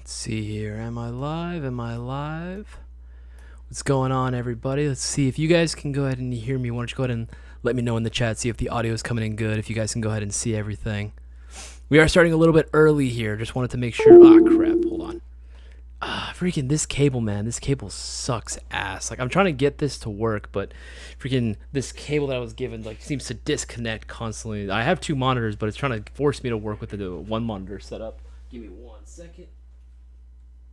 Let's see here. Am I live? Am I live? What's going on, everybody? Let's see if you guys can go ahead and hear me. Why don't you go ahead and let me know in the chat, see if the audio is coming in good, if you guys can go ahead and see everything. We are starting a little bit early here. Just wanted to make sure. Ah, crap. Hold on. Freaking this cable, man. This cable sucks ass. Like, I'm trying to get this to work, but freaking this cable that I was given, like, seems to disconnect constantly. I have two monitors, but it's trying to force me to work with the one monitor setup. Give me 1 second.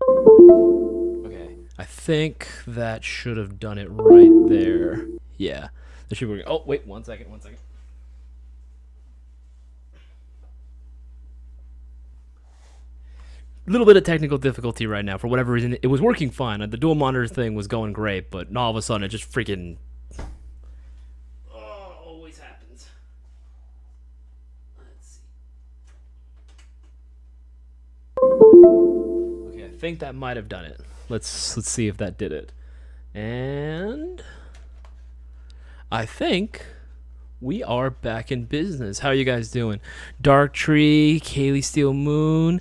Okay. I think that should have done it right there. Yeah. That should be working. Oh, wait. 1 second. 1 second. Little bit of technical difficulty right now for whatever reason. It was working fine. The dual monitor thing was going great, but all of a sudden it just freaking always happens. Let's see. Okay, I think that might have done it. Let's see if that did it. And I think we are back in business. How are you guys doing? Dark Tree, Kaylee Steel Moon.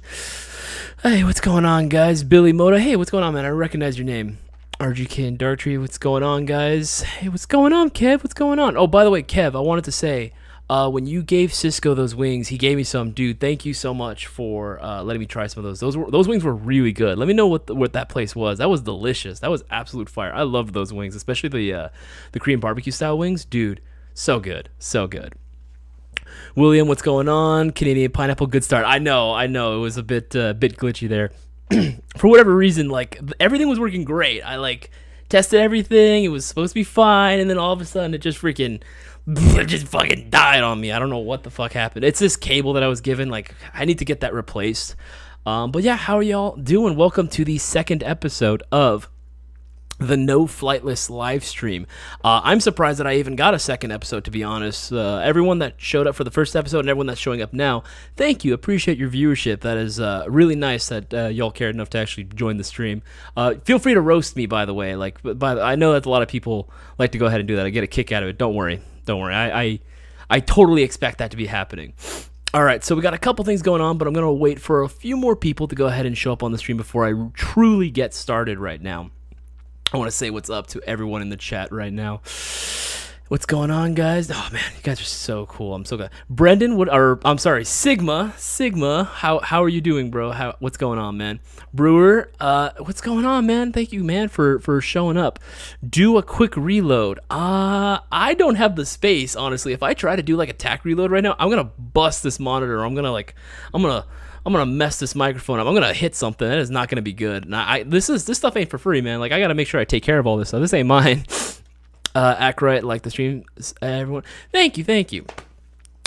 Hey, what's going on, guys? Billy Moda. Hey, what's going on, man? I recognize your name. RGK and Dark Tree. What's going on, guys? Hey, what's going on, Kev? What's going on? Oh, by the way, Kev, I wanted to say, when you gave Cisco those wings, he gave me some. Dude, thank you so much for letting me try some of those. Those wings were really good. Let me know what that place was. That was delicious. That was absolute fire. I loved those wings, especially the Korean barbecue style wings. Dude, so good. So good. William, what's going on? Canadian Pineapple, good start. I know. It was a bit glitchy there. For whatever reason, like, everything was working great. I, like, tested everything. It was supposed to be fine, and then all of a sudden it just fucking died on me. I don't know what the fuck happened. It's this cable that I was given. Like, I need to get that replaced. But yeah, how are y'all doing? Welcome to the second episode of the No Flightless live stream. I'm surprised that I even got a second episode, to be honest. Everyone that showed up for the first episode and everyone that's showing up now, thank you. Appreciate your viewership. That is really nice that y'all cared enough to actually join the stream. Feel free to roast me, by the way. Like, I know that a lot of people like to go ahead and do that. I get a kick out of it. Don't worry. I totally expect that to be happening. All right, so we got a couple things going on, but I'm going to wait for a few more people to go ahead and show up on the stream before I truly get started right now. I want to say what's up to everyone in the chat right now. What's going on, guys? Oh man, you guys are so cool. I'm so glad. Brendan, Sigma. How are you doing, bro? What's going on, man? Brewer, what's going on, man? Thank you, man, for showing up. Do a quick reload. I don't have the space, honestly. If I try to do like a tack reload right now, I'm gonna bust this monitor. I'm gonna mess this microphone up. I'm gonna hit something. That is not gonna be good. And this stuff ain't for free, man. Like, I gotta make sure I take care of all this stuff. This ain't mine. Act right, like the stream, everyone. Thank you.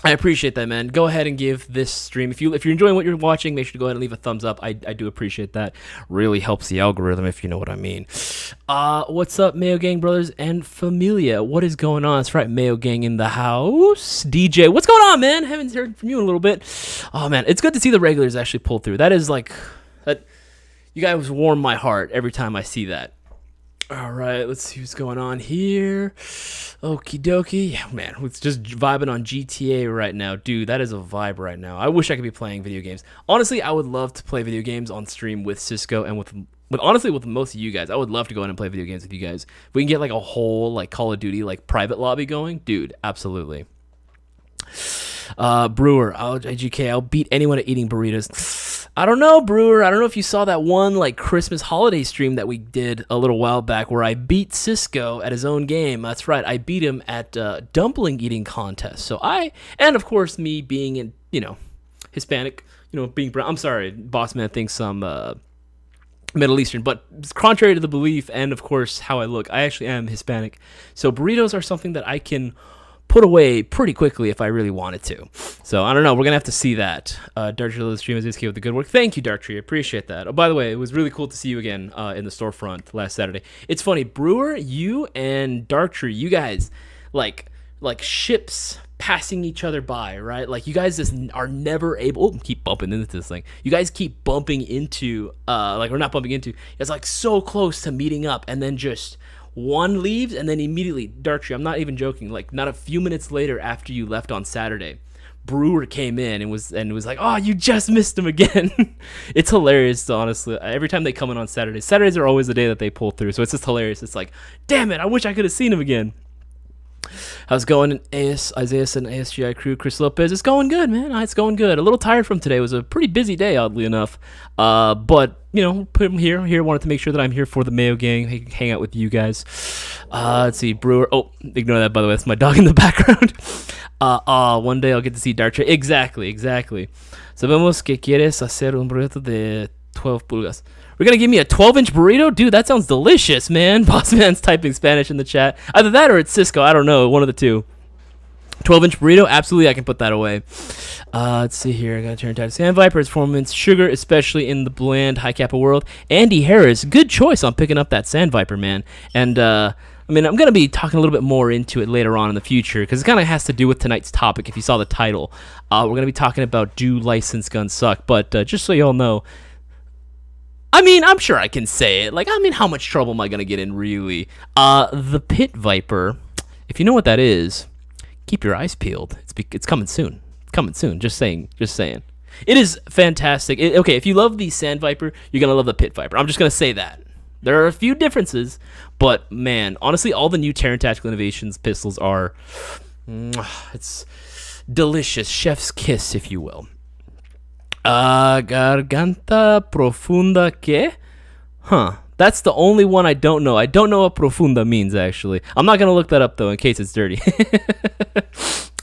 I appreciate that, man. Go ahead and give this stream, if you're enjoying what you're watching, make sure to go ahead and leave a thumbs up. I do appreciate that. Really helps the algorithm, if you know what I mean. What's up, Mayo Gang brothers and Familia? What is going on? That's right, Mayo Gang in the house. DJ, what's going on, man? Haven't heard from you in a little bit. Oh man, it's good to see the regulars actually pull through. That is like that. You guys warm my heart every time I see that. All right, let's see what's going on here. Okie dokie. Yeah, man, it's just vibing on GTA right now. Dude, that is a vibe right now. I wish I could be playing video games. Honestly, I would love to play video games on stream with Cisco and with most of you guys. I would love to go in and play video games with you guys. If we can get like a whole like Call of Duty like private lobby going, dude, absolutely. Brewer, I'll beat anyone at eating burritos. I don't know, Brewer. I don't know if you saw that one like Christmas holiday stream that we did a little while back where I beat Cisco at his own game. That's right. I beat him at dumpling eating contest. So and of course me being in, Hispanic, being brown. I'm sorry, boss man thinks I'm Middle Eastern, but contrary to the belief and of course how I look, I actually am Hispanic. So burritos are something that I can put away pretty quickly if I really wanted to. So I don't know. We're gonna have to see that. Dark Tree the stream is with the good work. Thank you, Dark Tree. I appreciate that. Oh, by the way, it was really cool to see you again in the storefront last Saturday. It's funny, Brewer, you and Dark Tree, you guys like ships passing each other by, right? Like, you guys just are never able. Keep bumping into this thing. You guys keep bumping into, or not bumping into. It's like so close to meeting up, and then just one leaves, and then immediately, Dark Tree, I'm not even joking, like not a few minutes later after you left on Saturday, Brewer came in and was like, "Oh, you just missed him again." It's hilarious, honestly. Every time they come in on Saturdays. Saturdays are always the day that they pull through, so it's just hilarious. It's like, damn it, I wish I could have seen him again. How's it going, Isaiah and ASGI crew? Chris Lopez, it's going good, man. It's going good. A little tired from today. It was a pretty busy day, oddly enough. But you know, put him here. Wanted to make sure that I'm here for the Mayo gang, hang out with you guys. Let's see, Brewer. Oh, ignore that, by the way. That's my dog in the background. One day I'll get to see Dark Trade. Exactly. Sabemos que quieres hacer un burrito de 12 pulgas. We're going to give me a 12-inch burrito? Dude, that sounds delicious, man. Bossman's typing Spanish in the chat. Either that or it's Cisco. I don't know. One of the two. 12-inch burrito? Absolutely, I can put that away. Let's see here. I got to turn to Sandviper. Performance sugar, especially in the bland high kappa world. Andy Harris, good choice on picking up that Sandviper, man. And, I mean, I'm going to be talking a little bit more into it later on in the future because it kind of has to do with tonight's topic if you saw the title. We're going to be talking about do licensed guns suck? But just so you all know, I mean, I'm sure I can say it. Like, I mean, how much trouble am I going to get in, really? The Pit Viper, if you know what that is, keep your eyes peeled. It's coming soon. Just saying. It is fantastic. Okay, if you love the Sand Viper, you're going to love the Pit Viper. I'm just going to say that. There are a few differences, but, man, honestly, all the new Terran Tactical Innovations pistols are, it's delicious. Chef's kiss, if you will. Garganta profunda que? Huh. That's the only one I don't know. I don't know what profunda means, actually. I'm not going to look that up, though, in case it's dirty.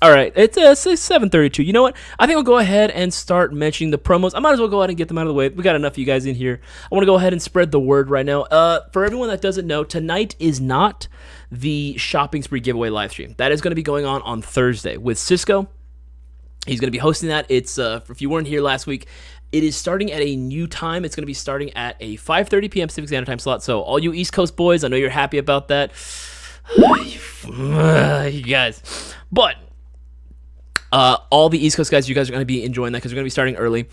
All right. It's 7:32. You know what? I think we'll go ahead and start mentioning the promos. I might as well go ahead and get them out of the way. We got enough of you guys in here. I want to go ahead and spread the word right now. For everyone that doesn't know, tonight is not the Shopping Spree giveaway live stream. That is going to be going on Thursday with Cisco. He's going to be hosting that. It's if you weren't here last week, it is starting at a new time. It's going to be starting at a 5:30 p.m. Pacific Standard Time slot. So all you East Coast boys, I know you're happy about that. You guys. But all the East Coast guys, you guys are going to be enjoying that because we're going to be starting early.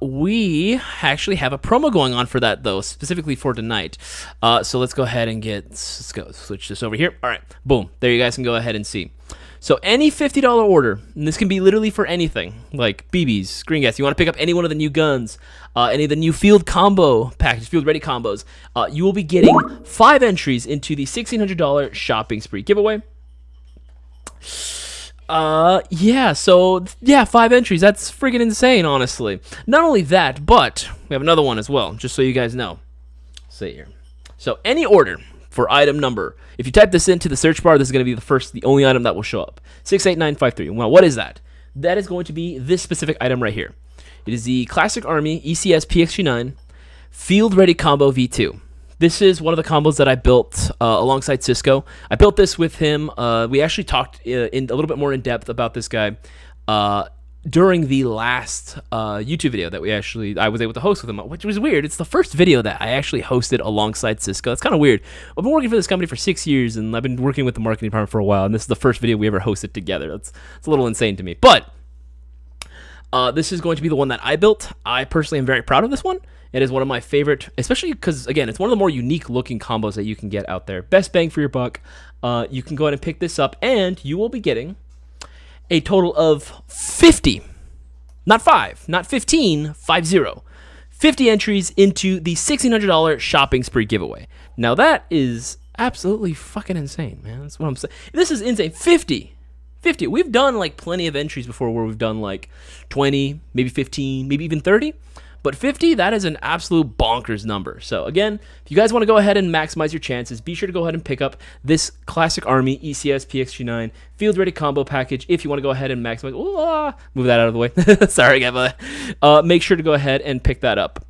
We actually have a promo going on for that, though, specifically for tonight. So let's go ahead and switch this over here. All right. Boom. There you guys can go ahead and see. So any $50 order, and this can be literally for anything, like BBs, green gas, you want to pick up any one of the new guns, any of the new field combo package, field ready combos, you will be getting 5 entries into the $1,600 Shopping Spree giveaway. 5 entries. That's freaking insane, honestly. Not only that, but we have another one as well, just so you guys know. See here. So any order for item number, if you type this into the search bar, this is going to be the only item that will show up. 68953. Well, what is that? That is going to be this specific item right here. It is the Classic Army ECS PXG9 Field Ready Combo V2. This is one of the combos that I built alongside Cisco. I built this with him. We actually talked in a little bit more in depth about this guy during the last YouTube video that I was able to host with him, which was weird. It's the first video that I actually hosted alongside Cisco. It's kind of weird. I've been working for this company for 6 years, and I've been working with the marketing department for a while, and this is the first video we ever hosted together. It's a little insane to me. But this is going to be the one that I built. I personally am very proud of this one. It is one of my favorite, especially because, again, it's one of the more unique looking combos that you can get out there. Best bang for your buck. You can go ahead and pick this up, and you will be getting a total of 50, not 5, not 15, 50 entries into the $1,600 Shopping Spree giveaway. Now that is absolutely fucking insane, man. That's what I'm saying. This is insane. 50. We've done like plenty of entries before where we've done like 20, maybe 15, maybe even 30. But 50, that is an absolute bonkers number. So again, if you guys want to go ahead and maximize your chances, be sure to go ahead and pick up this Classic Army ECS PXG9 Field Ready Combo Package. If you want to go ahead and maximize, move that out of the way. Sorry, guys. Make sure to go ahead and pick that up.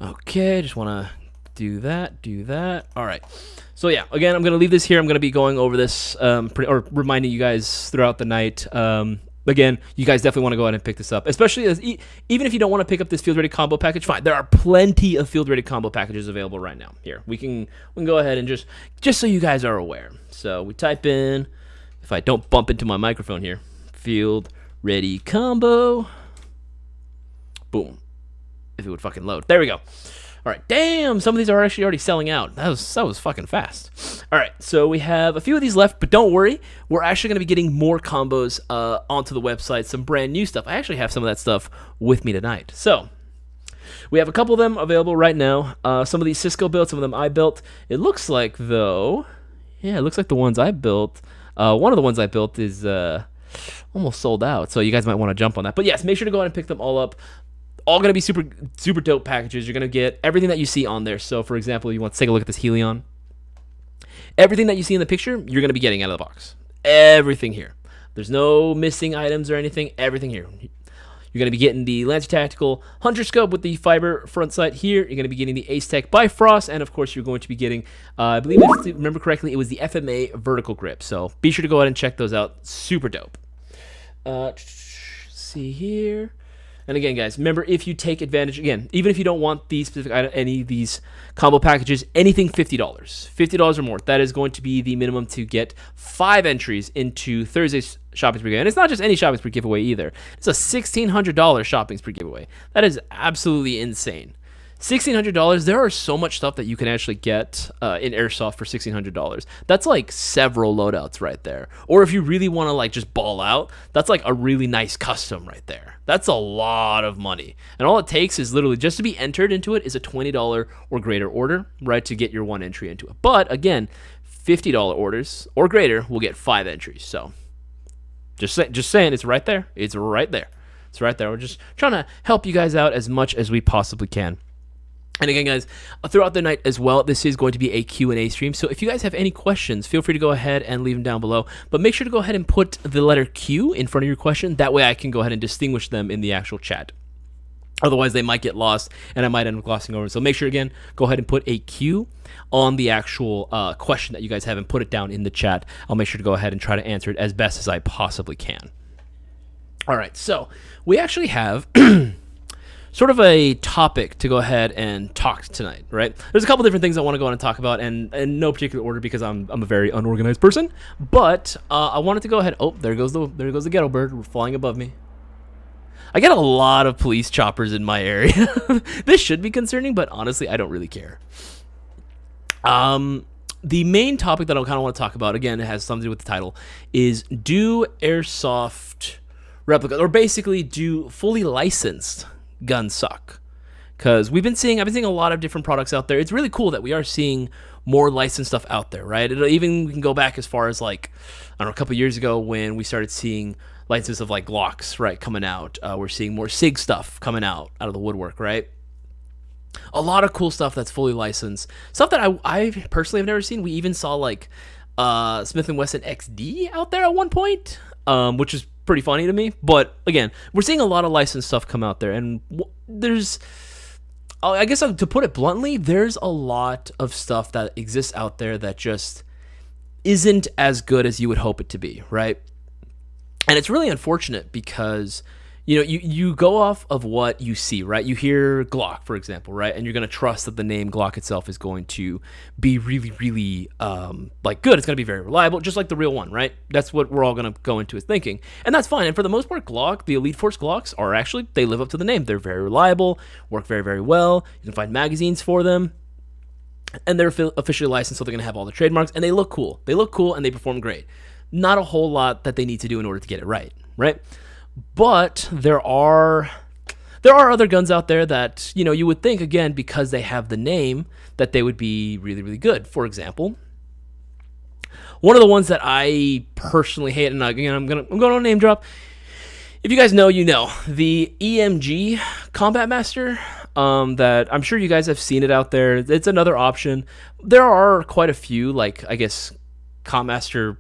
Okay, just want to do that. All right. So yeah, again, I'm going to leave this here. I'm going to be going over this or reminding you guys throughout the night. Again, you guys definitely want to go ahead and pick this up, especially even if you don't want to pick up this Field Ready Combo Package, fine. There are plenty of Field Ready Combo Packages available right now. Here, we can go ahead and just so you guys are aware. So we type in, if I don't bump into my microphone here, Field Ready Combo. Boom. If it would fucking load. There we go. All right, damn, some of these are actually already selling out. That was fucking fast. All right, so we have a few of these left, but don't worry, we're actually going to be getting more combos onto the website, some brand new stuff. I actually have some of that stuff with me tonight. So we have a couple of them available right now. Some of these Cisco built, some of them I built. It looks like, though, yeah, it looks like the ones I built. One of the ones I built is almost sold out, so you guys might want to jump on that. But yes, make sure to go ahead and pick them all up. All going to be super dope packages. You're going to get everything that you see on there. So, for example, you want to take a look at this Helion. Everything that you see in the picture, you're going to be getting out of the box. Everything here. There's no missing items or anything. Everything here. You're going to be getting the Lancer Tactical Hunter Scope with the fiber front sight here. You're going to be getting the Ace Tech by Frost. And, of course, you're going to be getting, I believe, if I remember correctly, it was the FMA Vertical Grip. So be sure to go ahead and check those out. Super dope. See here. And again, guys, remember, if you take advantage, again, even if you don't want these specific item, any of these combo packages, anything $50. $50 or more. That is going to be the minimum to get 5 entries into Thursday's shopping spree giveaway. And it's not just any shopping spree giveaway either. It's a $1,600 shopping spree giveaway. That is absolutely insane. $1,600. There are so much stuff that you can actually get in Airsoft for $1,600. That's like several loadouts right there. Or if you really want to like just ball out, that's like a really nice custom right there. That's a lot of money. And all it takes is literally just to be entered into it is a $20 or greater order, right, to get your 1 entry into it. But again, $50 orders or greater will get 5 entries. So just saying, it's right there. It's right there. It's right there. We're just trying to help you guys out as much as we possibly can. And again, guys, throughout the night as well, this is going to be a Q&A stream. So if you guys have any questions, feel free to go ahead and leave them down below. But make sure to go ahead and put the letter Q in front of your question. That way I can go ahead and distinguish them in the actual chat. Otherwise, they might get lost, and I might end up glossing over. So make sure, again, go ahead and put a Q on the actual question that you guys have and put it down in the chat. I'll make sure to go ahead and try to answer it as best as I possibly can. All right, so we actually have sort of a topic to go ahead and talk tonight, right? There's a couple different things I want to go on and talk about, and in no particular order because I'm a very unorganized person. But I wanted to go ahead. Oh, there goes the ghetto bird flying above me. I get a lot of police choppers in my area. This should be concerning, but honestly, I don't really care. The main topic that I kind of want to talk about, again, it has something to do with the title, is do Airsoft replicas, or basically do fully licensed guns suck? Because I've been seeing a lot of different products out there. It's really cool that we are seeing more licensed stuff out there, right? We can go back as far as like, I don't know, a couple years ago when we started seeing licenses of like Glocks, right, coming out. We're seeing more SIG stuff coming out of the woodwork, right? A lot of cool stuff that's fully licensed. Stuff that I personally have never seen. We even saw like Smith & Wesson XD out there at one point, which is pretty funny to me. But again, we're seeing a lot of licensed stuff come out there, and there's, I guess to put it bluntly, there's a lot of stuff that exists out there that just isn't as good as you would hope it to be, right? And it's really unfortunate because, you know, you go off of what you see, right? You hear Glock, for example, right? And you're going to trust that the name Glock itself is going to be really, really, like good. It's going to be very reliable, just like the real one, right? That's what we're all going to go into as thinking. And that's fine. And for the most part, Glock, the Elite Force Glocks are actually, they live up to the name. They're very reliable, work very, very well. You can find magazines for them. And they're officially licensed, so they're going to have all the trademarks. And they look cool. They look cool and they perform great. Not a whole lot that they need to do in order to get it right, right? But there are other guns out there that, you know, you would think, again, because they have the name, that they would be really, really good. For example, one of the ones that I personally hate, and again, I'm going to name drop. If you guys know, you know, the EMG Combat Master, that I'm sure you guys have seen it out there. It's another option. There are quite a few, like, I guess, Combat Master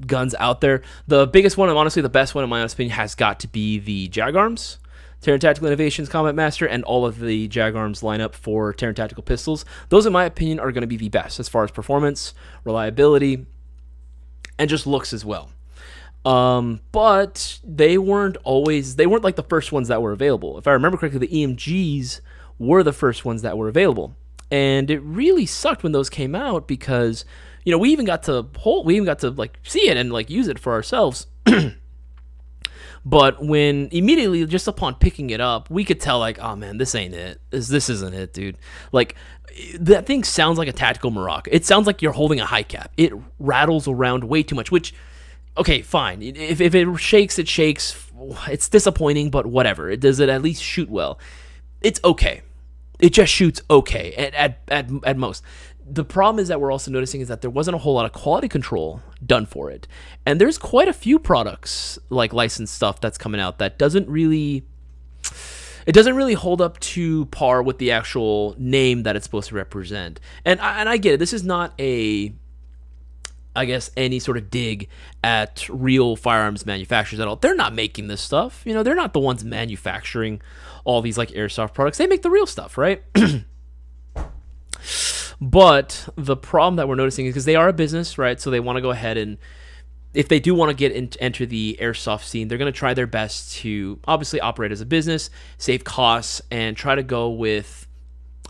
guns out there. The biggest one, and honestly the best one in my honest opinion, has got to be the JagArms, Terran Tactical Innovations Combat Master, and all of the JagArms lineup for Terran Tactical pistols. Those, in my opinion, are going to be the best as far as performance, reliability, and just looks as well. But they weren't like the first ones that were available. If I remember correctly, the EMGs were the first ones that were available, and it really sucked when those came out because, you know, we even got to like see it and like use it for ourselves. But when immediately just upon picking it up, we could tell like, oh man, this ain't it. This isn't it, dude. Like that thing sounds like a tactical maraca. It sounds like you're holding a high cap. It rattles around way too much, which, okay, fine. If it shakes, it shakes. It's disappointing, but whatever. Does it at least shoot well? It's okay. It just shoots okay at most. The problem is that we're also noticing is that there wasn't a whole lot of quality control done for it. And there's quite a few products like licensed stuff that's coming out that doesn't really hold up to par with the actual name that it's supposed to represent. And I get it. This is not any sort of dig at real firearms manufacturers at all. They're not making this stuff. They're not the ones manufacturing all these like Airsoft products. They make the real stuff, right? But the problem that we're noticing is because they are a business, right? So they want to go ahead and if they do want to enter the Airsoft scene, they're going to try their best to obviously operate as a business, save costs, and try to go with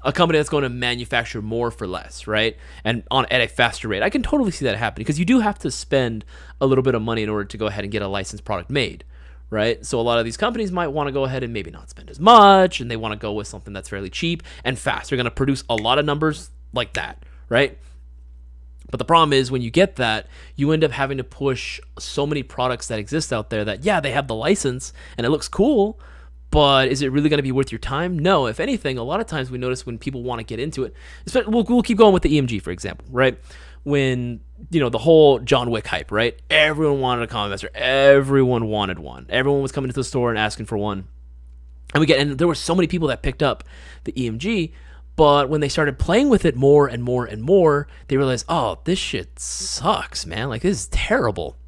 a company that's going to manufacture more for less, right? And at a faster rate. I can totally see that happening because you do have to spend a little bit of money in order to go ahead and get a licensed product made, right? So a lot of these companies might want to go ahead and maybe not spend as much, and they want to go with something that's fairly cheap and fast. They're going to produce a lot of numbers like that, right? But the problem is when you get that, you end up having to push so many products that exist out there that, yeah, they have the license and it looks cool, but is it really going to be worth your time? No. If anything, a lot of times we notice when people want to get into it, we'll keep going with the EMG, for example, right? When, the whole John Wick hype, right? Everyone wanted a combat master. Everyone wanted one. Everyone was coming to the store and asking for one. And there were so many people that picked up the EMG, but when they started playing with it more and more and more, they realized, oh, this shit sucks, man. Like, this is terrible.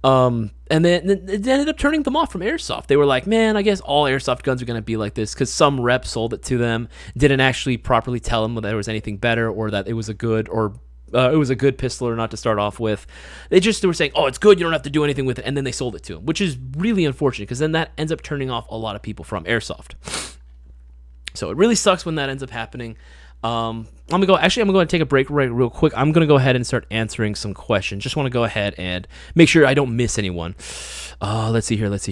And then it ended up turning them off from Airsoft. They were like, man, I guess all Airsoft guns are going to be like this because some rep sold it to them, didn't actually properly tell them that there was anything better or that it was a good pistol or not to start off with. They were saying, oh, it's good, you don't have to do anything with it, and then they sold it to them, which is really unfortunate because then that ends up turning off a lot of people from Airsoft. So it really sucks when that ends up happening. I'm going to go and take a break real quick. I'm going to go ahead and start answering some questions. Just want to go ahead and make sure I don't miss anyone. Let's see here. Yep. I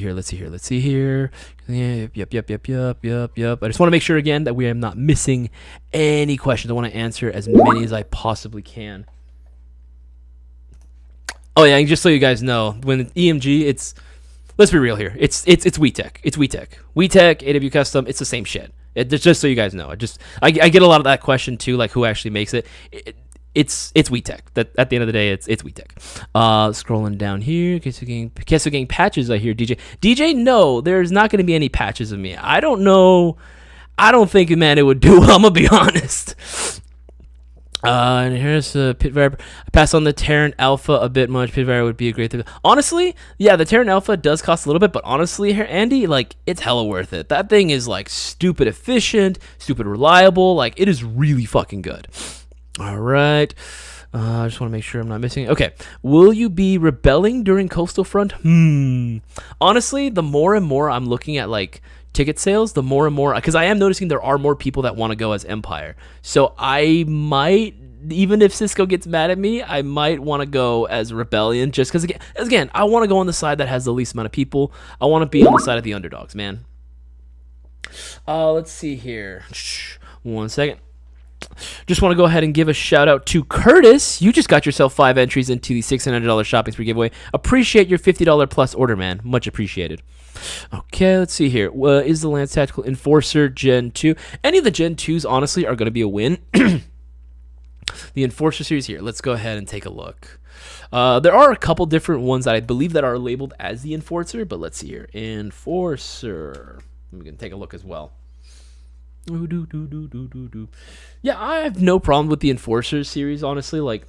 just want to make sure again that we are not missing any questions. I want to answer as many as I possibly can. Oh yeah, and just so you guys know, when EMG, let's be real here. It's WeTech. It's WeTech. WeTech, AW Custom, it's the same shit. Just so you guys know, I get a lot of that question too, like who actually makes it. It's WeTech. That at the end of the day, it's WeTech. Scrolling down here, guess we're getting patches. I hear DJ. No, there's not going to be any patches of me. I don't know. I don't think, man, it would do well. I'm gonna be honest. And here's Pit Viper. I pass on the Terran Alpha a bit much. Pit Viper would be a great thing. Honestly, yeah, the Terran Alpha does cost a little bit, but honestly, here, Andy, like, it's hella worth it. That thing is, like, stupid efficient, stupid reliable. Like, it is really fucking good. All right. I just want to make sure I'm not missing. Okay. Will you be rebelling during Coastal Front? Honestly, the more and more I'm looking at, like, ticket sales, the more and more, because I am noticing there are more people that want to go as Empire. So I might, even if Cisco gets mad at me, I might want to go as Rebellion, just because, again, I want to go on the side that has the least amount of people. I want to be on the side of the underdogs, man. Let's see here. 1 second. Just want to go ahead and give a shout out to Curtis. You just got yourself 5 entries into the $600 shopping spree giveaway. Appreciate your $50 plus order, man. Much appreciated. Okay, let's see here. Is the Lance Tactical Enforcer Gen 2? Any of the Gen 2s, honestly, are going to be a win. The Enforcer series here. Let's go ahead and take a look. There are a couple different ones that I believe that are labeled as the Enforcer, but let's see here. Enforcer. We can take a look as well. Yeah, I have no problem with the Enforcer series, honestly. Like,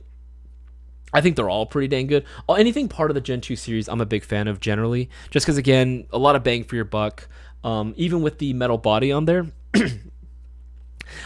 I think they're all pretty dang good. Anything part of the Gen 2 series, I'm a big fan of generally. Just because, again, a lot of bang for your buck. Even with the metal body on there.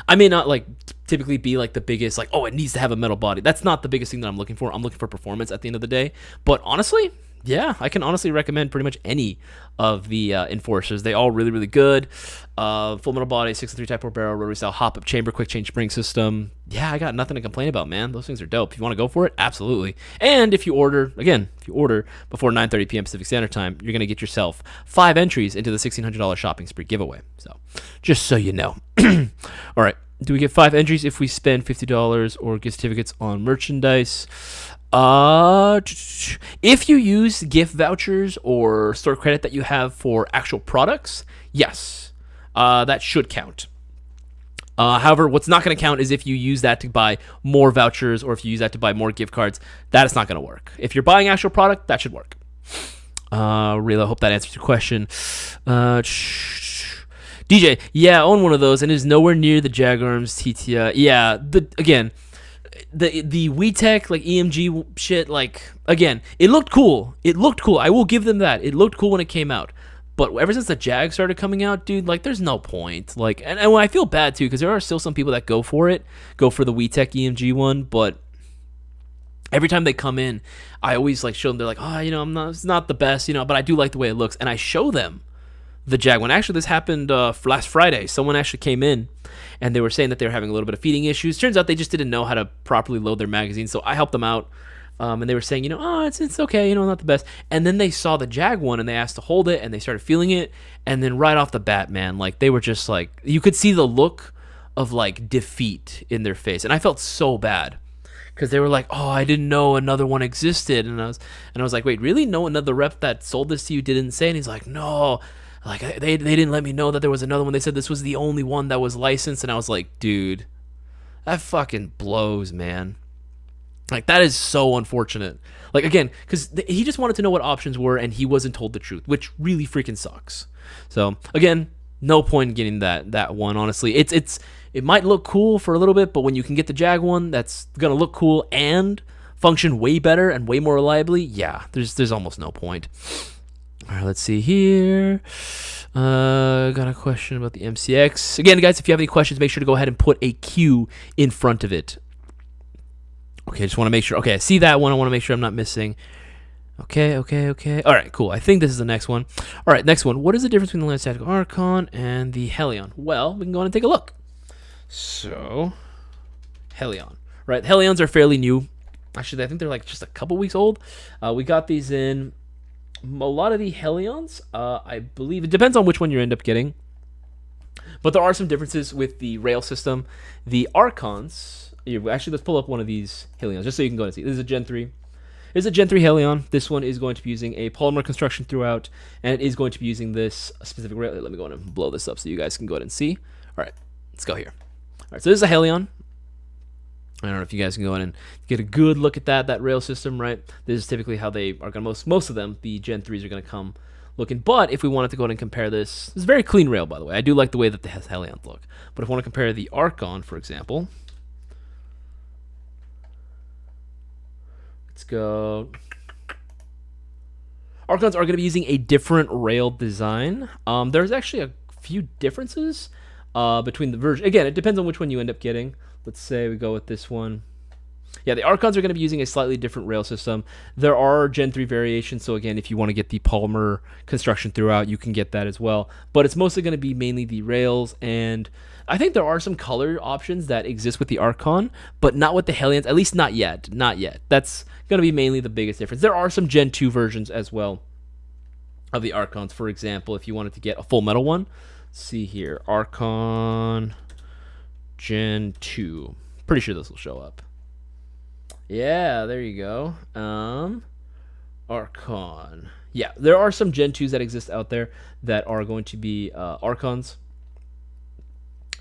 I may not, like, typically be, like, the biggest, like, oh, it needs to have a metal body. That's not the biggest thing that I'm looking for. I'm looking for performance at the end of the day. But honestly, Yeah, I can honestly recommend pretty much any of the enforcers. They all really, really good. Full metal body, 6-3 Type 4 barrel, rotary style hop up chamber, quick change spring system. Yeah, I got nothing to complain about, man. Those things are dope. If you want to go for it, absolutely. And if you order, again, if you order before 9:30 p.m. Pacific Standard Time, you're gonna get yourself 5 entries into the $1,600 shopping spree giveaway. So, just so you know. All right. Do we get 5 entries if we spend $50 or gift certificates on merchandise? If you use gift vouchers or store credit that you have for actual products, yes, that should count. However, what's not going to count is if you use that to buy more vouchers or if you use that to buy more gift cards. That is not going to work. If you're buying actual product, that should work. Really, I hope that answers your question. DJ, yeah, I own one of those and it is nowhere near the Jagarms TTI. Yeah, again, the WeTech like EMG shit, like, again, it looked cool. It looked cool. I will give them that. It looked cool when it came out. But ever since the Jag started coming out, dude, like, there's no point. Like, and I feel bad too because there are still some people that go for the WeTech EMG one, but every time they come in, I always like show them. They're like, oh, it's not the best, but I do like the way it looks, and I show them the Jag one. Actually, this happened last Friday. Someone actually came in and they were saying that they were having a little bit of feeding issues. Turns out they just didn't know how to properly load their magazine, so I helped them out. And they were saying, it's okay, not the best. And then they saw the Jag one and they asked to hold it and they started feeling it. And then right off the bat, man, like, they were just like, you could see the look of like defeat in their face. And I felt so bad because they were like, oh, I didn't know another one existed. And I was like, wait, really? No, another rep that sold this to you didn't say? And he's like, no. Like, they didn't let me know that there was another one. They said this was the only one that was licensed. And I was like, dude, that fucking blows, man. Like, that is so unfortunate. Like, again, because he just wanted to know what options were, and he wasn't told the truth, which really freaking sucks. So, again, no point in getting that one, honestly. It might look cool for a little bit, but when you can get the Jag one that's going to look cool and function way better and way more reliably, yeah, there's almost no point. All right, let's see here. Got a question about the MCX. Again, guys, if you have any questions, make sure to go ahead and put a Q in front of it. Okay, just want to make sure. Okay, I see that one. I want to make sure I'm not missing. Okay. All right, cool. I think this is the next one. All right, next one. What is the difference between the Lance Tactical Archon and the Helion? Well, we can go on and take a look. So, Helion. Right, Helions are fairly new. Actually, I think they're like just a couple weeks old. We got these in a lot of the Helions. I believe it depends on which one you end up getting. But there are some differences with the rail system. The Archons... Actually, let's pull up one of these Helions just so you can go and see. This is a Gen 3. This is a Gen 3 Helion. This one is going to be using a polymer construction throughout, and it is going to be using this specific rail. Let me go ahead and blow this up so you guys can go ahead and see. All right, let's go here. All right, so this is a Helion. I don't know if you guys can go in and get a good look at that rail system, right? This is typically how they are going to, most of them, the Gen 3s are going to come looking. But if we wanted to go ahead and compare this is a very clean rail, by the way. I do like the way that the Helions look. But if we want to compare the Archon, for example... Let's go. Archons are going to be using a different rail design. There's actually a few differences between the version. Again, it depends on which one you end up getting. Let's say we go with this one. Yeah, the Archons are going to be using a slightly different rail system. There are Gen 3 variations, so again, if you want to get the polymer construction throughout, you can get that as well. But it's mostly going to be mainly the rails, and I think there are some color options that exist with the Archon, but not with the Helions, at least not yet. Not yet. That's going to be mainly the biggest difference. There are some Gen 2 versions as well of the Archons. For example, if you wanted to get a full metal one, let's see here, Archon Gen 2. Pretty sure this will show up. Yeah, there you go. Archon. Yeah, there are some Gen 2s that exist out there that are going to be Archons.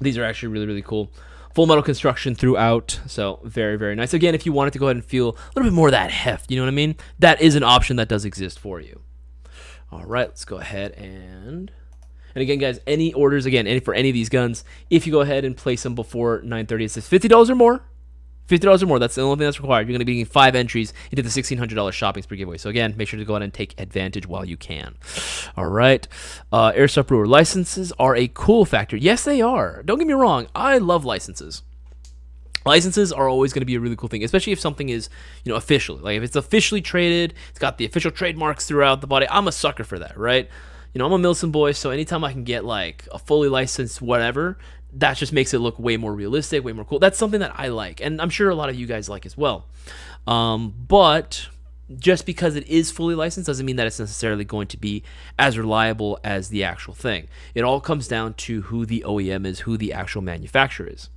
These are actually really, really cool. Full metal construction throughout, so very, very nice. Again, if you wanted to go ahead and feel a little bit more of that heft, you know what I mean? That is an option that does exist for you. All right, let's go ahead and again, guys, any orders, again, for any of these guns, if you go ahead and place them before 9:30, it says $50 or more. $50 or more, that's the only thing that's required. You're going to be getting 5 entries into the $1,600 shopping spree giveaway. So again, make sure to go ahead and take advantage while you can. All right. Airsoft brewer licenses are a cool factor. Yes, they are. Don't get me wrong. I love licenses. licenses are always going to be a really cool thing, especially if something is, officially. Like if it's officially traded, it's got the official trademarks throughout the body. I'm a sucker for that, right? I'm a milsim boy, so anytime I can get like a fully licensed whatever, that just makes it look way more realistic, way more cool. That's something that I like, and I'm sure a lot of you guys like as well. But just because it is fully licensed doesn't mean that it's necessarily going to be as reliable as the actual thing. It all comes down to who the OEM is, who the actual manufacturer is.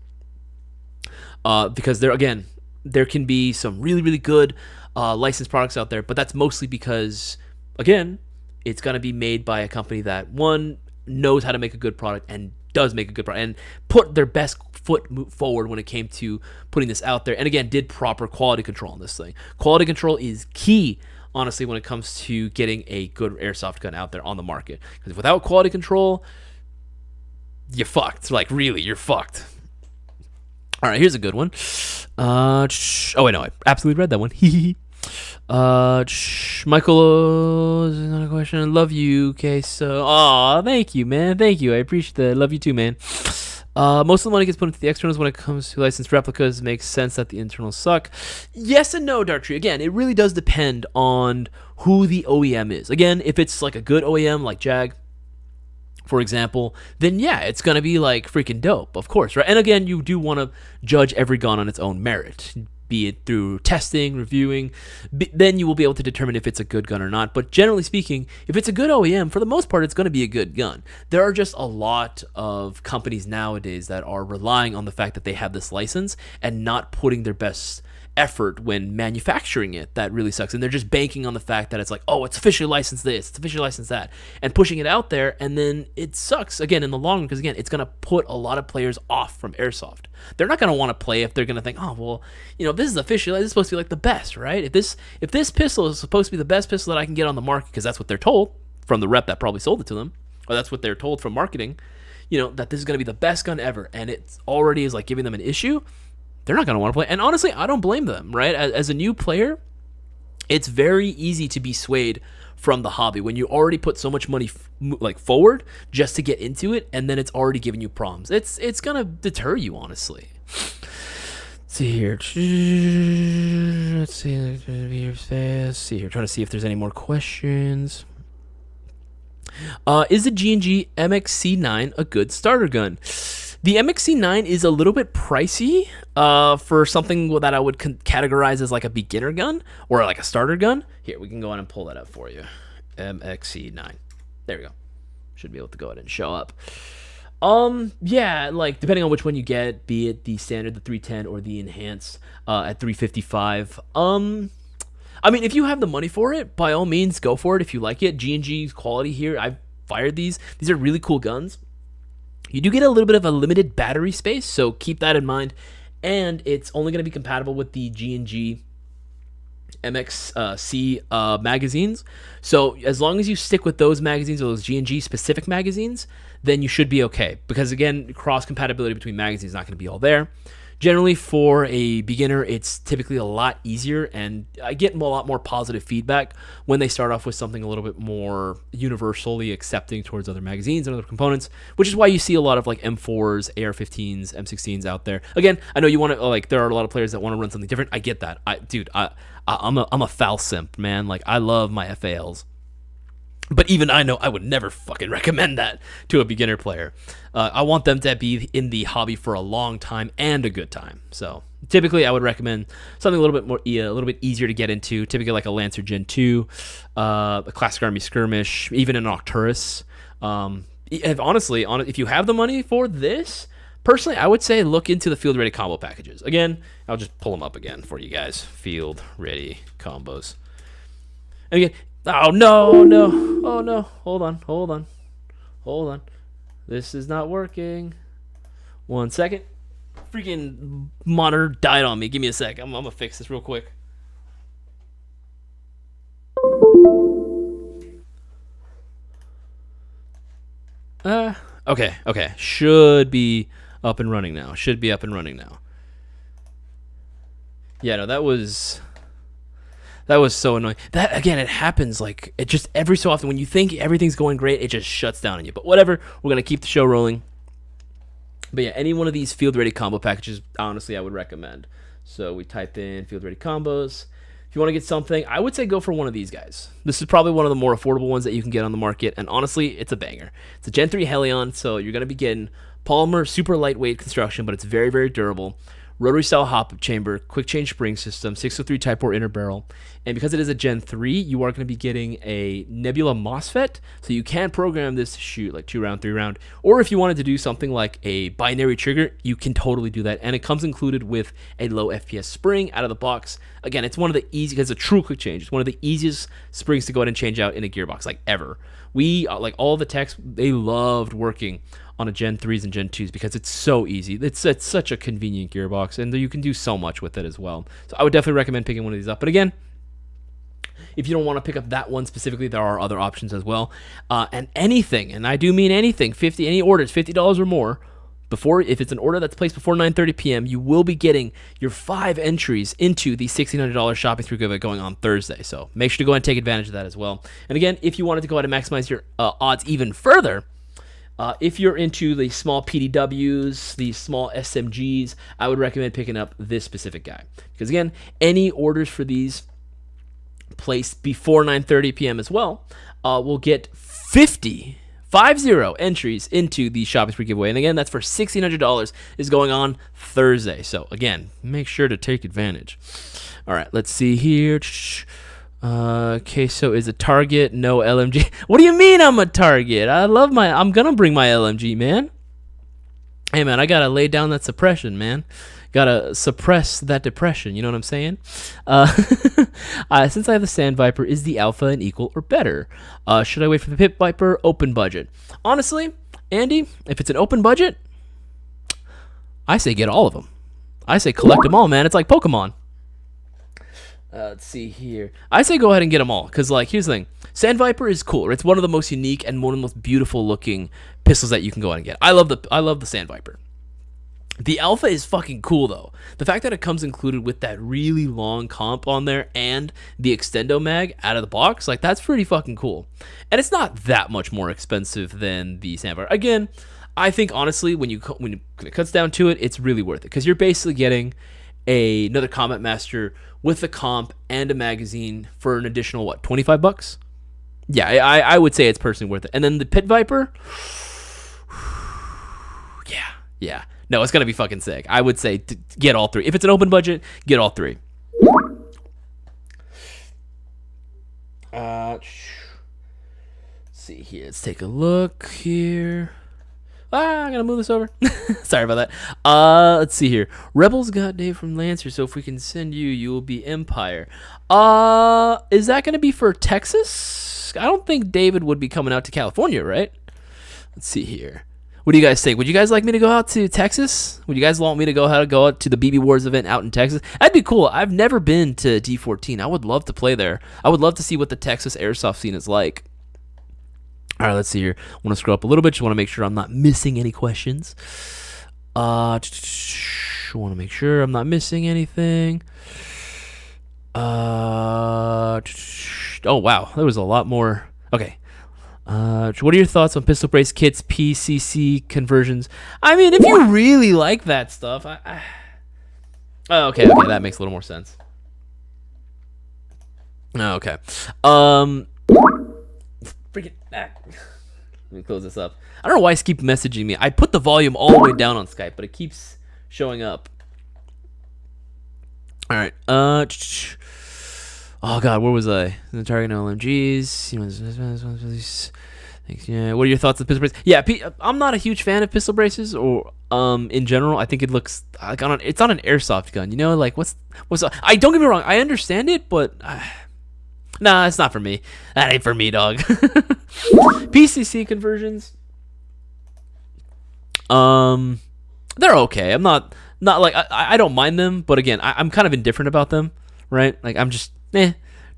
Because there can be some really, really good licensed products out there, but that's mostly because, again, it's going to be made by a company that, one, knows how to make a good product and does make a good product and put their best foot forward when it came to putting this out there, and again, did proper quality control on this thing. Quality control is key, honestly, when it comes to getting a good airsoft gun out there on the market, because without quality control, you're fucked. Like, really, you're fucked. All right, here's a good one. Oh wait, no, I absolutely read that one. Michael, another question. Love you. Okay, so, thank you, man. Thank you. I appreciate that. Love you too, man. Most of the money gets put into the externals when it comes to licensed replicas. It makes sense that the internals suck. Yes and no, Dark Tree. Again, it really does depend on who the OEM is. Again, if it's like a good OEM like Jag, for example, then yeah, it's going to be like freaking dope, of course, right? And again, you do want to judge every gun on its own merit, be it through testing, reviewing, then you will be able to determine if it's a good gun or not. But generally speaking, if it's a good OEM, for the most part, it's going to be a good gun. There are just a lot of companies nowadays that are relying on the fact that they have this license and not putting their best effort when manufacturing it. That really sucks. And they're just banking on the fact that it's like, oh, it's officially licensed this, it's officially licensed that, and pushing it out there, and then it sucks again in the long run, because again, it's going to put a lot of players off from airsoft. They're not going to want to play if they're going to think, oh, well, this is official, this is supposed to be like the best, right? If this pistol is supposed to be the best pistol that I can get on the market, because that's what they're told from the rep that probably sold it to them, or that's what they're told from marketing, that this is going to be the best gun ever, and it already is like giving them an issue, they're not going to want to play. And honestly, I don't blame them, right? As a new player, it's very easy to be swayed from the hobby when you already put so much money forward just to get into it, and then it's already giving you problems. It's going to deter you, honestly. Let's see here. Let's see here. Trying to see if there's any more questions. Is the G&G MXC9 a good starter gun? The MXC9 is a little bit pricey for something that I would categorize as like a beginner gun or like a starter gun. Here, we can go ahead and pull that up for you. MXC9. There we go. Should be able to go ahead and show up. Yeah, like depending on which one you get, be it the standard, the 310, or the enhanced at 355. I mean, if you have the money for it, by all means, go for it if you like it. G&G's quality here, I've fired these. These are really cool guns. You do get a little bit of a limited battery space, so keep that in mind. And it's only going to be compatible with the G&G MXC magazines. So as long as you stick with those magazines or those G&G specific magazines, then you should be okay. Because again, cross compatibility between magazines is not going to be all there. Generally, for a beginner, it's typically a lot easier, and I get a lot more positive feedback when they start off with something a little bit more universally accepting towards other magazines and other components, which is why you see a lot of like M4s, AR-15s, M16s out there. Again, I know you want to there are a lot of players that want to run something different. I get that. I'm a FAL simp, man. Like, I love my FALs. But even I know I would never fucking recommend that to a beginner player. I want them to be in the hobby for a long time and a good time. So typically I would recommend something a little bit more, a little bit easier to get into. Typically like a Lancer Gen 2, a Classic Army Skirmish, even an Arcturus. If you have the money for this, personally, I would say look into the Field Ready combo packages. Again, I'll just pull them up again for you guys. Field Ready combos. And again, oh, no. Oh, no. Hold on. This is not working. 1 second. Freaking monitor died on me. Give me a sec. I'm going to fix this real quick. Okay. Should be up and running now. Yeah, no, that was so annoying. That, again, it happens like it just every so often when you think everything's going great, it just shuts down on you. But whatever, we're going to keep the show rolling. But yeah, any one of these field ready combo packages, honestly, I would recommend. So we type in field ready combos. If you want to get something, I would say go for one of these guys. This is probably one of the more affordable ones that you can get on the market, and honestly, it's a banger. It's a Gen 3 Helion, so you're going to be getting polymer, super lightweight construction, but it's very, very durable. Rotary style hop chamber, quick change spring system, 603 Type 4 inner barrel. And because it is a Gen 3, you are going to be getting a Nebula MOSFET, so you can program this to shoot like 2-round, 3-round. Or if you wanted to do something like a binary trigger, you can totally do that. And it comes included with a low FPS spring out of the box. Again, it's one of the easy, because it's a true quick change. It's one of the easiest springs to go ahead and change out in a gearbox, like ever. We, like all the techs, they loved working on a Gen 3s and Gen 2s because it's so easy. It's such a convenient gearbox, and you can do so much with it as well. So I would definitely recommend picking one of these up. But again, if you don't want to pick up that one specifically, there are other options as well. And anything, and I do mean anything, any orders, $50 or more, if it's an order that's placed before 9:30 p.m., you will be getting your 5 entries into the $1,600 shopping spree giveaway going on Thursday. So make sure to go ahead and take advantage of that as well. And again, if you wanted to go ahead and maximize your odds even further, if you're into the small PDWs, the small SMGs, I would recommend picking up this specific guy. Because again, any orders for these placed before 9:30 p.m. as well will get 50 entries into the shopping spree giveaway. And again, that's for $1,600, is going on Thursday. So again, make sure to take advantage. All right, let's see here. Queso is a target, no LMG. What do you mean I'm a target? I'm gonna bring my LMG, man. Hey, man, I gotta lay down that suppression, man. Gotta suppress that depression, you know what I'm saying? Since I have the Sand Viper, is the Alpha an equal or better? Should I wait for the Pit Viper? Open budget. Honestly, Andy, if it's an open budget, I say get all of them. I say collect them all, man. It's like Pokemon. Let's see here. I say go ahead and get them all, because like, here's the thing. Sand Viper is cool. It's one of the most unique and one of the most beautiful looking pistols that you can go ahead and get. I love the Sand Viper. The Alpha is fucking cool though. The fact that it comes included with that really long comp on there and the extendo mag out of the box, like that's pretty fucking cool. And it's not that much more expensive than the Sand Viper. Again, I think honestly, when it cuts down to it, it's really worth it, because you're basically getting another Combat Master with a comp and a magazine for an additional, what, $25? Yeah, I would say it's personally worth it. And then the Pit Viper, yeah. No, it's going to be fucking sick. I would say get all 3. If it's an open budget, get all 3. Let's see here. Let's take a look here. I gotta move this over. Sorry about that. Let's see here. Rebels got Dave from Lancer, so if we can send you, you will be Empire. Is that gonna be for Texas? I don't think David would be coming out to California, right? Let's see here. What do you guys think? Would you guys like me to go out to Texas? Would you guys want me to go out to the BB Wars event out in Texas? That'd be cool. I've never been to D14. I would love to play there. I would love to see what the Texas Airsoft scene is like. All right, let's see here. I want to scroll up a little bit. Just want to make sure I'm not missing any questions. Want to make sure I'm not missing anything. Oh, wow. There was a lot more. Okay. What are your thoughts on pistol brace kits, PCC conversions? I mean, if you really like that stuff, Oh, okay, that makes a little more sense. Okay. Freaking. Let me close this up. I don't know why it's keep messaging me. I put the volume all the way down on Skype, but it keeps showing up. All right. Oh God, where was I? The target LMGs. Yeah. What are your thoughts on pistol braces? Yeah, I'm not a huge fan of pistol braces, or in general. I think it looks like it's on an airsoft gun. You know, like what's? I don't get me wrong. I understand it, but. Nah, it's not for me. That ain't for me, dog. PCC conversions. They're okay. I'm not like I don't mind them, but again, I'm kind of indifferent about them, right? Like I'm just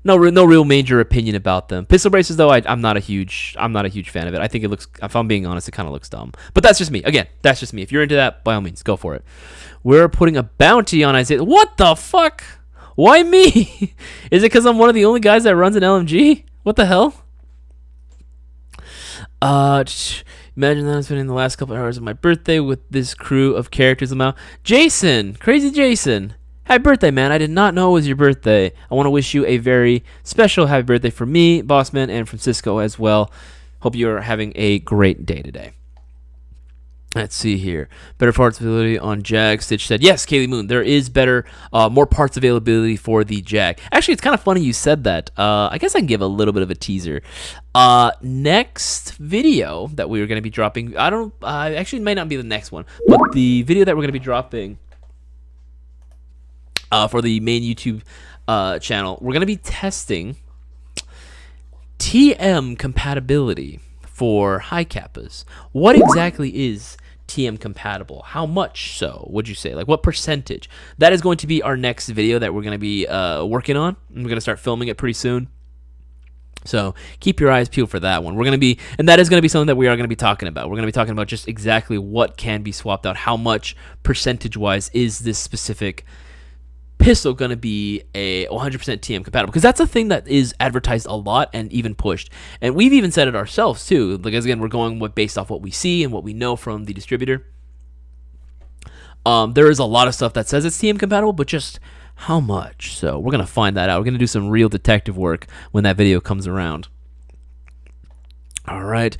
no real major opinion about them. Pistol braces though, I'm not a huge fan of it. I think it looks, if I'm being honest, it kind of looks dumb. But that's just me. Again, that's just me. If you're into that, by all means, go for it. We're putting a bounty on Isaiah. What the fuck? Why me? Is it because I'm one of the only guys that runs an LMG? What the hell? Imagine that I'm spending the last couple hours of my birthday with this crew of characters. Jason, crazy Jason. Happy birthday, man. I did not know it was your birthday. I want to wish you a very special happy birthday from me, Bossman, and from Cisco as well. Hope you're having a great day today. Let's see here. Better parts availability on Jag. Stitch said, yes, Kaylee Moon. There is better, more parts availability for the Jag. Actually, it's kind of funny you said that. I guess I can give a little bit of a teaser. Next video that we are going to be dropping, actually it might not be the next one, but the video that we're going to be dropping for the main YouTube channel, we're going to be testing TM compatibility for high kappas. What exactly is TM compatible? How much so would you say? Like what percentage? That is going to be our next video that we're going to be working on. We're going to start filming it pretty soon. So keep your eyes peeled for that one. We're going to be, and that is going to be something that we are going to be talking about. We're going to be talking about just exactly what can be swapped out. How much percentage-wise is this specific pistol going to be a 100% TM compatible? Because that's a thing that is advertised a lot and even pushed, and we've even said it ourselves too, because again we're going based off what we see and what we know from the distributor. There is a lot of stuff that says it's TM compatible, but just how much? So we're gonna find that out. We're gonna do some real detective work when that video comes around. All right,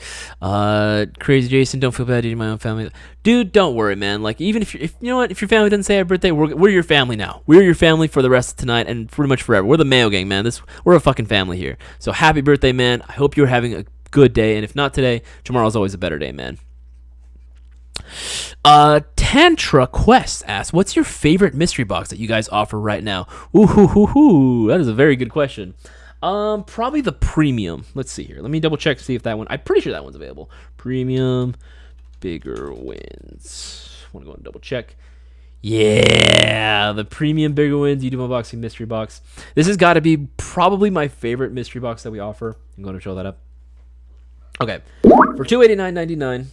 crazy Jason, don't feel bad eating my own family, dude. Don't worry, man. Like even if you know what, if your family doesn't say happy birthday, we're your family now. We're your family for the rest of tonight and pretty much forever. We're the Mayo Gang, man. We're a fucking family here. So happy birthday, man. I hope you're having a good day, and if not today, tomorrow's always a better day, man. Tantra Quest asks, what's your favorite mystery box that you guys offer right now? Ooh, that is a very good question. Probably the premium. Let's see here. Let me double check to see if that one. I'm pretty sure that one's available. Premium, bigger wins. Want to go and double check. Yeah, the premium bigger wins YouTube unboxing mystery box. This has got to be probably my favorite mystery box that we offer. I'm going to show that up. Okay, for $289.99,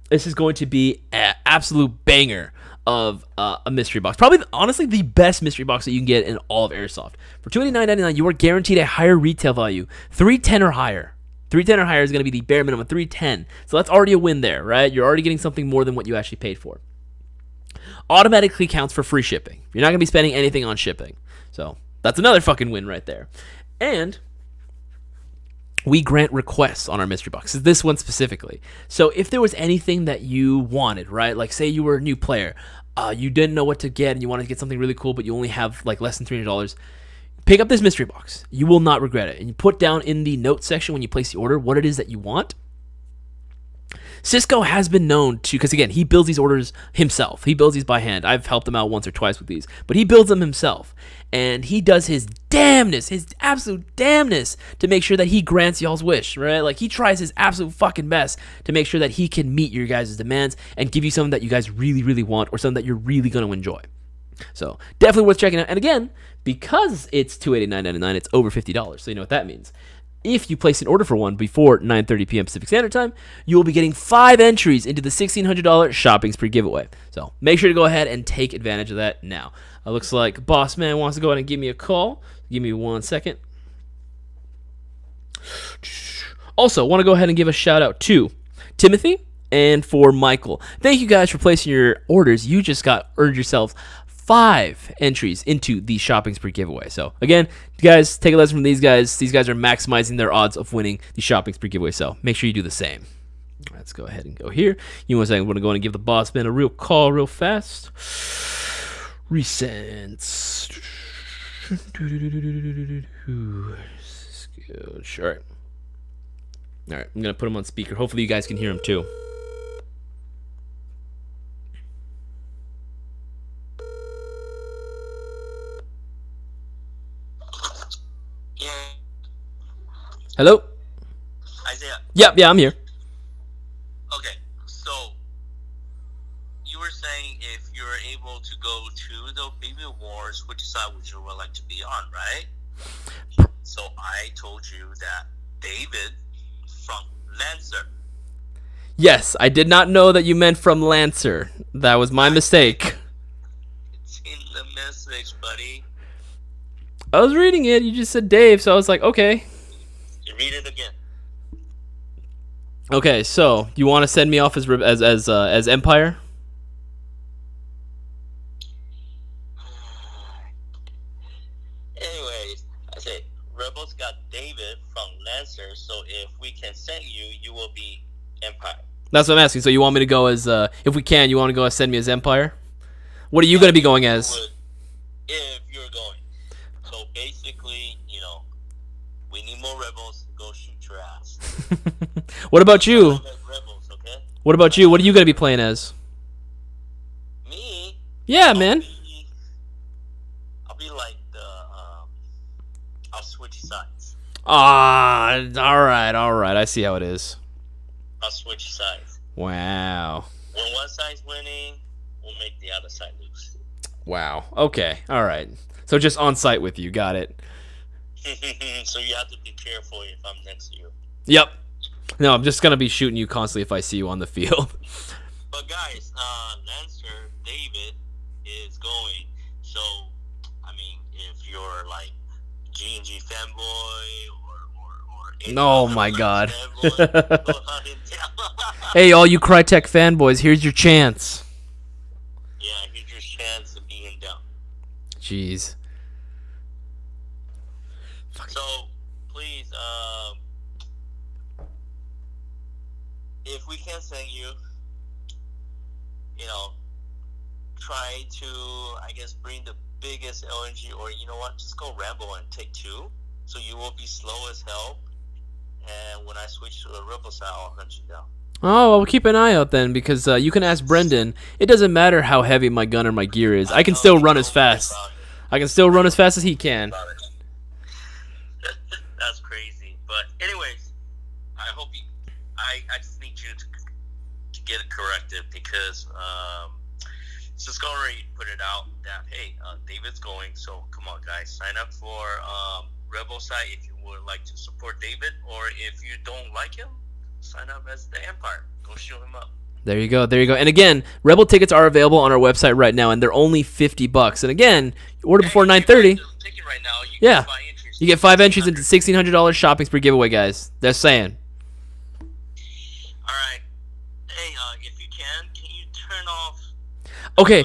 this is going to be an absolute banger of a mystery box. Probably, honestly, the best mystery box that you can get in all of Airsoft. For $289.99, you are guaranteed a higher retail value. 310 or higher. 310 or higher is going to be the bare minimum. 310. So that's already a win there, right? You're already getting something more than what you actually paid for. Automatically counts for free shipping. You're not going to be spending anything on shipping. So that's another fucking win right there. And we grant requests on our mystery boxes, this one specifically. So if there was anything that you wanted, right? Like say you were a new player, you didn't know what to get and you wanted to get something really cool, but you only have like less than $300, pick up this mystery box. You will not regret it. And you put down in the notes section when you place the order what it is that you want. Cisco has been known to, because again, he builds these orders himself. He builds these by hand. I've helped him out once or twice with these, but he builds them himself. And he does his damnness, his absolute damnness to make sure that he grants y'all's wish, right? Like he tries his absolute fucking best to make sure that he can meet your guys' demands and give you something that you guys really, really want or something that you're really going to enjoy. So definitely worth checking out. And again, because it's $289.99, it's over $50. So you know what that means. If you place an order for one before 9:30 p.m. Pacific Standard Time, you will be getting 5 entries into the $1,600 shopping spree giveaway. So make sure to go ahead and take advantage of that now. Looks like Boss Man wants to go ahead and give me a call. Give me 1 second. Also, want to go ahead and give a shout out to Timothy and for Michael. Thank you guys for placing your orders. You just earned yourselves 5 entries into the shopping spree giveaway. So again, guys, take a lesson from these guys. These guys are maximizing their odds of winning the shopping spree giveaway. So make sure you do the same. Let's go ahead and go here. You want to say I'm going to go and give the boss man a real call real fast. Recents. All right. All right. I'm going to put him on speaker. Hopefully you guys can hear him too. Hello? Isaiah. Yeah, I'm here. Okay, so you were saying if you're able to go to the baby wars, which side would you like to be on, right? So I told you that David from Lancer. Yes, I did not know that you meant from Lancer. That was my mistake. It's in the message, buddy. I was reading it. You just said Dave, so I was like, okay. Read it again. Okay, so you want to send me off as Empire? Anyways, I said Rebels got David from Lancer, so if we can send you, you will be Empire. That's what I'm asking. So you want me to go as if we can, you want to go send me as Empire? What are you going to be going as? If you're going. So basically, we need more Rebels. Go shoot your ass. What about you? Rebels, okay? What about you? What are you going to be playing as? Me? Yeah, man. I'll be like I'll switch sides. All right. I see how it is. I'll switch sides. Wow. When one side's winning, we'll make the other side lose. Wow. Okay. All right. So just on site with you. Got it. So you have to be careful if I'm next to you. Yep. No, I'm just gonna be shooting you constantly if I see you on the field. But guys, Lancer David is going. So, I mean, if you're like G&G fanboy or Oh my God. fanboy, go ahead and tell. Hey, all you Crytek fanboys, here's your chance. Yeah, here's your chance of being down. Jeez. So, please, if we can send you, try to, I guess, bring the biggest LNG, or you know what, just go Rambo and take 2, so you will be slow as hell, and when I switch to the Rebel side, I'll hunt you down. Oh, well, keep an eye out then, because you can ask Brendan. It doesn't matter how heavy my gun or my gear is. I can still run as fast. I can still run as fast as he can. That's crazy. But anyways, I hope you. I just need you to get it corrected, because Cisco already put it out that hey, David's going. So come on, guys, sign up for Rebel site if you would like to support David, or if you don't like him, sign up as the Empire. Go shoot him up. There you go. And again, Rebel tickets are available on our website right now, and they're only $50. And again, you order before 9:30. Right now, Yeah. You get 5 entries into $1,600 shopping spree giveaway, guys. They're saying. All right. Hey, if you can you turn off? Okay,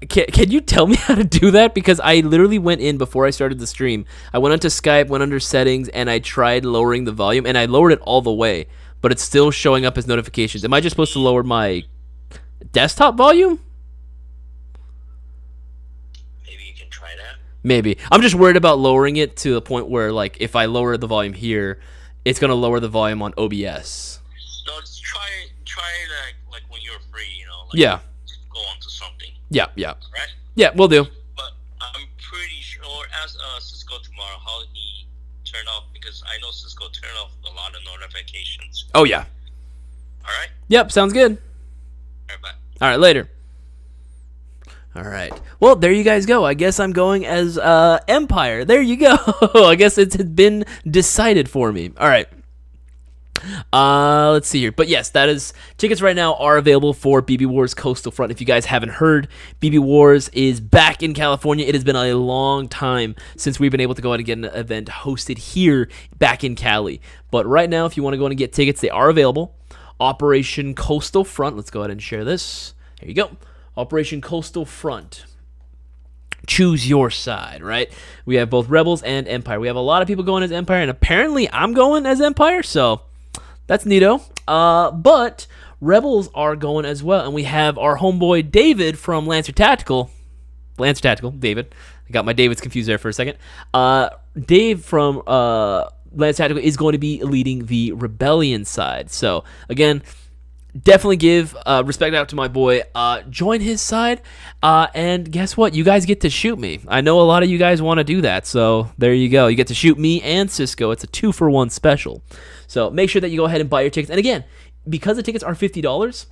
can you tell me how to do that? Because I literally went in before I started the stream. I went onto Skype, went under settings, and I tried lowering the volume, and I lowered it all the way, but it's still showing up as notifications. Am I just supposed to lower my desktop volume? Maybe. I'm just worried about lowering it to the point where, like, if I lower the volume here, it's going to lower the volume on OBS. So just try like when you're free, yeah. Go on to something. Yeah. Right? Yeah, we'll do. But I'm pretty sure, ask Cisco tomorrow how he turned off, because I know Cisco turned off a lot of notifications. Oh, yeah. All right? Yep, sounds good. All right, bye. All right, later. All right. Well, there you guys go. I guess I'm going as Empire. There you go. I guess it's been decided for me. All right. Let's see here. But yes, tickets right now are available for BB Wars Coastal Front. If you guys haven't heard, BB Wars is back in California. It has been a long time since we've been able to go out and get an event hosted here back in Cali. But right now, if you want to go out and get tickets, they are available. Operation Coastal Front. Let's go ahead and share this. Here you go. Operation Coastal Front. Choose your side, right? We have both Rebels and Empire. We have a lot of people going as Empire, and apparently I'm going as Empire, so that's neato. But Rebels are going as well, and we have our homeboy David from Lancer Tactical, David. I got my Davids confused there for a second. Dave from Lancer Tactical is going to be leading the Rebellion side. So, again, definitely give respect out to my boy. Join his side, and guess what? You guys get to shoot me. I know a lot of you guys want to do that, so there you go. You get to shoot me and Cisco. It's a 2-for-1 special. So make sure that you go ahead and buy your tickets. And again, because the tickets are $50,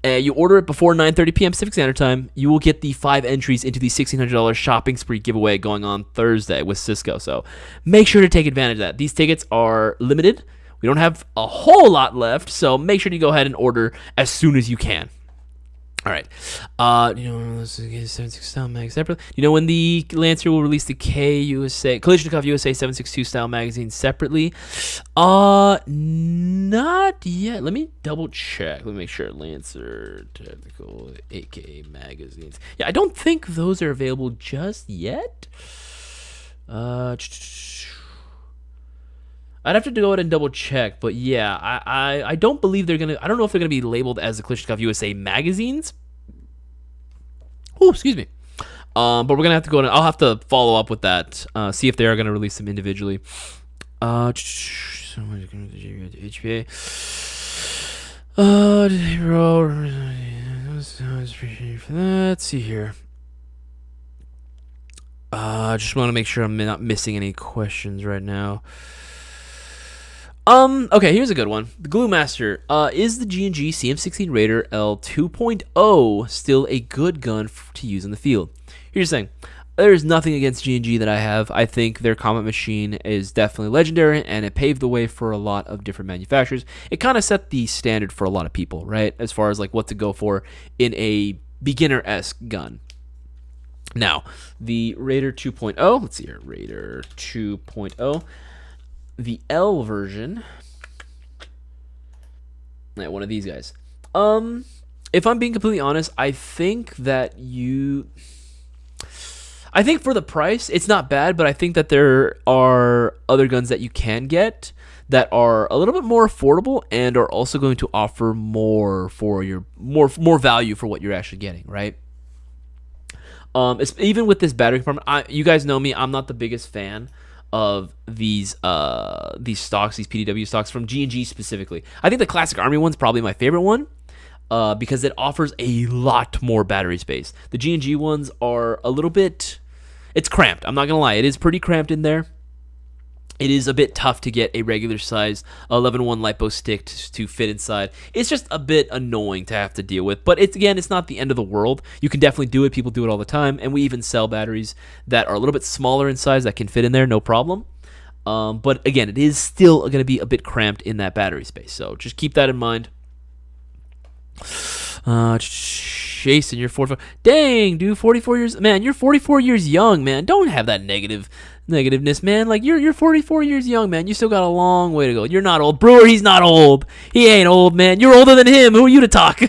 you order it before 9:30 p.m. Pacific Standard Time, you will get the 5 entries into the $1,600 shopping spree giveaway going on Thursday with Cisco. So make sure to take advantage of that. These tickets are limited. We don't have a whole lot left, so make sure to go ahead and order as soon as you can. All right. Let's get 7.62 style mag separately. You know when the Lancer will release the Kalashnikov USA 7.62 style magazine separately? Not yet. Let me double check. Let me make sure. Lancer Technical AK magazines. Yeah, I don't think those are available just yet. I'd have to go ahead and double check, but yeah, I don't believe they're gonna. I don't know if they're gonna be labeled as the Kalashnikov USA magazines. Oh, excuse me. But we're gonna have to go and I'll have to follow up with that. See if they are gonna release them individually. HPA. Let's see here. Just want to make sure I'm not missing any questions right now. Okay, here's a good one. The Glue Master. Is the G&G CM16 Raider L 2.0 still a good gun to use in the field? Here's the thing. There's nothing against G&G that I have. I think their Comet machine is definitely legendary, and it paved the way for a lot of different manufacturers. It kind of set the standard for a lot of people, right? As far as like what to go for in a beginner-esque gun. Now, the Raider 2.0. Let's see here. Raider 2.0. The L version, one of these guys. If I'm being completely honest, I think for the price, it's not bad, but I think that there are other guns that you can get that are a little bit more affordable and are also going to offer more for your more value for what you're actually getting, right? Even with this battery compartment, you guys know me, I'm not the biggest fan of these stocks, these PDW stocks from G&G specifically. I think the Classic Army one's probably my favorite one because it offers a lot more battery space. The G&G ones are a little bit, it's cramped. I'm not gonna lie, it is pretty cramped in there. It is a bit tough to get a regular size 11-1 lipo stick to fit inside. It's just a bit annoying to have to deal with. But it's not the end of the world. You can definitely do it. People do it all the time. And we even sell batteries that are a little bit smaller in size that can fit in there, no problem. But again, it is still going to be a bit cramped in that battery space. So just keep that in mind. Jason, you're 44. Dang, dude, 44 years. Man, you're 44 years young, man. Don't have that negativeness, man. Like, you're 44 years young, man. You still got a long way to go. You're not old. Brewer, he's not old. He ain't old, man. You're older than him. Who are you to talk?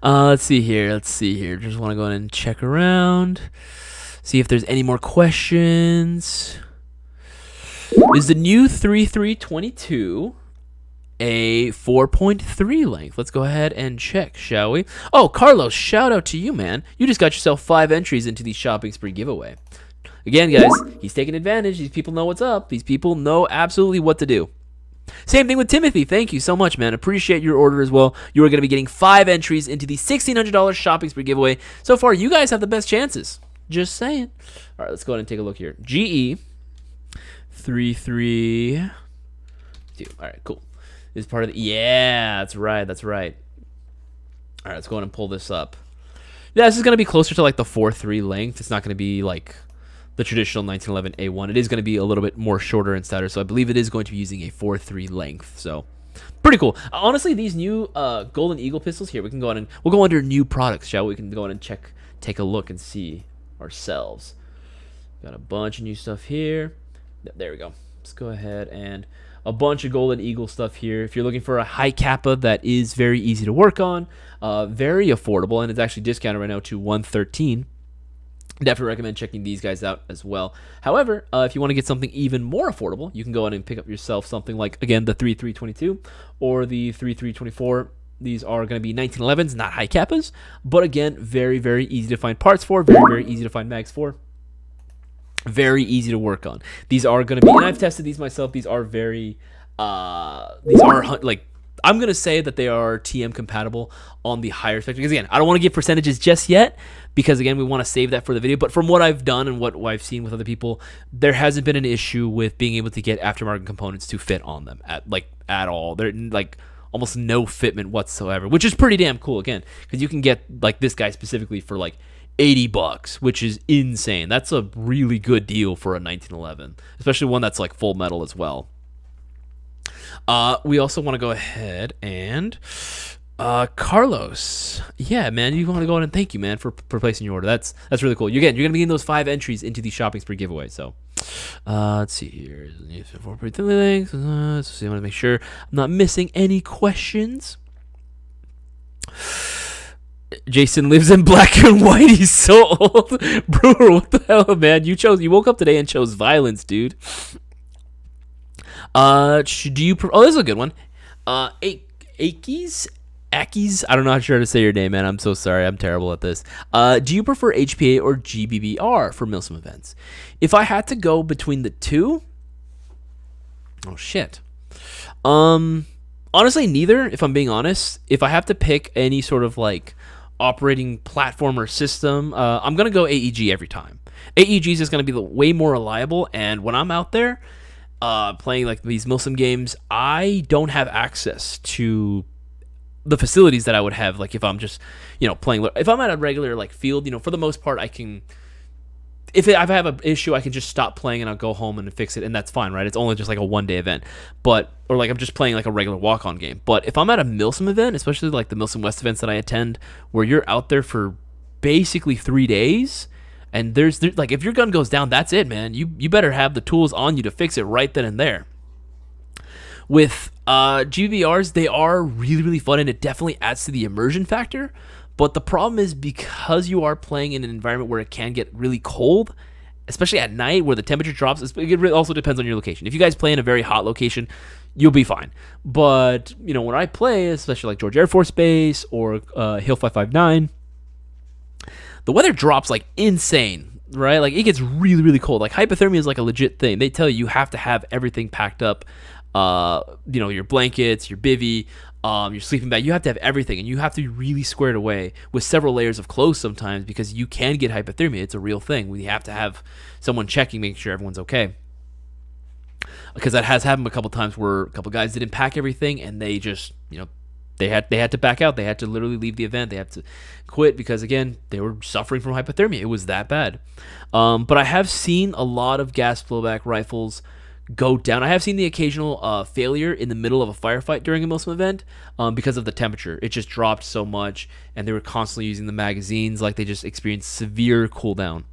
Let's see here. Just want to go ahead and check around. See if there's any more questions. Is the new 3322 a 4.3 length? Let's go ahead and check, shall we? Oh, Carlos, shout out to you, man. You just got yourself 5 entries into the shopping spree giveaway. Again, guys, he's taking advantage. These people know what's up. These people know absolutely what to do. Same thing with Timothy. Thank you so much, man. Appreciate your order as well. You are going to be getting 5 entries into the $1,600 shopping spree giveaway. So far, you guys have the best chances. Just saying. All right, let's go ahead and take a look here. GE 332. All right, cool. Is part of the, yeah, that's right. All right, let's go ahead and pull this up. Yeah, this is going to be closer to like the 4.3 length. It's not going to be like the traditional 1911 A1. It is going to be a little bit more shorter and stouter, so I believe it is going to be using a 4.3 length. So pretty cool. Honestly, these new Golden Eagle pistols here, we can go on and we'll go under new products, shall we? We can go on and take a look and see ourselves. Got a bunch of new stuff here. There we go. Let's go ahead and a bunch of Golden Eagle stuff here. If you're looking for a high kappa that is very easy to work on, very affordable, and it's actually discounted right now to $113. Definitely recommend checking these guys out as well. However, if you want to get something even more affordable, you can go ahead and pick up yourself something like, again, the 3322 or the 3324. These are going to be 1911s, not high kappas, but again, very, very easy to find parts for, very, very easy to find mags for. Very easy to work on. These are going to be, and I've tested these myself. These are very, like, I'm going to say that they are TM compatible on the higher spectrum. Because again, I don't want to give percentages just yet because again, we want to save that for the video. But from what I've done and what I've seen with other people, there hasn't been an issue with being able to get aftermarket components to fit on them at all. They're like almost no fitment whatsoever, which is pretty damn cool. Again, because you can get like this guy specifically for like $80, which is insane. That's a really good deal for a 1911, especially one that's like full metal as well. We also want to go ahead and Carlos. Yeah, man, you want to go ahead and thank you, man, for placing your order. That's really cool. You're gonna be getting those 5 entries into the shopping spree giveaway. So, let's see here. Let's see. I want to make sure I'm not missing any questions. Jason lives in black and white. He's so old. Brewer, what the hell, man? You woke up today and chose violence, dude. Do you? Oh, this is a good one. Akies. I don't know how to say your name, man. I'm so sorry. I'm terrible at this. Do you prefer HPA or GBBR for milsim events? If I had to go between the two, oh shit. Honestly, neither. If I'm being honest, if I have to pick any sort of like operating platform or system, I'm gonna go AEG every time. AEG is just gonna be way more reliable, and when I'm out there playing like these milsim games, I don't have access to the facilities that I would have like if I'm just playing. If I'm at a regular like field, for the most part I can. If I have an issue, I can just stop playing and I'll go home and fix it, and that's fine, right? It's only just like a 1-day event, or like I'm just playing like a regular walk-on game. But if I'm at a milsim event, especially like the milsim West events that I attend, where you're out there for basically 3 days, and there's like if your gun goes down, that's it, man. You better have the tools on you to fix it right then and there. With GBRs, they are really, really fun, and it definitely adds to the immersion factor. But the problem is because you are playing in an environment where it can get really cold, especially at night where the temperature drops. It also depends on your location. If you guys play in a very hot location, you'll be fine. But, when I play, especially like George Air Force Base or Hill 559, the weather drops like insane, right? Like it gets really, really cold. Like hypothermia is like a legit thing. They tell you have to have everything packed up. Your blankets, your bivy, your sleeping bag. You have to have everything, and you have to be really squared away with several layers of clothes sometimes because you can get hypothermia. It's a real thing. We have to have someone checking, making sure everyone's okay. Because that has happened a couple times where a couple guys didn't pack everything, and they just, they had to back out. They had to literally leave the event. They had to quit because, again, they were suffering from hypothermia. It was that bad. But I have seen a lot of gas blowback rifles go down. I have seen the occasional failure in the middle of a firefight during a milsim event because of the temperature. It just dropped so much, and they were constantly using the magazines. Like they just experienced severe cooldown.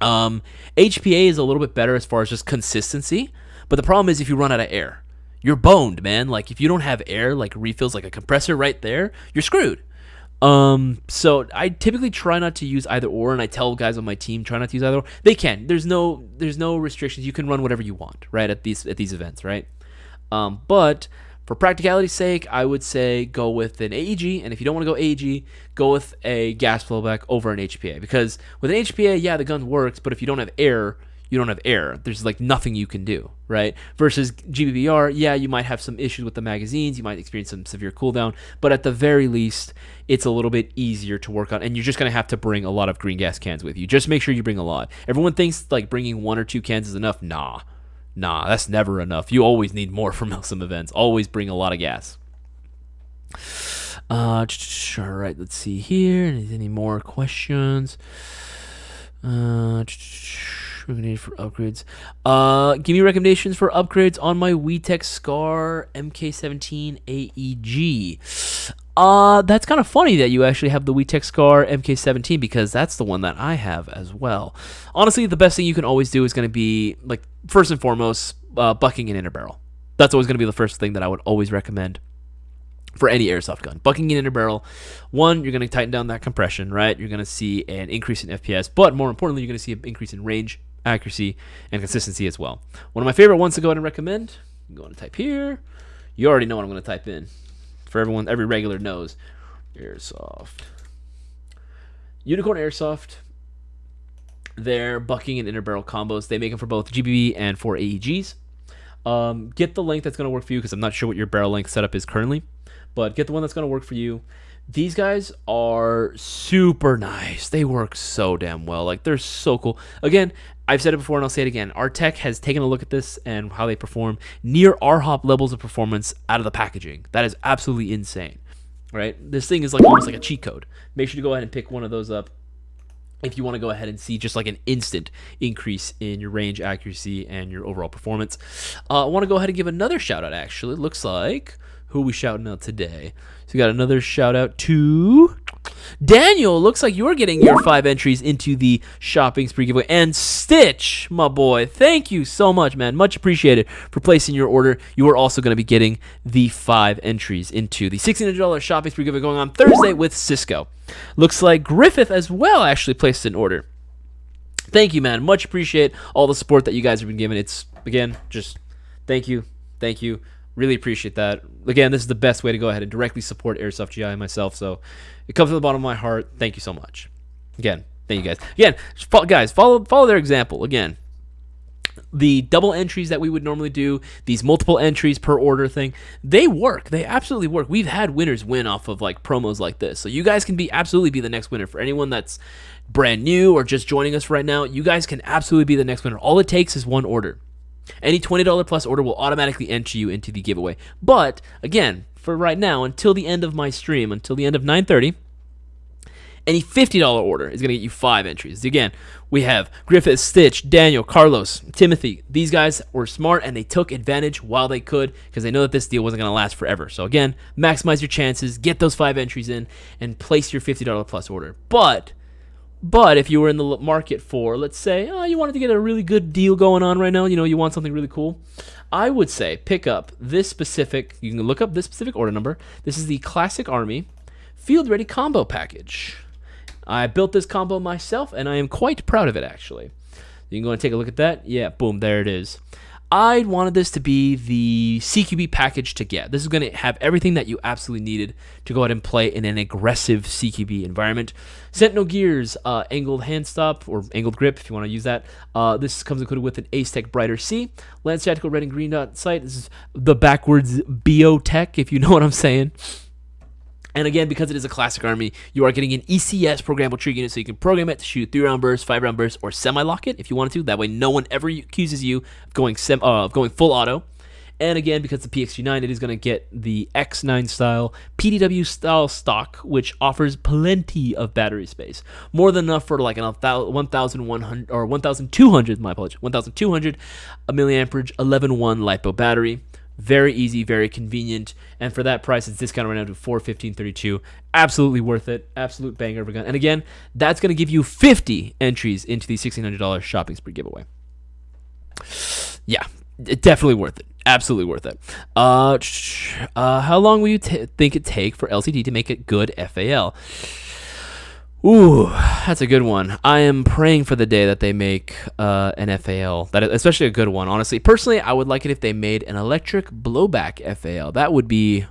HPA is a little bit better as far as just consistency, but the problem is if you run out of air, you're boned, man. Like if you don't have air, like refills, like a compressor right there, you're screwed. So I typically try not to use either or, and I tell guys on my team try not to use either or. They can. There's no restrictions. You can run whatever you want, right, at these events, right? But for practicality's sake, I would say go with an AEG, and if you don't want to go AEG, go with a gas blowback over an HPA, because with an HPA, yeah, the gun works, but if you don't have air, you don't have air. There's like nothing you can do, right? Versus GBBR, yeah, you might have some issues with the magazines. You might experience some severe cooldown, but at the very least, it's a little bit easier to work on, and you're just going to have to bring a lot of green gas cans with you. Just make sure you bring a lot. Everyone thinks like bringing 1 or 2 cans is enough. Nah, that's never enough. You always need more for milsim events. Always bring a lot of gas. All right, let's see here. Any more questions? For upgrades. Give me recommendations for upgrades on my WeTech Scar MK17 AEG. That's kind of funny that you actually have the WeTech Scar MK17 because that's the one that I have as well. Honestly, the best thing you can always do is going to be, like, first and foremost, bucking an inner barrel. That's always going to be the first thing that I would always recommend for any airsoft gun. Bucking an inner barrel, one, you're going to tighten down that compression, right? You're going to see an increase in FPS, but more importantly, you're going to see an increase in range, accuracy, and consistency as well. One of my favorite ones to go ahead and recommend, I'm going to type here. You already know what I'm going to type in. For everyone, every regular knows. Airsoft. Unicorn Airsoft. They're bucking and inner barrel combos. They make them for both GBB and for AEGs. Get the length that's going to work for you because I'm not sure what your barrel length setup is currently. But get the one that's going to work for you. These guys are super nice. They work so damn well. Like, they're so cool. Again, I've said it before and I'll say it again. Our tech has taken a look at this and how they perform near RHOP levels of performance out of the packaging. That is absolutely insane, right? This thing is like almost like a cheat code. Make sure to go ahead and pick one of those up if you want to go ahead and see just like an instant increase in your range, accuracy, and your overall performance. I want to go ahead and give another shout out, actually. It looks like Who are we shouting out today? So we got another shout out to Daniel. Looks like you're getting your 5 entries into the shopping spree giveaway. And Stitch, my boy, thank you so much, man. Much appreciated for placing your order. You are also going to be getting the 5 entries into the $1,600 shopping spree giveaway going on Thursday with Cisco. Looks like Griffith as well actually placed an order. Thank you, man. Much appreciate all the support that you guys have been giving. It's, again, just thank you. Thank you. Really appreciate that. Again, this is the best way to go ahead and directly support Airsoft GI myself. So it comes from the bottom of my heart. Thank you so much. Again, thank you guys. Again, guys, follow their example. Again, the double entries that we would normally do, these multiple entries per order thing, they work. They absolutely work. We've had winners win off of like promos like this. So you guys can absolutely be the next winner. For anyone that's brand new or just joining us right now, you guys can absolutely be the next winner. All it takes is one order. Any $20 plus order will automatically enter you into the giveaway. But, again, for right now, until the end of my stream, until the end of 9:30, any $50 order is going to get you 5 entries. Again, we have Griffith, Stitch, Daniel, Carlos, Timothy. These guys were smart, and they took advantage while they could because they know that this deal wasn't going to last forever. So, again, maximize your chances, get those 5 entries in, and place your $50 plus order. But if you were in the market for, let's say, you wanted to get a really good deal going on right now, you want something really cool, I would say pick up this specific, you can look up this specific order number. This is the Classic Army Field Ready Combo Package. I built this combo myself, and I am quite proud of it, actually. You can go and take a look at that. Yeah, boom, there it is. I wanted this to be the CQB package to get. This is going to have everything that you absolutely needed to go ahead and play in an aggressive CQB environment. Sentinel gears, angled hand stop or angled grip if you want to use that. This comes included with an Ace Tech Brighter C, Lance Tactical red and green dot sight. This is the backwards BO-Tech, if you know what I'm saying. And again, because it is a Classic Army, you are getting an ECS programmable trigger unit, so you can program it to shoot 3-round bursts, 5-round bursts, or semi-lock it if you wanted to. That way, no one ever accuses you of going full auto. And again, because the PXG9, it is going to get the X9 style, PDW style stock, which offers plenty of battery space, more than enough for like an 1,100 or 1,200. My apologies, 1,200 milliamperage 11-1 LiPo battery. Very easy, very convenient, and for that price, it's discounted right now to $415.32. Absolutely worth it. Absolute banger of a gun. And again, that's going to give you 50 entries into the $1,600 shopping spree giveaway. Yeah, definitely worth it. Absolutely worth it. How long will you think it take for LCD to make a good FAL? Ooh, that's a good one. I am praying for the day that they make an FAL, especially a good one. Honestly, personally, I would like it if they made an electric blowback FAL. That would be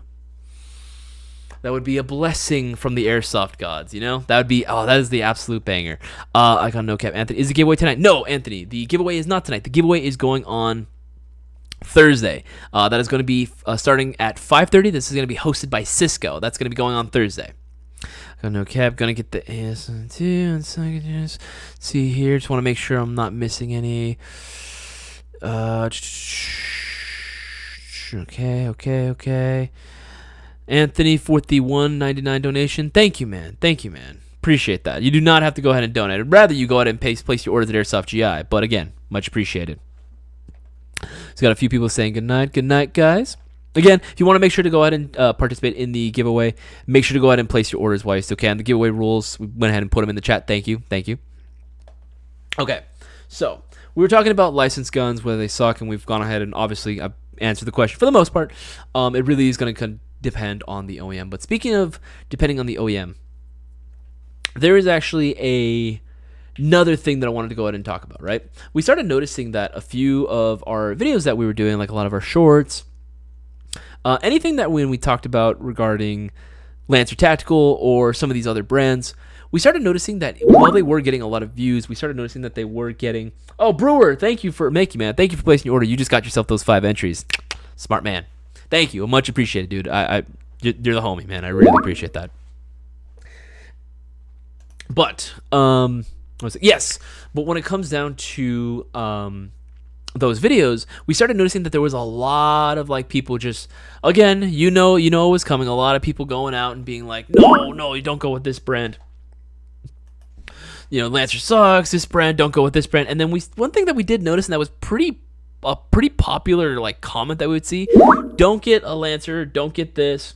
a blessing from the Airsoft gods. That is the absolute banger. I got no cap. Anthony, is the giveaway tonight? No, Anthony, the giveaway is not tonight. The giveaway is going on Thursday. That is going to be starting at 5:30. This is going to be hosted by Cisco. That's going to be going on Thursday. Got no cap. Gonna get the ASM2. So I can just see here. Just want to make sure I'm not missing any. Okay. Anthony with the $1.99 donation. Thank you, man. Appreciate that. You do not have to go ahead and donate. I'd rather you go ahead and place your orders at Airsoft GI. But again, much appreciated. So got a few people saying good night, guys. Again, if you want to make sure to go ahead and participate in the giveaway, make sure to go ahead and place your orders while you still can. The giveaway rules, we went ahead and put them in the chat. Thank you. Okay, so we were talking about licensed guns, whether they suck, and we've gone ahead and obviously answered the question for the most part. It really is going to depend on the OEM. But speaking of depending on the OEM, there is actually another thing that I wanted to go ahead and talk about, right? We started noticing that a few of our videos that we were doing, like a lot of our shorts, anything that when we talked about regarding Lancer Tactical or some of these other brands, we started noticing that while they were getting a lot of views, we started noticing that they were getting... Oh, Brewer, thank you for placing your order. You just got yourself those 5 entries. Smart man. Thank you. Much appreciated, dude. You're the homie, man. I really appreciate that. But, yes. But when it comes down to... those videos, we started noticing that there was a lot of people just, again, it was coming, a lot of people going out and being like, no, you don't go with this brand, Lancer sucks, this brand, don't go with this brand. And then one thing that we did notice, and that was pretty a pretty popular like comment that we would see. Don't get a Lancer. Don't get this.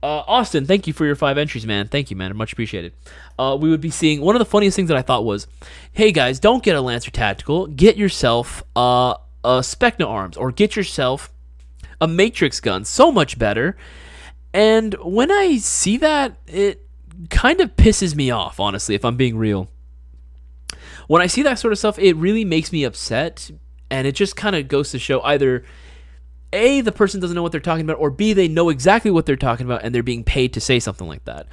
Austin, thank you for your 5 entries, man. Thank you, man. Much appreciated. We would be seeing one of the funniest things that I thought was, hey guys, don't get a Lancer Tactical. Get yourself a Specna Arms, or get yourself a Matrix gun. So much better. And when I see that, it kind of pisses me off, honestly, if I'm being real. When I see that sort of stuff, it really makes me upset, and it just kind of goes to show either A, the person doesn't know what they're talking about, or B, they know exactly what they're talking about and they're being paid to say something like that.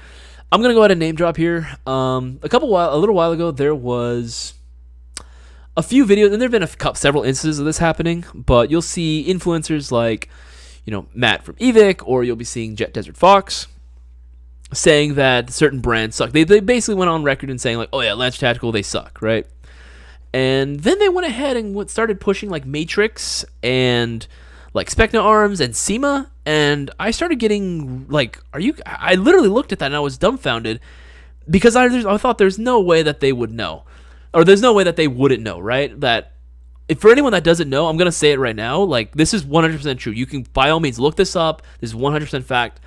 I'm going to go ahead and name drop here. A little while ago, there was a few videos, and there have been several instances of this happening, but you'll see influencers like, Matt from Evic, or you'll be seeing Jet Desert Fox saying that certain brands suck. They basically went on record and saying like, oh yeah, Lancer Tactical, they suck, right? And then they went ahead and started pushing like Matrix and like Specna Arms and SEMA, and I started getting like, I literally looked at that and I was dumbfounded, because I thought there's no way that they would know, or there's no way that they wouldn't know, right? That if for anyone that doesn't know, I'm going to say it right now, like this is 100% true. You can by all means look this up. This is 100% fact.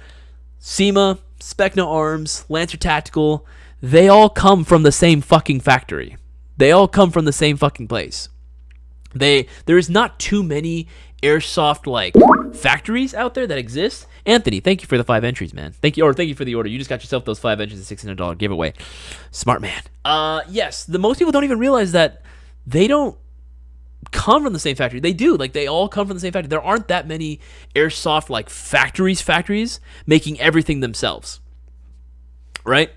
SEMA, Specna Arms, Lancer Tactical, they all come from the same fucking factory. They all come from the same fucking place. There is not too many Airsoft like factories out there that exist. Anthony, thank you for the 5 entries, man. Thank you for the order. You just got yourself those 5 entries and $600 giveaway. Smart man. Yes, most people don't even realize that they don't come from the same factory. They do. Like, they all come from the same factory. There aren't that many Airsoft like factories making everything themselves. Right?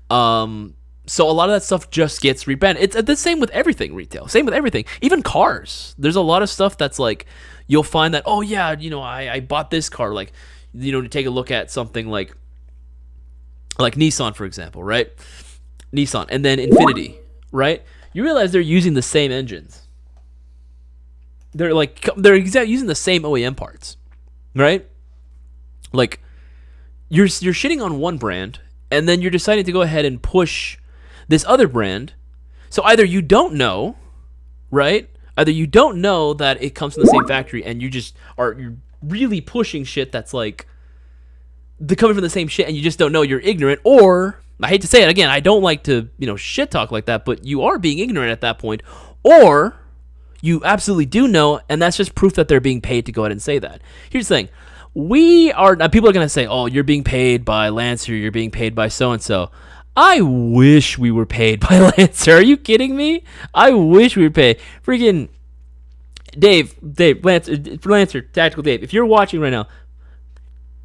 So a lot of that stuff just gets rebranded. It's the same with everything retail. Same with everything. Even cars. There's a lot of stuff that's like, you'll find that, oh yeah, I bought this car. Like, to take a look at something like Nissan, for example, right? Nissan. And then Infinity, right? You realize they're using the same engines. They're using the same OEM parts, right? Like, you're shitting on one brand, and then you're deciding to go ahead and push this other brand. So either you don't know, right? Either you don't know that it comes from the same factory, and you're really pushing shit that's like coming from the same shit, and you just don't know, you're ignorant. Or, I hate to say it again, I don't like to shit talk like that, but you are being ignorant at that point. Or you absolutely do know, and that's just proof that they're being paid to go ahead and say that. Here's the thing. People are going to say, oh, you're being paid by Lancer, you're being paid by so-and-so. I wish we were paid by Lancer. Are you kidding me? I wish we were paid. Freaking Dave, Lancer, Tactical Dave, if you're watching right now,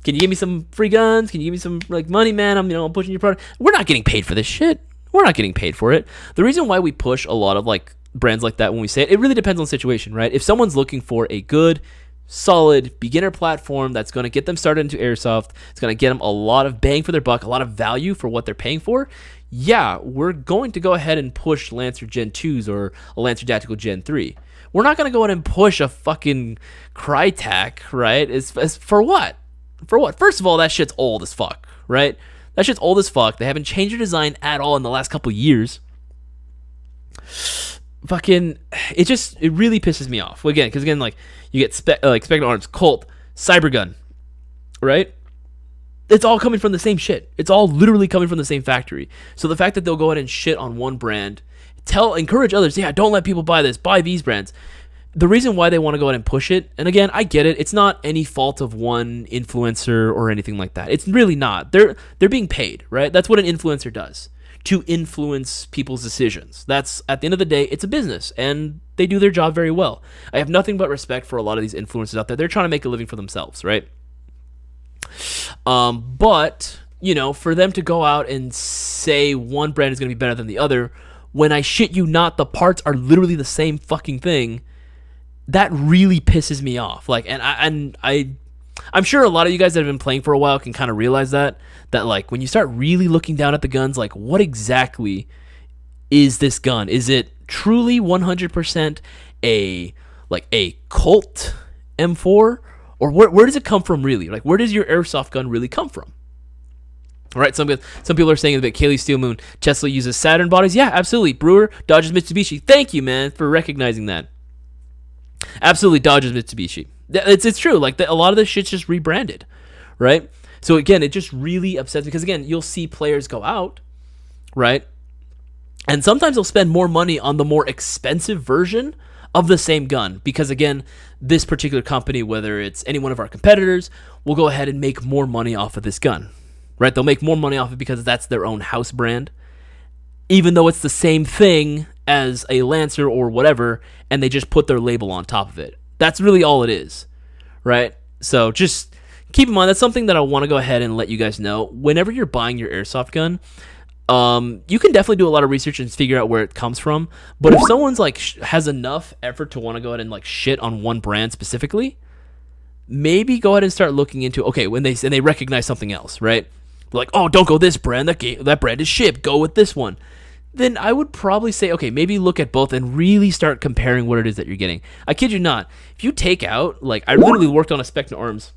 can you give me some free guns? Can you give me some like money, man? I'm pushing your product. We're not getting paid for this shit. We're not getting paid for it. The reason why we push a lot of like brands like that when we say it really depends on the situation, right? If someone's looking for a good, solid beginner platform that's going to get them started into Airsoft, it's going to get them a lot of bang for their buck, a lot of value for what they're paying for, yeah, we're going to go ahead and push Lancer Gen 2s or a Lancer Tactical Gen 3. We're not going to go ahead and push a fucking Crytac, right? It's for what? For what? First of all, that shit's old as fuck, right? That shit's old as fuck. They haven't changed their design at all in the last couple years. Fucking, it really pisses me off. Again, because like, you get Specna Arms, Colt, Cybergun, right? It's all coming from the same shit. It's all literally coming from the same factory. So the fact that they'll go ahead and shit on one brand, encourage others, yeah, don't let people buy this, buy these brands. The reason why they want to go ahead and push it, and again, I get it, it's not any fault of one influencer or anything like that. It's really not. They're being paid, right? That's what an influencer does, to influence people's decisions. That's, at the end of the day, it's a business, and they do their job very well. I have nothing but respect for a lot of these influencers out there. They're trying to make a living for themselves, right? But, for them to go out and say one brand is going to be better than the other, when I shit you not, the parts are literally the same fucking thing, that really pisses me off. Like, I'm sure a lot of you guys that have been playing for a while can kind of realize that like, when you start really looking down at the guns, like, what exactly is this gun? Is it truly 100% a Colt M4? Or where does it come from really? Like, where does your Airsoft gun really come from? All right, some people are saying that Kaylee Steel Moon, Tesla uses Saturn bodies. Yeah, absolutely. Brewer dodges Mitsubishi. Thank you, man, for recognizing that. Absolutely dodges Mitsubishi. It's true. Like a lot of this shit's just rebranded, right? So again, it just really upsets me because again, you'll see players go out, right? And sometimes they'll spend more money on the more expensive version of the same gun because again, this particular company, whether it's any one of our competitors, will go ahead and make more money off of this gun, right? They'll make more money off it because that's their own house brand, even though it's the same thing as a Lancer or whatever, and they just put their label on top of it. That's really all it is, right? So just keep in mind, that's something that I want to go ahead and let you guys know. Whenever you're buying your airsoft gun, you can definitely do a lot of research and figure out where it comes from. But if someone's like has enough effort to want to go ahead and like shit on one brand specifically, maybe go ahead and start looking into, okay, when they recognize something else, right? Like, oh, don't go this brand. That brand is shit. Go with this one. Then I would probably say, okay, maybe look at both and really start comparing what it is that you're getting. I kid you not. If you take out, like, I literally worked on a Spectre Arms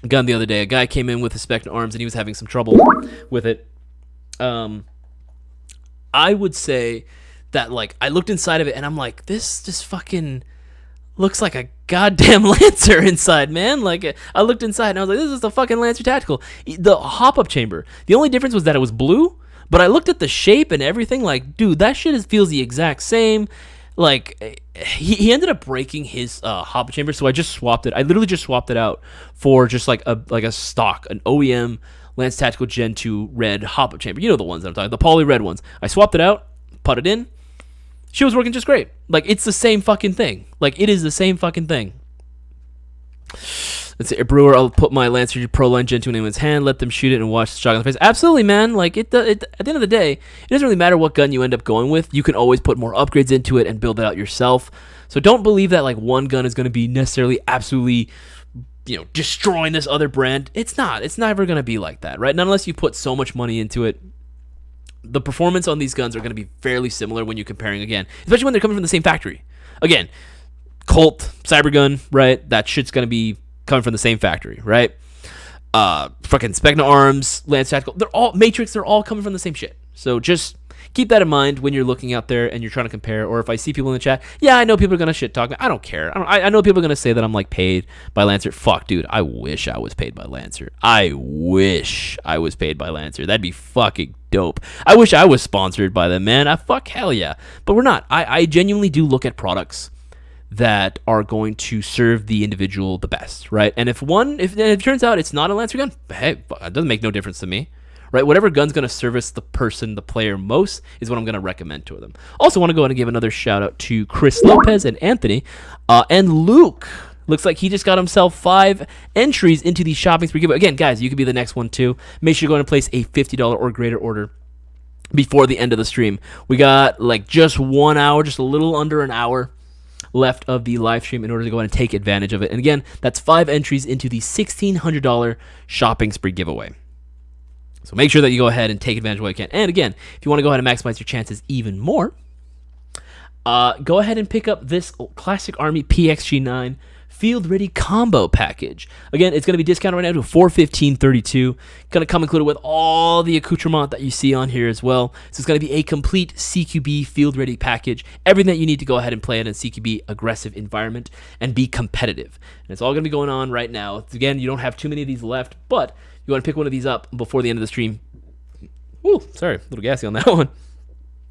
gun the other day. A guy came in with a Spectre Arms and he was having some trouble with it. I would say that, like, I looked inside of it and I'm like, this just fucking looks like a goddamn Lancer inside, man. Like, I looked inside and I was like, this is the fucking Lancer Tactical. The hop-up chamber. The only difference was that it was blue. But I looked at the shape and everything, like, dude, that shit feels the exact same. Like, he ended up breaking his hop chamber, so I just swapped it. I literally just swapped it out for just like a stock, an OEM Lance Tactical Gen 2 red hop chamber. You know the ones that I'm talking, the poly red ones. I swapped it out, put it in. She was working just great. Like, it's the same fucking thing. Like, it is the same fucking thing. Let's say, Brewer, I'll put my Lancer Pro Line Gen 2 in anyone's hand, let them shoot it and watch the shot in the face. Absolutely, man. Like, at the end of the day, it doesn't really matter what gun you end up going with. You can always put more upgrades into it and build it out yourself. So don't believe that, like, one gun is going to be necessarily absolutely, destroying this other brand. It's not. It's never going to be like that, right? Not unless you put so much money into it. The performance on these guns are going to be fairly similar when you're comparing, again, especially when they're coming from the same factory. Again, Colt, Cybergun, right? That shit's going to be coming from the same factory, right? Fucking Spectre Arms, Lance Tactical, they're all Matrix, they're all coming from the same shit. So just keep that in mind when you're looking out there and you're trying to compare. Or if I see people in the chat, yeah, I know people are gonna shit talk me. I don't care. I know people are gonna say that I'm like paid by Lancer. Fuck, dude, I wish I was paid by Lancer. I wish I was paid by Lancer. That'd be fucking dope. I wish I was sponsored by them, man. Fuck, hell yeah. But we're not. I genuinely do look at products that are going to serve the individual the best, right? And if it turns out it's not a Lancer gun, hey, it doesn't make no difference to me, right? Whatever gun's going to service the player most is what I'm going to recommend to them. Also want to go ahead and give another shout out to Chris Lopez and Anthony and Luke. Looks like he just got himself 5 entries into the shopping spree giveaway. Again, guys, you could be the next one too. Make sure you go ahead and place a $50 or greater order before the end of the stream. We got like just 1 hour, just a little under an hour left of the live stream in order to go ahead and take advantage of it. And again, that's 5 entries into the $1,600 shopping spree giveaway. So make sure that you go ahead and take advantage of what you can. And again, if you want to go ahead and maximize your chances even more, go ahead and pick up this Classic Army PXG9 Field Ready Combo Package. Again, it's going to be discounted right now to $415.32. Going to come included with all the accoutrement that you see on here as well. So it's going to be a complete CQB Field Ready package. Everything that you need to go ahead and play in a CQB aggressive environment and be competitive. And it's all going to be going on right now. Again, you don't have too many of these left, but you want to pick one of these up before the end of the stream. Ooh, sorry, a little gassy on that one.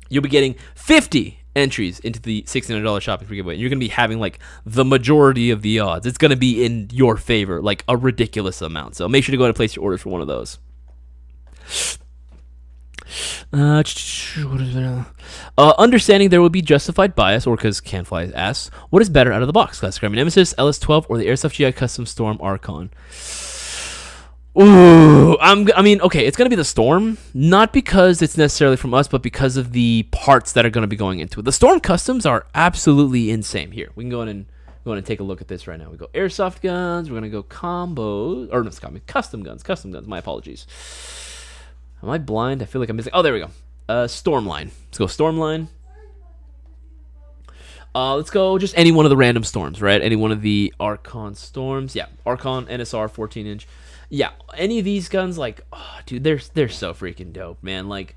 You'll be getting 50 entries into the $1,600 shopping free giveaway. And you're going to be having like the majority of the odds. It's going to be in your favor, like a ridiculous amount. So make sure to go ahead and place your orders for one of those. Understanding there will be justified bias, or because Canfly asks, what is better out of the box? Classic Army Nemesis, LS12, or the Airsoft GI Custom Storm Archon? Ooh, okay, it's going to be the Storm, not because it's necessarily from us, but because of the parts that are going to be going into it. The Storm Customs are absolutely insane. Here, we can go in and take a look at this right now. We go Airsoft guns, we're going to go combos, or no, custom guns, my apologies. Am I blind? I feel like I'm missing, oh, there we go. Stormline, let's go Stormline. Let's go just any one of the random storms, right? Any one of the Archon storms. Yeah, Archon, NSR, 14-inch. Yeah, any of these guns, like, oh, dude, they're so freaking dope, man. Like,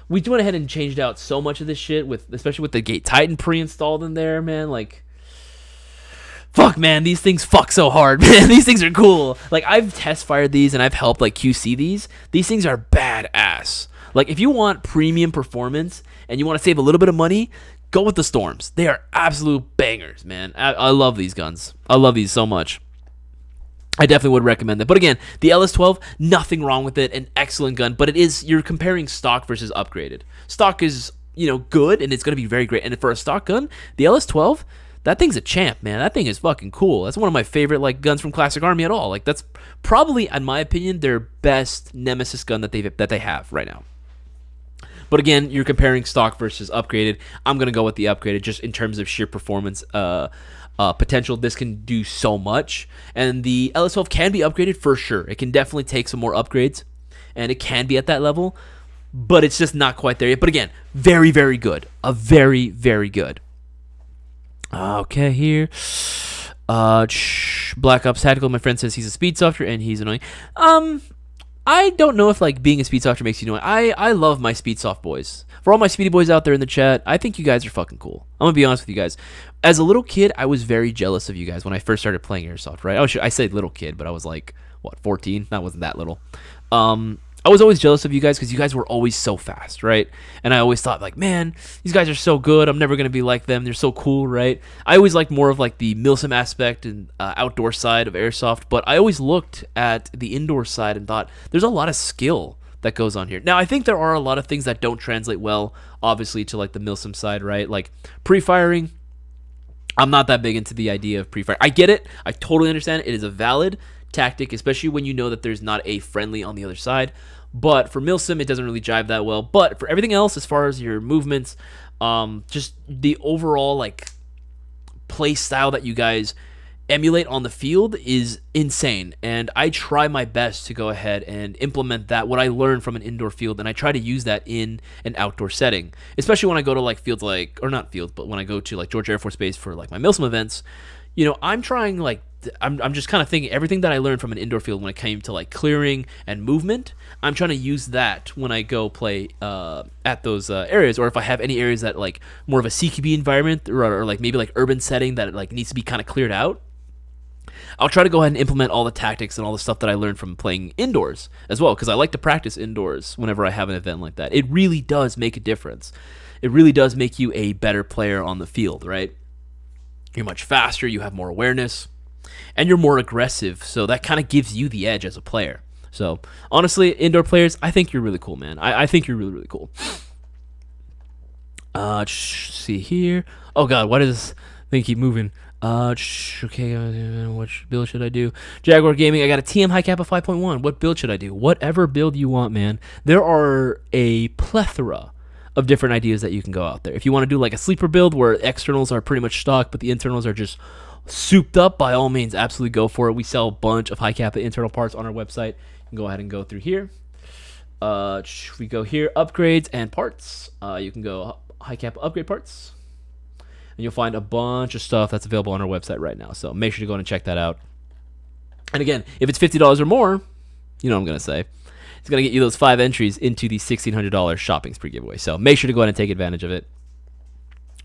we went ahead and changed out so much of this shit, especially with the Gate Titan pre-installed in there, man. Like, Fuck, man, these things fuck so hard, man. These things are cool. Like, I've test fired these and I've helped like QC these. These things are badass. Like, if you want premium performance and you want to save a little bit of money, go with the Storms. They are absolute bangers, man. I love these guns. I love these so much. I definitely would recommend them. But again, the LS12, nothing wrong with it. An excellent gun. But it is, you're comparing stock versus upgraded. Stock is, good, and it's going to be very great. And for a stock gun, the LS12, that thing's a champ, man. That thing is fucking cool. That's one of my favorite like guns from Classic Army at all. Like, that's probably, in my opinion, their best Nemesis gun that they have right now. But again, you're comparing stock versus upgraded. I'm going to go with the upgraded just in terms of sheer performance potential. This can do so much. And the LS12 can be upgraded for sure. It can definitely take some more upgrades. And it can be at that level. But it's just not quite there yet. But again, very, very good. Very, very good. Okay, here. Black Ops Tactical. My friend says he's a Speedsofter and he's annoying. I don't know if like being a Speedsofter makes you annoying. I love my Speedsoft boys. For all my Speedy boys out there in the chat, I think you guys are fucking cool. I'm gonna be honest with you guys. As a little kid, I was very jealous of you guys when I first started playing Airsoft. Right? I say little kid, but I was like 14. That wasn't that little. I was always jealous of you guys because you guys were always so fast, right? And I always thought, like, man, these guys are so good. I'm never going to be like them. They're so cool, right? I always liked more of, like, the milsim aspect and outdoor side of Airsoft, but I always looked at the indoor side and thought, there's a lot of skill that goes on here. Now, I think there are a lot of things that don't translate well, obviously, to, like, the milsim side, right? Like, pre-firing, I'm not that big into the idea of pre-fire. I get it. I totally understand it. It is a valid tactic, especially when you know that there's not a friendly on the other side. But for milsim, it doesn't really jive that well. But for everything else, as far as your movements, just the overall like play style that you guys emulate on the field is insane. And I try my best to go ahead and implement that, what I learned from an indoor field, and I try to use that in an outdoor setting. Especially when I go to like fields like, or not fields, but when I go to like Georgia Air Force Base for like my milsim events, I'm trying like, I'm just kind of thinking everything that I learned from an indoor field when it came to like clearing and movement, I'm trying to use that when I go play at those areas, or if I have any areas that like more of a CQB environment or like maybe like urban setting that like needs to be kind of cleared out. I'll try to go ahead and implement all the tactics and all the stuff that I learned from playing indoors as well, because I like to practice indoors whenever I have an event like that. It really does make a difference. It really does make you a better player on the field, right? You're much faster, you have more awareness, and you're more aggressive, so that kind of gives you the edge as a player. So, honestly, indoor players, I think you're really cool, man. I think you're really, really cool. See here. Oh, God, why does this thing keep moving? Okay, what build should I do? Jaguar Gaming, I got a TM high cap of 5.1. What build should I do? Whatever build you want, man. There are a plethora of different ideas that you can go out there. If you want to do like a sleeper build where externals are pretty much stock, but the internals are just souped up, by all means, absolutely go for it. We sell a bunch of high kappa internal parts on our website. You can go ahead and go through here. We go here, upgrades and parts. You can go high kappa upgrade parts, and you'll find a bunch of stuff that's available on our website right now. So make sure to go and check that out. And again, if it's $50 or more, you know what I'm going to say. It's going to get you those 5 entries into the $1,600 shopping spree giveaway. So make sure to go ahead and take advantage of it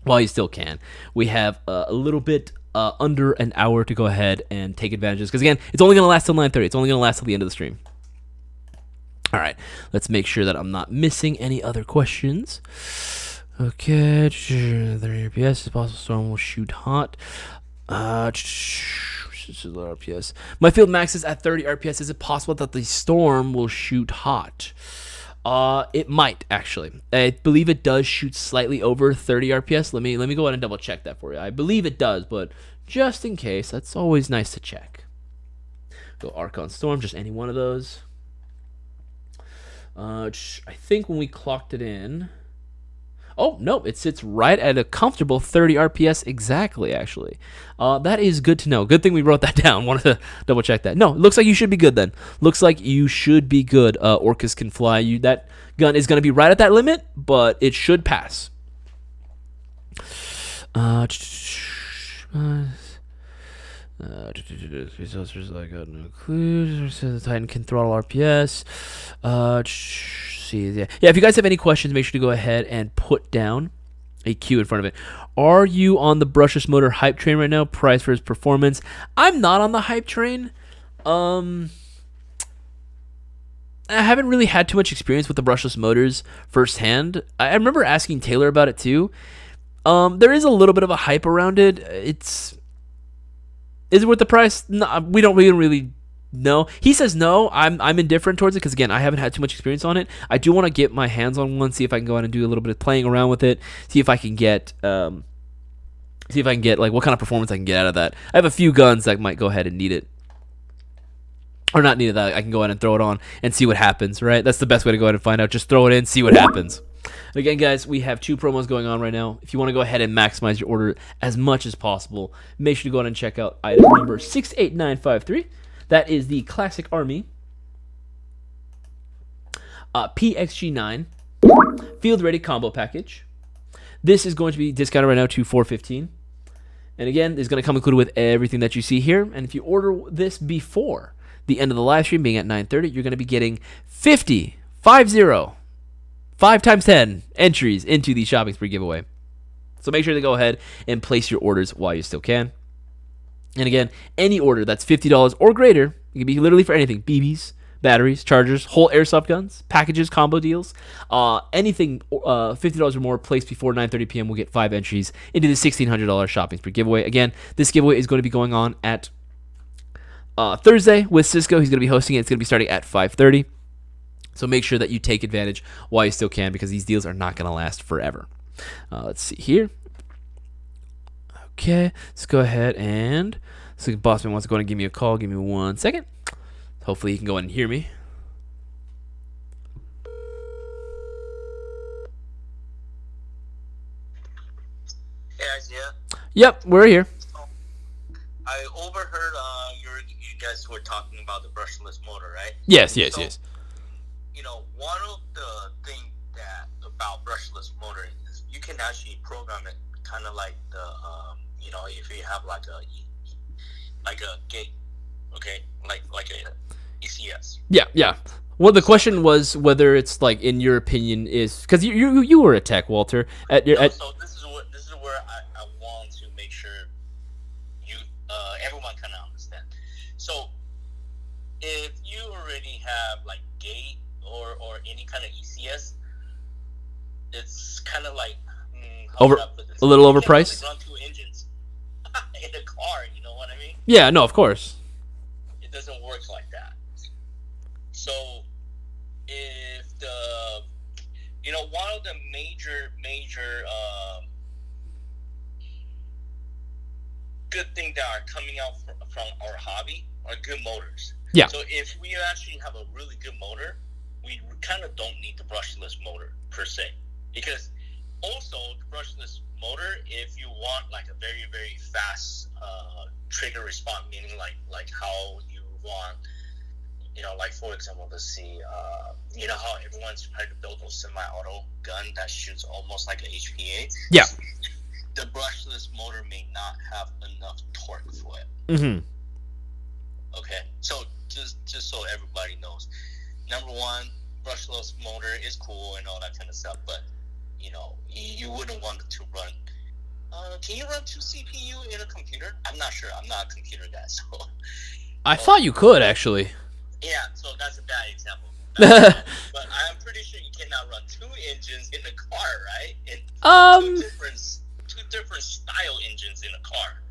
while you still can. We have a little bit under an hour to go ahead and take advantage of this. Because again, it's only going to last till 9:30. It's only going to last till the end of the stream. All right. Let's make sure that I'm not missing any other questions. Okay. 30 RPS. Is possible storm will shoot hot. RPS. My field max is at 30 RPS. Is it possible that the storm will shoot hot? It might actually. I believe it does shoot slightly over 30 RPS. Let me go ahead and double check that for you. I believe it does, but just in case, that's always nice to check. Go Archon Storm, just any one of those. I think when we clocked it in. Oh, no, it sits right at a comfortable 30 RPS exactly, actually. That is good to know. Good thing we wrote that down. Wanted to double check that. No, it looks like you should be good then. Looks like you should be good. Orcas can fly. That gun is going to be right at that limit, but it should pass. Results like no clues. The Titan can throttle RPS. Yeah, if you guys have any questions, make sure to go ahead and put down a Q in front of it. Are you on the Brushless motor hype train right now? Price versus performance. I'm not on the hype train. I haven't really had too much experience with the brushless motors firsthand. I remember asking Taylor about it too. There is a little bit of a hype around it. Is it worth the price? No, we don't really know. He says no. I'm indifferent towards it because again, I haven't had too much experience on it. I do want to get my hands on one, see if I can go out and do a little bit of playing around with it, see if I can get like what kind of performance I can get out of that. I have a few guns that might go ahead and need it. Or not needed that. I can go ahead and throw it on and see what happens, right? That's the best way to go ahead and find out. Just throw it in, see what happens. And again, guys, we have 2 promos going on right now. If you want to go ahead and maximize your order as much as possible, make sure to go ahead and check out item number 68953. That is the Classic Army PXG9 Field Ready Combo Package. This is going to be discounted right now to $415. And again, it's going to come included with everything that you see here. And if you order this before the end of the live stream being at 9:30, you're going to be getting 5 times 10 entries into the shopping spree giveaway. So make sure to go ahead and place your orders while you still can. And again, any order that's $50 or greater, it can be literally for anything: BBs, batteries, chargers, whole airsoft guns, packages, combo deals, anything $50 or more placed before 9:30 p.m. will get 5 entries into the $1,600 shopping spree giveaway. Again, this giveaway is going to be going on at Thursday with Cisco. He's going to be hosting it. It's going to be starting at 5:30. So make sure that you take advantage while you still can because these deals are not going to last forever. Let's see here. Okay, let's go ahead and so Bossman wants to go ahead and give me a call. Give me 1 second. Hopefully he can go ahead and hear me. Hey, Isaiah. Yep, we're here. I overheard you guys were talking about the brushless motor, right? Yes. You know, one of the things that about brushless motor is you can actually program it kind of like the, you know, if you have like a gate, okay, like a ECS. Yeah. Well, the question was whether it's like, in your opinion, is because you were a tech, Walter. So this is where I want to make sure everyone kind of understand. So if you already have like gate or any kind of ECS, it's kind of like a little overpriced. Run 2 engines in a car, you know what I mean? Yeah, no, of course. It doesn't work like that. So if one of the major good things that are coming out from our hobby are good motors. Yeah. So if we actually have a really good motor, we kind of don't need the brushless motor per se, because also the brushless motor, if you want like a very, very fast trigger response, meaning like how you want, you know, like for example, let's see, you know how everyone's trying to build those semi-auto gun that shoots almost like an HPA? Yeah. The brushless motor may not have enough torque for it. Mm-hmm. Okay, so just so everybody knows, number one, brushless motor is cool and all that kind of stuff, but you know, you wouldn't want it to run. Can you run 2 CPU in a computer? I'm not sure. I'm not a computer guy, so. I thought you could actually. Yeah, so that's a bad example. But I'm pretty sure you cannot run 2 engines in a car, right? And two different style engines in a car.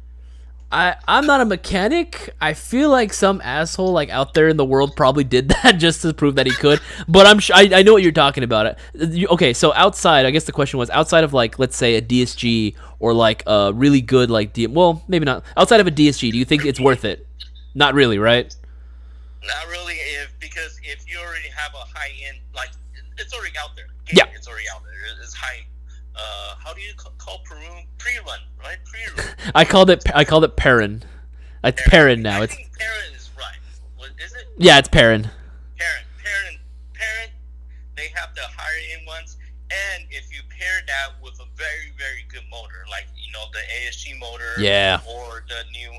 I'm not a mechanic. I feel like some asshole like out there in the world probably did that just to prove that he could. But I know what you're talking about. Okay, so outside, I guess the question was outside of like, let's say a DSG or like a really good like well, maybe not. Outside of a DSG, do you think it's worth it? Not really, right? Not really, because if you already have a high end, like it's already out there. Yeah, it's already out there. It's high. How do you call pre-run, right? Pre-run. I called it Perrin. It's Perrin now. I think Perrin is right. What is it? Yeah, it's Perrin. Perrin. They have the higher end ones, and if you pair that with a very, very good motor, like you know the ASG motor, yeah, or the new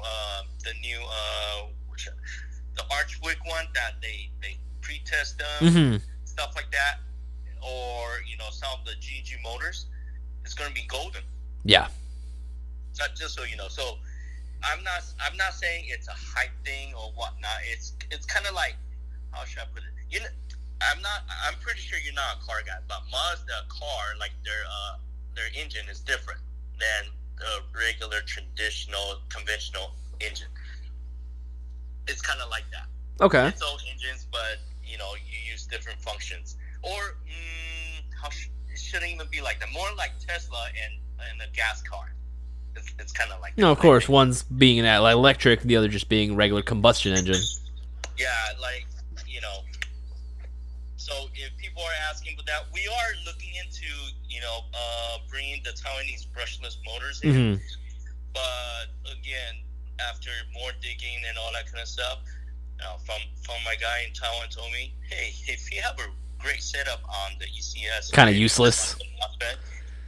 the Archwick one that they pre-test them, stuff like that, or you know some of the GG motors. it's going to be golden. Yeah. Just so you know. So I'm not saying it's a hype thing or whatnot. It's kind of like, how should I put it? You know, I'm pretty sure you're not a car guy, but Mazda car, like their engine is different than the regular traditional conventional engine. It's kind of like that. Okay. It's old engines, but you know, you use different functions. Or it shouldn't even be like that. More like Tesla and a gas car. It's kind of like that. No, of course. One's being an electric, the other just being regular combustion engine. Yeah, like, you know. So if people are asking about that, we are looking into, you know, bringing the Taiwanese brushless motors in. Mm-hmm. But again, after more digging and all that kind of stuff, from my guy in Taiwan told me, hey, if you have a great setup on the ECS, kind of useless.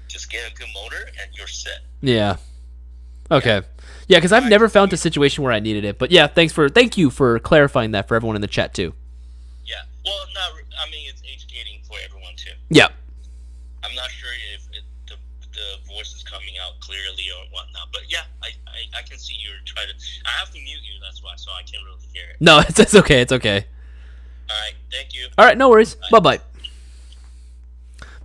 Just get a good motor and you're set. Yeah. Okay. Yeah, because I've never found a situation where I needed it. But yeah, thank you for clarifying that for everyone in the chat too. Yeah. Well, it's educating for everyone too. Yeah. I'm not sure if the voice is coming out clearly or whatnot, but yeah, I can see you're trying to. I have to mute you, that's why, so I can't really hear it. No, it's okay. It's okay. All right. Thank you. All right. No worries. Bye-bye.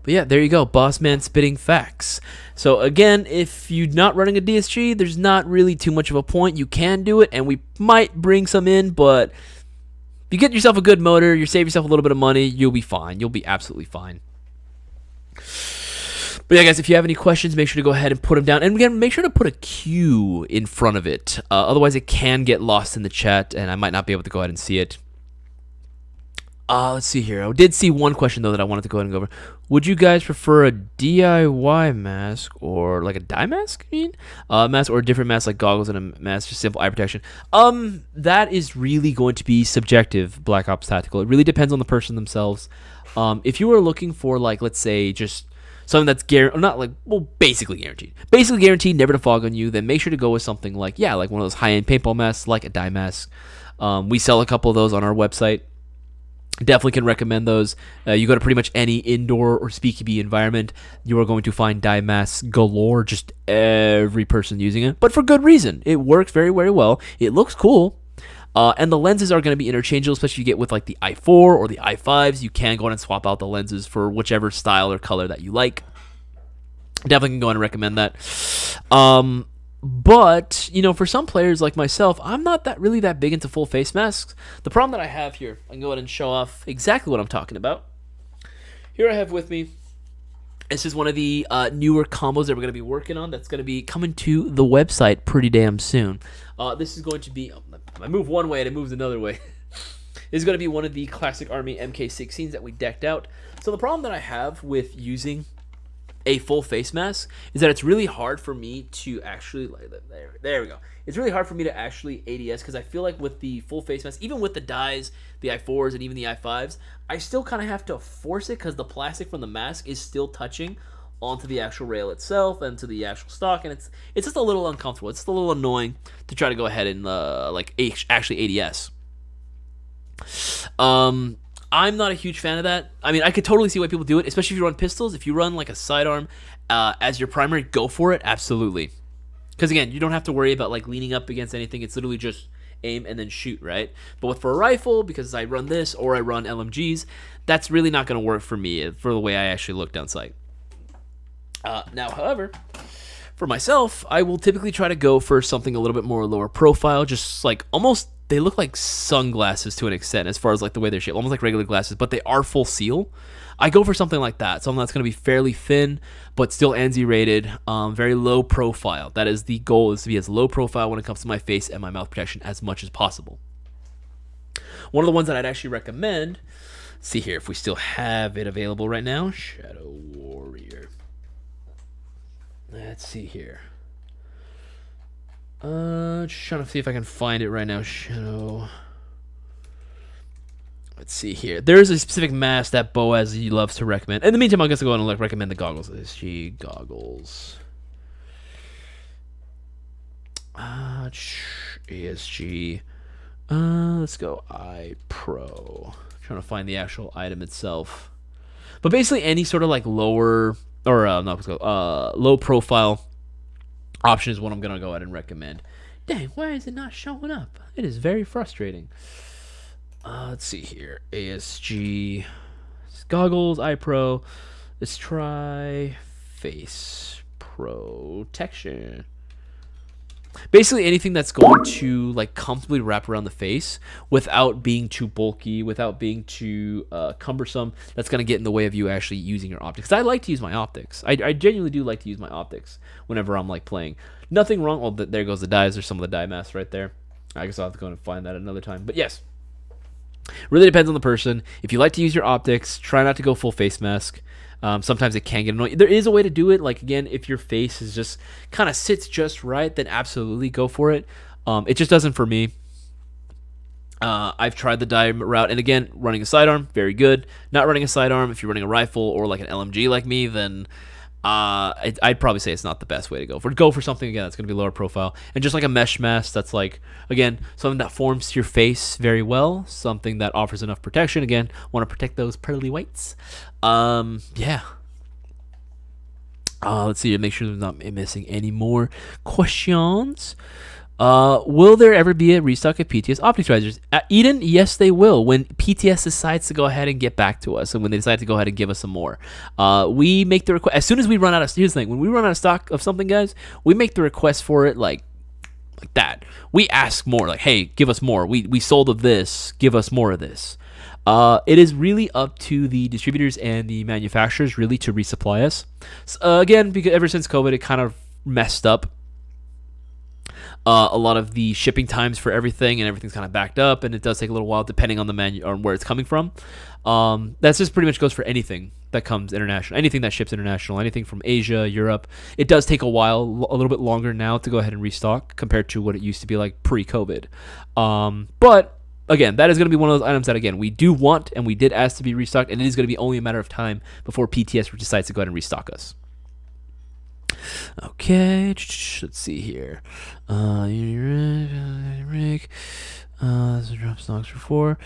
But yeah, there you go. Boss man spitting facts. So again, if you're not running a DSG, there's not really too much of a point. You can do it, and we might bring some in, but if you get yourself a good motor, you save yourself a little bit of money, you'll be fine. You'll be absolutely fine. But yeah, guys, if you have any questions, make sure to go ahead and put them down. And again, make sure to put a Q in front of it. Otherwise, it can get lost in the chat, and I might not be able to go ahead and see it. Let's see here. I did see one question, though, that I wanted to go ahead and go over. Would you guys prefer a DIY mask or like a dye mask? I mean, mask or a different mask like goggles and a mask, just simple eye protection. That is really going to be subjective, Black Ops Tactical. It really depends on the person themselves. If you are looking for, like, let's say, just something that's basically guaranteed, never to fog on you, then make sure to go with something like one of those high-end paintball masks, like a dye mask. We sell a couple of those on our website. Definitely can recommend those. You go to pretty much any indoor or speakeasy environment, you are going to find dye masks galore, just every person using it, but for good reason. It works very, very well. It looks cool. And the lenses are going to be interchangeable, especially if you get with like the i4 or the i5s. You can go ahead and swap out the lenses for whichever style or color that you like. Definitely can go ahead and recommend that. But, you know, for some players like myself, I'm not really that big into full face masks. The problem that I have here, I can go ahead and show off exactly what I'm talking about. Here I have with me, this is one of the newer combos that we're going to be working on that's going to be coming to the website pretty damn soon. This is going to be, I move one way and it moves another way. This is going to be one of the classic Army MK16s that we decked out. So the problem that I have with using a full face mask is that it's really hard for me to actually, there we go. It's really hard for me to actually ADS because I feel like with the full face mask, even with the dyes, the i4s and even the i5s, I still kind of have to force it because the plastic from the mask is still touching onto the actual rail itself and to the actual stock, and it's just a little uncomfortable. It's just a little annoying to try to go ahead and actually ADS. I'm not a huge fan of that. I mean, I could totally see why people do it, especially if you run pistols. If you run like a sidearm as your primary, go for it, absolutely. Because again, you don't have to worry about like leaning up against anything. It's literally just aim and then shoot, right? But for a rifle, because I run this or I run LMGs, that's really not going to work for me for the way I actually look down sight. Now, however, for myself, I will typically try to go for something a little bit more lower profile, just like almost, they look like sunglasses to an extent as far as like the way they're shaped, almost like regular glasses, but they are full seal. I go for something like that, something that's going to be fairly thin, but still ANSI rated, very low profile. That is the goal, is to be as low profile when it comes to my face and my mouth protection as much as possible. One of the ones that I'd actually recommend, see here if we still have it available right now, Shadow Warrior. Let's see here. Just trying to see if I can find it right now. Shadow. Let's see here. There's a specific mask that Boaz he loves to recommend. In the meantime, I'll just go and recommend the goggles. SG goggles. ASG. Let's go iPro. Trying to find the actual item itself. But basically any sort of like lower or not what's it called, low profile option is what I'm gonna go ahead and recommend. Dang, why is it not showing up? It is very frustrating. Let's see here. ASG goggles, eye pro. Let's try face protection. Basically anything that's going to like comfortably wrap around the face without being too bulky, without being too cumbersome, that's going to get in the way of you actually using your optics. I like to use my optics. I genuinely do like to use my optics whenever I'm like playing. Nothing wrong. Well, there goes the dies. There's some of the dye masks right there. I guess I'll have to go and find that another time. But yes, really depends on the person. If you like to use your optics, try not to go full face mask. Sometimes it can get annoying. There is a way to do it. Like, again, if your face is just kind of sits just right, then absolutely go for it. It just doesn't for me. I've tried the dye route, and again, running a sidearm, very good. Not running a sidearm, if you're running a rifle or like an LMG like me, then I'd probably say it's not the best way to go. Go for something, again, that's going to be lower profile. And just like a mesh mask, that's like, again, something that forms to your face very well, something that offers enough protection. Again, want to protect those pearly whites. Yeah. Let's see, make sure there's not missing any more questions. Will there ever be a restock of PTS optics risers? Eden, yes, they will. When PTS decides to go ahead and get back to us, and when they decide to go ahead and give us some more, we make the request as soon as we run out of. Here's the thing: when we run out of stock of something, guys, we make the request for it like that. We ask more, like, "Hey, give us more. We sold of this. Give us more of this." It is really up to the distributors and the manufacturers really to resupply us. So, again, because ever since COVID, it kind of messed up. A lot of the shipping times for everything, and everything's kind of backed up, and it does take a little while depending on the on where it's coming from. That's just pretty much goes for anything that comes international, anything that ships international, anything from Asia, Europe. It does take a while, a little bit longer now to go ahead and restock compared to what it used to be like pre-COVID. But again, that is going to be one of those items that, again, we do want and we did ask to be restocked, and it is going to be only a matter of time before PTS decides to go ahead and restock us. Okay, let's see here. Rig. That's what drop stocks are for.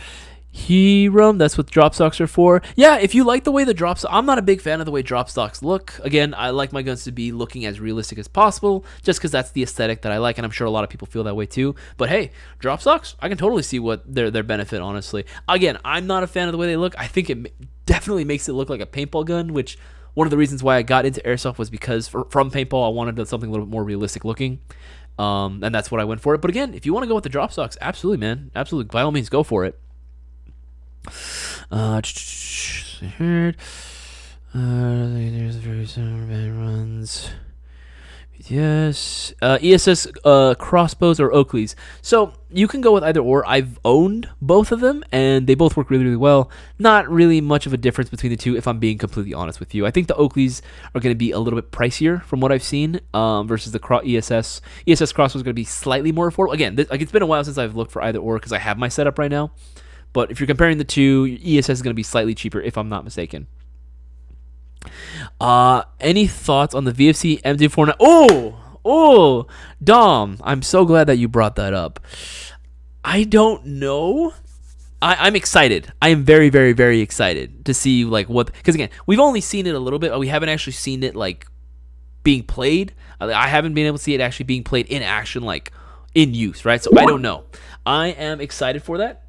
Hero, that's what drop stocks are for. Yeah, if you like the way the drops, I'm not a big fan of the way drop stocks look. Again, I like my guns to be looking as realistic as possible, just because that's the aesthetic that I like, and I'm sure a lot of people feel that way too. But hey, drop stocks, I can totally see what their benefit, honestly. Again, I'm not a fan of the way they look. I think it definitely makes it look like a paintball gun, which one of the reasons why I got into Airsoft was because from paintball, I wanted something a little bit more realistic looking. And that's what I went for it. But again, if you want to go with the drop stocks, absolutely, man. Absolutely. By all means, go for it. There's very similar band runs. Yes. ESS crossbows or Oakleys. So you can go with either or. I've owned both of them, and they both work really, really well. Not really much of a difference between the two, if I'm being completely honest with you. I think the Oakleys are going to be a little bit pricier from what I've seen versus the ESS. ESS crossbow is going to be slightly more affordable. Again, it's been a while since I've looked for either or because I have my setup right now. But if you're comparing the two, ESS is going to be slightly cheaper, if I'm not mistaken. Any thoughts on the VFC MD49? Oh, Dom, I'm so glad that you brought that up. I don't know. I'm excited. I am very, very, very excited to see like what, because again, we've only seen it a little bit, but we haven't actually seen it like being played. I haven't been able to see it actually being played in action, like in use, right? So I don't know. I am excited for that.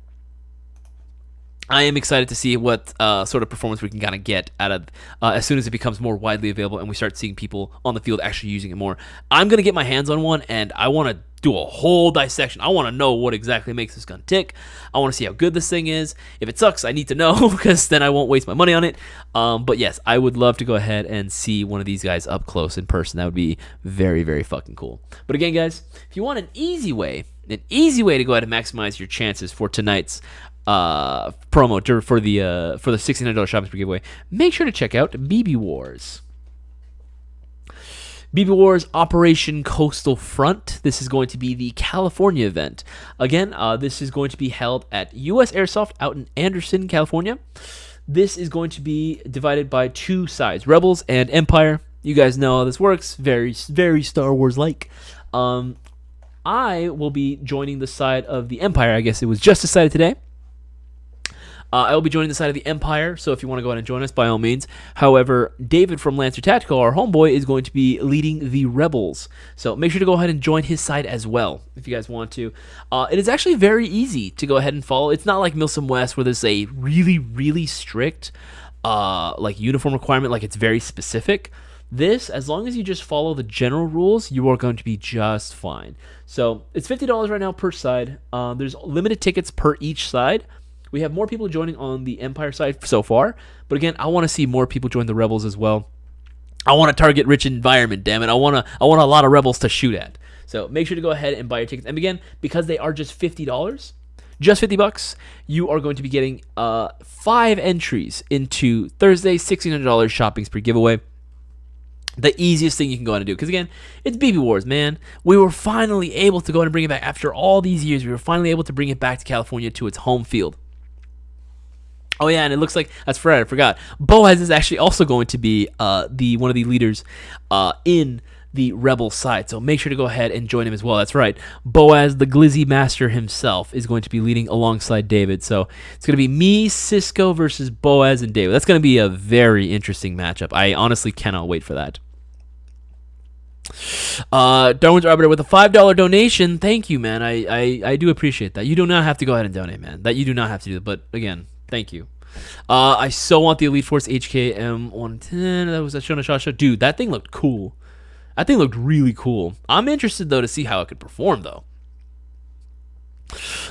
I am excited to see what sort of performance we can kind of get out of as soon as it becomes more widely available and we start seeing people on the field actually using it more. I'm going to get my hands on one, and I want to do a whole dissection. I want to know what exactly makes this gun tick. I want to see how good this thing is. If it sucks, I need to know because then I won't waste my money on it. But yes, I would love to go ahead and see one of these guys up close in person. That would be very, very fucking cool. But again, guys, if you want an easy way to go ahead and maximize your chances for tonight's promo for the $1,600 shopping spree giveaway, make sure to check out BB Wars. BB Wars Operation Coastal Front. This is going to be the California event. Again, this is going to be held at US Airsoft out in Anderson, California. This is going to be divided by two sides, Rebels and Empire. You guys know how this works. Very, very Star Wars-like. I will be joining the side of the Empire. I guess it was just decided today. I will be joining the side of the Empire, so if you want to go ahead and join us, by all means. However, David from Lancer Tactical, our homeboy, is going to be leading the Rebels. So make sure to go ahead and join his side as well, if you guys want to. It is actually very easy to go ahead and follow. It's not like milsim West, where there's a really, really strict like uniform requirement, like it's very specific. This, as long as you just follow the general rules, you are going to be just fine. So it's $50 right now per side. There's limited tickets per each side. We have more people joining on the Empire side so far, but again, I want to see more people join the Rebels as well. I want a target rich environment, damn it. I want a lot of Rebels to shoot at. So make sure to go ahead and buy your tickets. And again, because they are just $50, just $50, you are going to be getting 5 entries into Thursday's $1,600 shopping spree giveaway. The easiest thing you can go on and do, because again, it's BB Wars, man. We were finally able to go and bring it back after all these years. We were finally able to bring it back to California, to its home field. Oh yeah, and it looks like that's right. I forgot. Boaz is actually also going to be one of the leaders in the Rebel side, so make sure to go ahead and join him as well. That's right. Boaz, the Glizzy Master himself, is going to be leading alongside David. So it's going to be me, Cisco versus Boaz and David. That's going to be a very interesting matchup. I honestly cannot wait for that. Darwin's Arbiter with a $5 donation. Thank you, man. I do appreciate that. You do not have to go ahead and donate, man. That you do not have to do. But again, thank you. I so want the Elite Force HKM 110. That was a Shona Shasha. Dude, that thing looked cool. That thing looked really cool. I'm interested, though, to see how it could perform, though.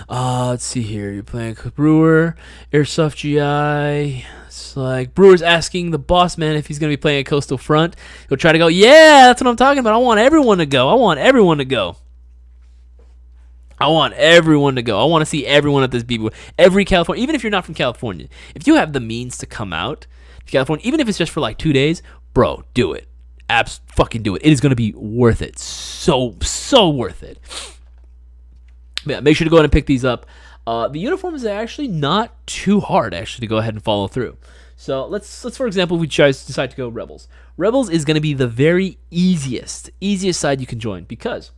Let's see here. You're playing Brewer, Airsoft GI. It's like Brewer's asking the boss man if he's going to be playing a Coastal Front. He'll try to go, yeah, that's what I'm talking about. I want everyone to go. I want everyone to go. I want to see everyone at this BB. Every California, even if you're not from California, if you have the means to come out to California, even if it's just for like 2 days, bro, do it. Fucking do it. It is going to be worth it. So worth it. But yeah, make sure to go ahead and pick these up. The uniforms are actually not too hard, actually, to go ahead and follow through. So let's for example, we decide to go Rebels. Rebels is going to be the very easiest side you can join, because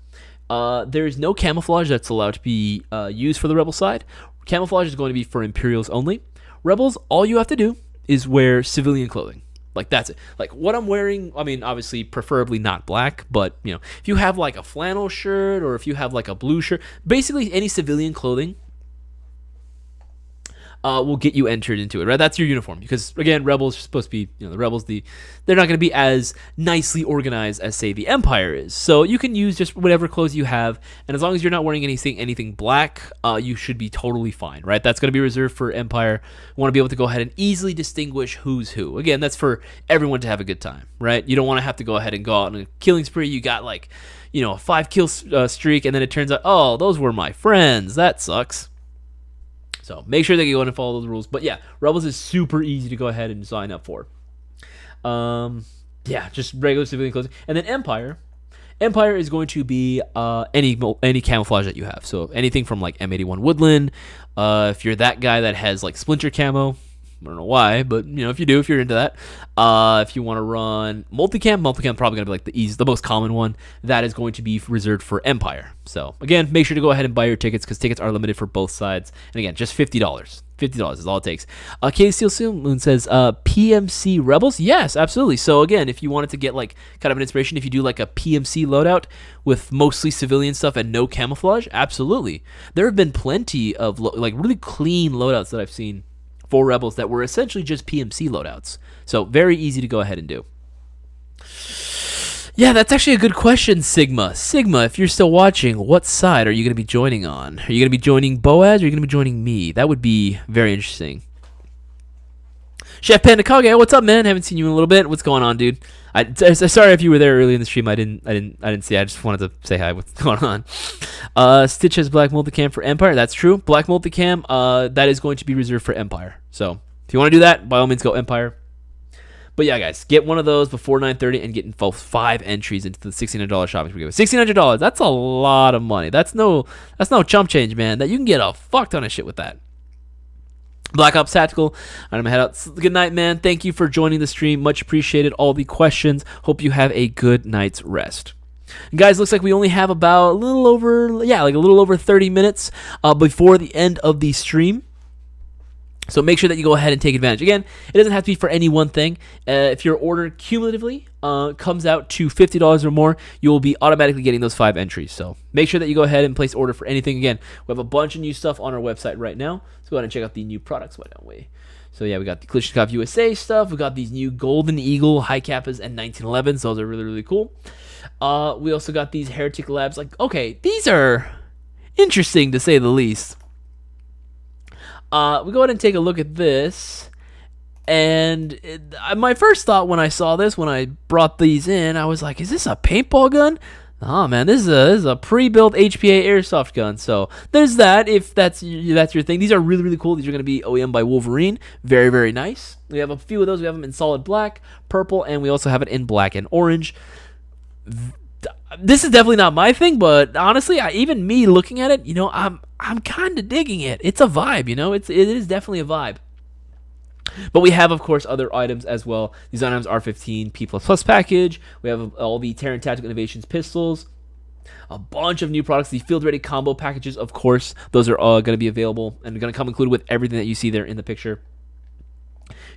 there is no camouflage that's allowed to be used for the Rebel side. Camouflage is going to be for Imperials only. Rebels, all you have to do is wear civilian clothing. Like, that's it. Like, what I'm wearing, I mean, obviously, preferably not black, but, you know, if you have, like, a flannel shirt, or if you have, like, a blue shirt, basically any civilian clothing will get you entered into it, right? That's your uniform, because, again, Rebels are supposed to be, you know, the Rebels, they're not going to be as nicely organized as, say, the Empire is. So you can use just whatever clothes you have, and as long as you're not wearing anything black, you should be totally fine, right? That's going to be reserved for Empire. You want to be able to go ahead and easily distinguish who's who. Again, that's for everyone to have a good time, right? You don't want to have to go ahead and go out on a killing spree. You got, like, you know, a 5-kill streak, and then it turns out, oh, those were my friends. That sucks. So make sure that you go and follow those rules. But yeah, Rebels is super easy to go ahead and sign up for. Yeah, just regular civilian clothing. And then Empire is going to be any camouflage that you have. So anything from like M81 Woodland. If you're that guy that has like Splinter camo, I don't know why, but you know, if you're into that. If you want to run multicam probably gonna be like the most common one. That is going to be reserved for Empire. So again, make sure to go ahead and buy your tickets, because tickets are limited for both sides. And again, just $50. $50 is all it takes. Katie Steel Moon says, PMC Rebels? Yes, absolutely. So again, if you wanted to get like kind of an inspiration, if you do like a PMC loadout with mostly civilian stuff and no camouflage, absolutely. There have been plenty of like really clean loadouts that I've seen for Rebels that were essentially just PMC loadouts. So very easy to go ahead and do. Yeah, that's actually a good question, Sigma. Sigma, if you're still watching, what side are you going to be joining on? Are you going to be joining Boaz, or are you going to be joining me? That would be very interesting. Chef Panda Kage, what's up, man? Haven't seen you in a little bit. What's going on, dude? Sorry if you were there early in the stream. I didn't see. I just wanted to say hi. What's going on? Stitch has black multicam for Empire. That's true. Black multicam. That is going to be reserved for Empire. So if you want to do that, by all means, go Empire. But yeah, guys, get one of those before 9:30 and get 5 entries into the $1,600 shopping spree. $1,600. That's a lot of money. That's no chump change, man. That you can get a fuck ton of shit with that. Black Ops Tactical, I'm going to head out. Good night, man. Thank you for joining the stream. Much appreciated. All the questions. Hope you have a good night's rest. And guys, looks like we only have about a little over 30 minutes before the end of the stream. So make sure that you go ahead and take advantage. Again, it doesn't have to be for any one thing. If your order cumulatively comes out to $50 or more, you will be automatically getting those 5 entries. So make sure that you go ahead and place order for anything. Again, we have a bunch of new stuff on our website right now. So go ahead and check out the new products. Why don't we? So yeah, we got the Klishnikov USA stuff. We got these new Golden Eagle high kappas and 1911s. Those are really, really cool. We also got these Heretic Labs. Like, okay, these are interesting to say the least. We go ahead and take a look at this, and my first thought when I saw this, when I brought these in, I was like, is this a paintball gun? Oh man, this is a pre-built HPA airsoft gun. So there's that, if that's your thing. These are really, really cool. These are going to be OEM by Wolverine. Very, very nice. We have a few of those. We have them in solid black, purple, and we also have it in black and orange. This is definitely not my thing, but honestly, even me looking at it, I'm kind of digging it. It's a vibe, it is definitely a vibe. But we have, of course, other items as well. These items are 15 P++ package. We have all the Terran Tactical Innovations pistols, a bunch of new products. The field ready combo packages, of course, those are all going to be available and going to come included with everything that you see there in the picture.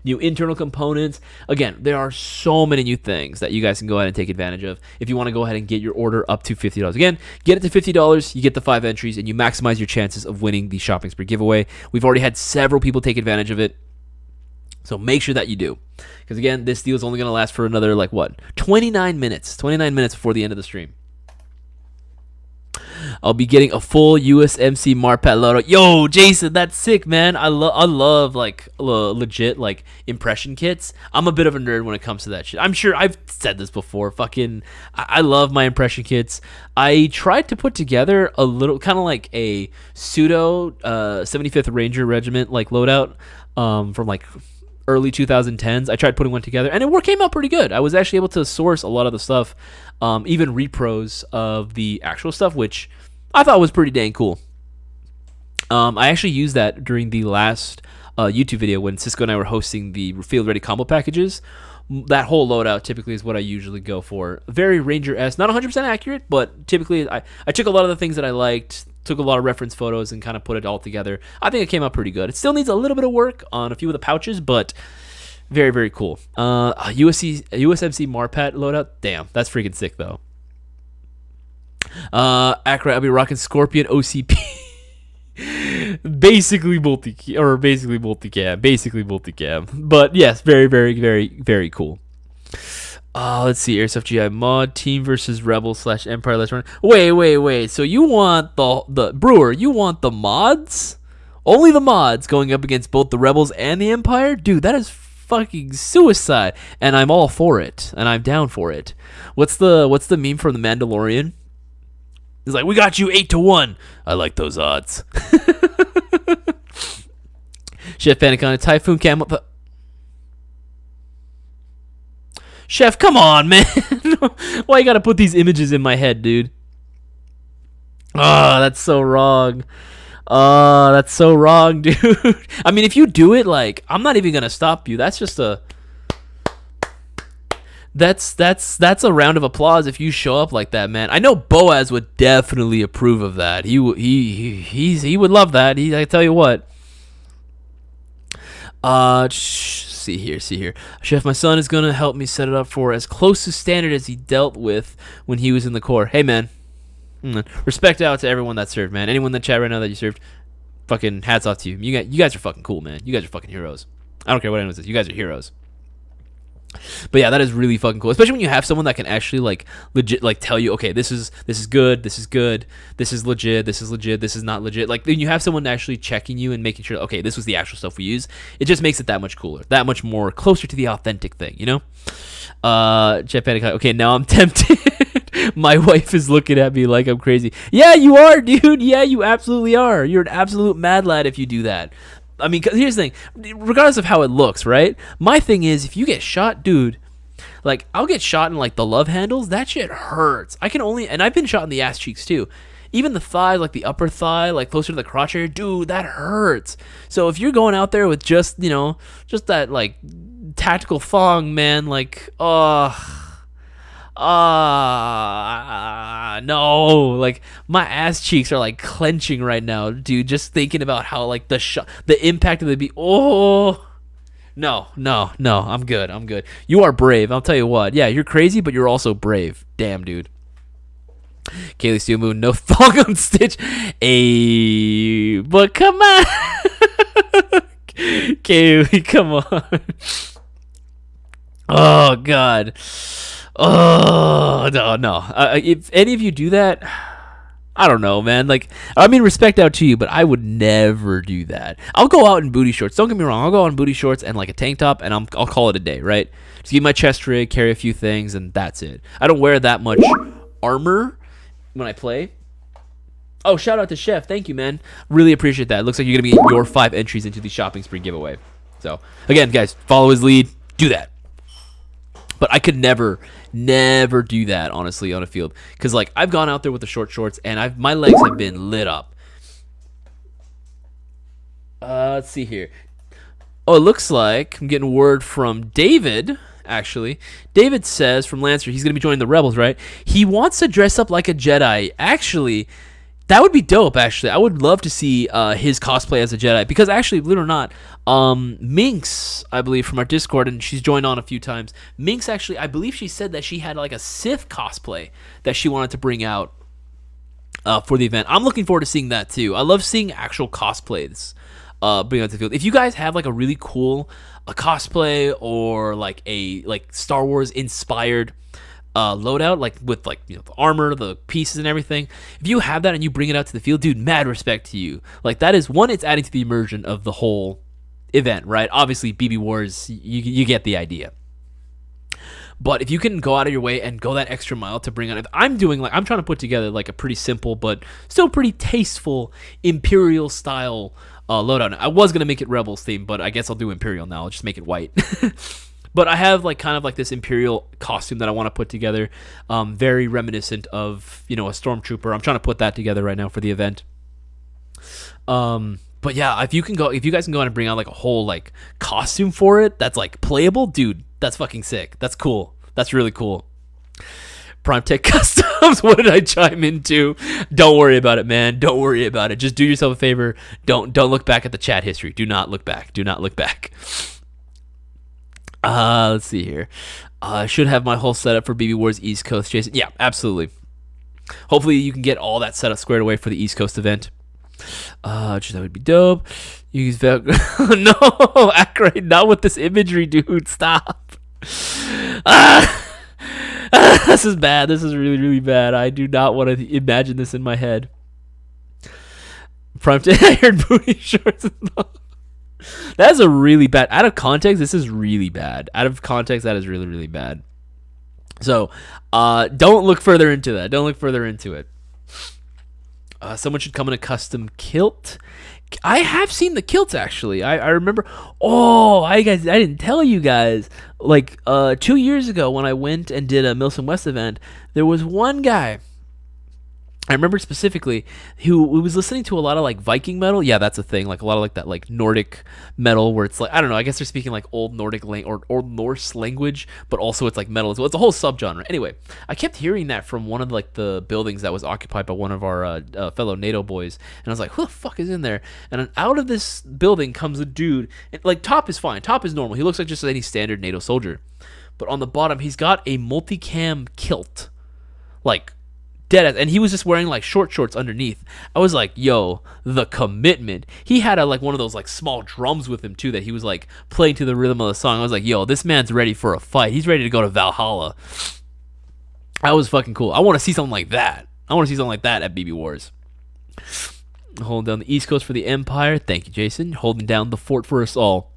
New internal components. Again, there are so many new things that you guys can go ahead and take advantage of if you want to go ahead and get your order up to $50. Again, get it to $50, you get the 5 entries, and you maximize your chances of winning the shopping spree giveaway. We've already had several people take advantage of it, so make sure that you do. Because again, this deal is only going to last for another, 29 minutes. 29 minutes before the end of the stream. I'll be getting a full USMC Marpat loadout. Yo, Jason, that's sick, man. I love legit impression kits. I'm a bit of a nerd when it comes to that shit. I'm sure I've said this before. I love my impression kits. I tried to put together a little kind of like a pseudo 75th Ranger Regiment loadout from early 2010s. I tried putting one together, and it came out pretty good. I was actually able to source a lot of the stuff, even repros of the actual stuff, which I thought was pretty dang cool. I actually used that during the last YouTube video when Cisco and I were hosting the field ready combo packages. That whole loadout typically is what I usually go for. Very Ranger-esque, not 100% accurate, but typically I took a lot of the things that I liked, took a lot of reference photos, and kind of put it all together. I think it came out pretty good. It still needs a little bit of work on a few of the pouches, but very, very cool. USMC Marpat loadout, damn, that's freaking sick though. Accurate, I'll be rocking Scorpion OCP. basically multicam. But yes, very, very, very, very cool. Let's see. Airsoft GI mod team versus Rebel / Empire. Let's run. Wait. So you want the Brewer? You want the mods? Only the mods going up against both the Rebels and the Empire? Dude, that is fucking suicide. And I'm all for it. And I'm down for it. What's the meme from The Mandalorian? It's like, we got you 8-1. I like those odds. Chef Panic on a Typhoon Camel. Chef, come on, man. Why you gotta put these images in my head, dude? Oh, that's so wrong. Oh, that's so wrong, dude. I mean, if you do it, I'm not even gonna stop you. That's just a... That's a round of applause if you show up like that, man. I know Boaz would definitely approve of that. He would love that. I tell you what. See here. Chef, my son is gonna help me set it up for as close to standard as he dealt with when he was in the Corps. Hey, man. Respect out to everyone that served, man. Anyone in the chat right now that you served, fucking hats off to you. You guys are fucking cool, man. You guys are fucking heroes. I don't care what anyone says. You guys are heroes. But yeah, that is really fucking cool, especially when you have someone that can actually legit tell you, okay, this is good, this is good, this is legit, this is not legit. Then you have someone actually checking you and making sure, okay, this was the actual stuff we use. It just makes it that much cooler, that much more closer to the authentic thing, Jeff Panic. Okay, now I'm tempted. My wife is looking at me like I'm crazy. Yeah, you are, dude. Yeah, you absolutely are. You're an absolute mad lad if you do that. I mean, 'cause here's the thing. Regardless of how it looks, right? My thing is, if you get shot, dude, I'll get shot in, the love handles. That shit hurts. And I've been shot in the ass cheeks, too. Even the thigh, the upper thigh, closer to the crotch area, dude, that hurts. So if you're going out there with just that, tactical thong, man, No, like my ass cheeks are like clenching right now, dude. Just thinking about how like the impact of the beat. Oh, no, no, no. I'm good. I'm good. You are brave. I'll tell you what. Yeah, you're crazy, but you're also brave. Damn, dude. Kaylee Steel Moon, no thong on Stitch. Ayy, but come on. Kaylee, come on. Oh, God. Oh, no, no. If any of you do that, I don't know, man. Like, I mean, respect out to you, but I would never do that. I'll go out in booty shorts. Don't get me wrong. I'll go out in booty shorts and like a tank top, and I'll call it a day, right? Just keep my chest rig, carry a few things, and that's it. I don't wear that much armor when I play. Oh, shout out to Chef. Thank you, man. Really appreciate that. It looks like you're going to be your 5 entries into the shopping spree giveaway. So, again, guys, follow his lead. Do that. But I could never do that, honestly, on a field. Because, like, I've gone out there with the short shorts, and my legs have been lit up. Let's see here. Oh, it looks like I'm getting word from David, actually. David says from Lancer, he's going to be joining the Rebels, right? He wants to dress up like a Jedi. Actually, that would be dope, actually. I would love to see his cosplay as a Jedi. Because, actually, believe it or not, Minx, I believe, from our Discord, and she's joined on a few times. Minx, actually, I believe she said that she had, like, a Sith cosplay that she wanted to bring out for the event. I'm looking forward to seeing that, too. I love seeing actual cosplays bring out to the field. If you guys have, like, a really cool cosplay or, like, a Star Wars-inspired loadout, like with like the armor, the pieces and everything, if you have that and you bring it out to the field, dude, mad respect to you. Like that is one, it's adding to the immersion of the whole event, right? Obviously BB Wars, you get the idea. But if you can go out of your way and go that extra mile to bring on, if I'm trying to put together like a pretty simple but still pretty tasteful Imperial style loadout. I was gonna make it Rebels theme, but I guess I'll do Imperial now. I'll just make it white. But I have like kind of like this Imperial costume that I want to put together, very reminiscent of a Stormtrooper. I'm trying to put that together right now for the event. But yeah, if you guys can go out and bring out like a whole like costume for it that's like playable, dude, that's fucking sick. That's cool. That's really cool. Prime Tech Customs, what did I chime into? Don't worry about it, man. Don't worry about it. Just do yourself a favor. Don't look back at the chat history. Do not look back. Do not look back. Let's see here. I should have my whole setup for BB Wars East Coast, Jason. Yeah, absolutely. Hopefully you can get all that setup squared away for the East Coast event. That would be dope. You use Velcro. No, Ackroyd, not with this imagery, dude. Stop. This is bad. This is really, really bad. I do not want to imagine this in my head. I heard booty shorts. That is a really bad. Out of context, this is really bad. Out of context, that is really, really bad. So, don't look further into that. Don't look further into it. Someone should come in a custom kilt. I have seen the kilts, actually. I remember. Oh, I didn't tell you guys. Like 2 years ago when I went and did a Milsim West event, there was one guy I remember specifically who was listening to a lot of like Viking metal. Yeah, that's a thing. Like a lot of like that like Nordic metal where it's like, I don't know, I guess they're speaking like old Nordic or Old Norse language, but also it's like metal as well. It's a whole subgenre. Anyway, I kept hearing that from one of like the buildings that was occupied by one of our fellow NATO boys, and I was like, who the fuck is in there? And then out of this building comes a dude, and like top is fine, top is normal. He looks like just any standard NATO soldier, but on the bottom he's got a multicam kilt, like dead, and he was just wearing like short shorts underneath. I was like, yo, the commitment. He had like one of those like small drums with him too that he was like playing to the rhythm of the song. I was like, yo, this man's ready for a fight. He's ready to go to Valhalla. That was fucking cool. I want to see something like that. I want to see something like that at BB Wars. Holding down the East Coast for the Empire. Thank you, Jason. Holding down the fort for us all.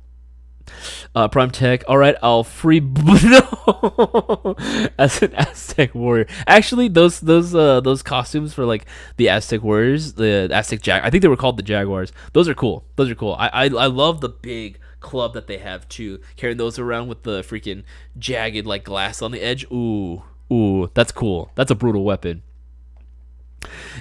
Prime Tech. All right, I'll free no as an Aztec warrior. Actually, those costumes for like the Aztec warriors, the Aztec I think they were called the Jaguars. Those are cool. Those are cool. I love the big club that they have too. Carrying those around with the freaking jagged like glass on the edge. Ooh, that's cool. That's a brutal weapon.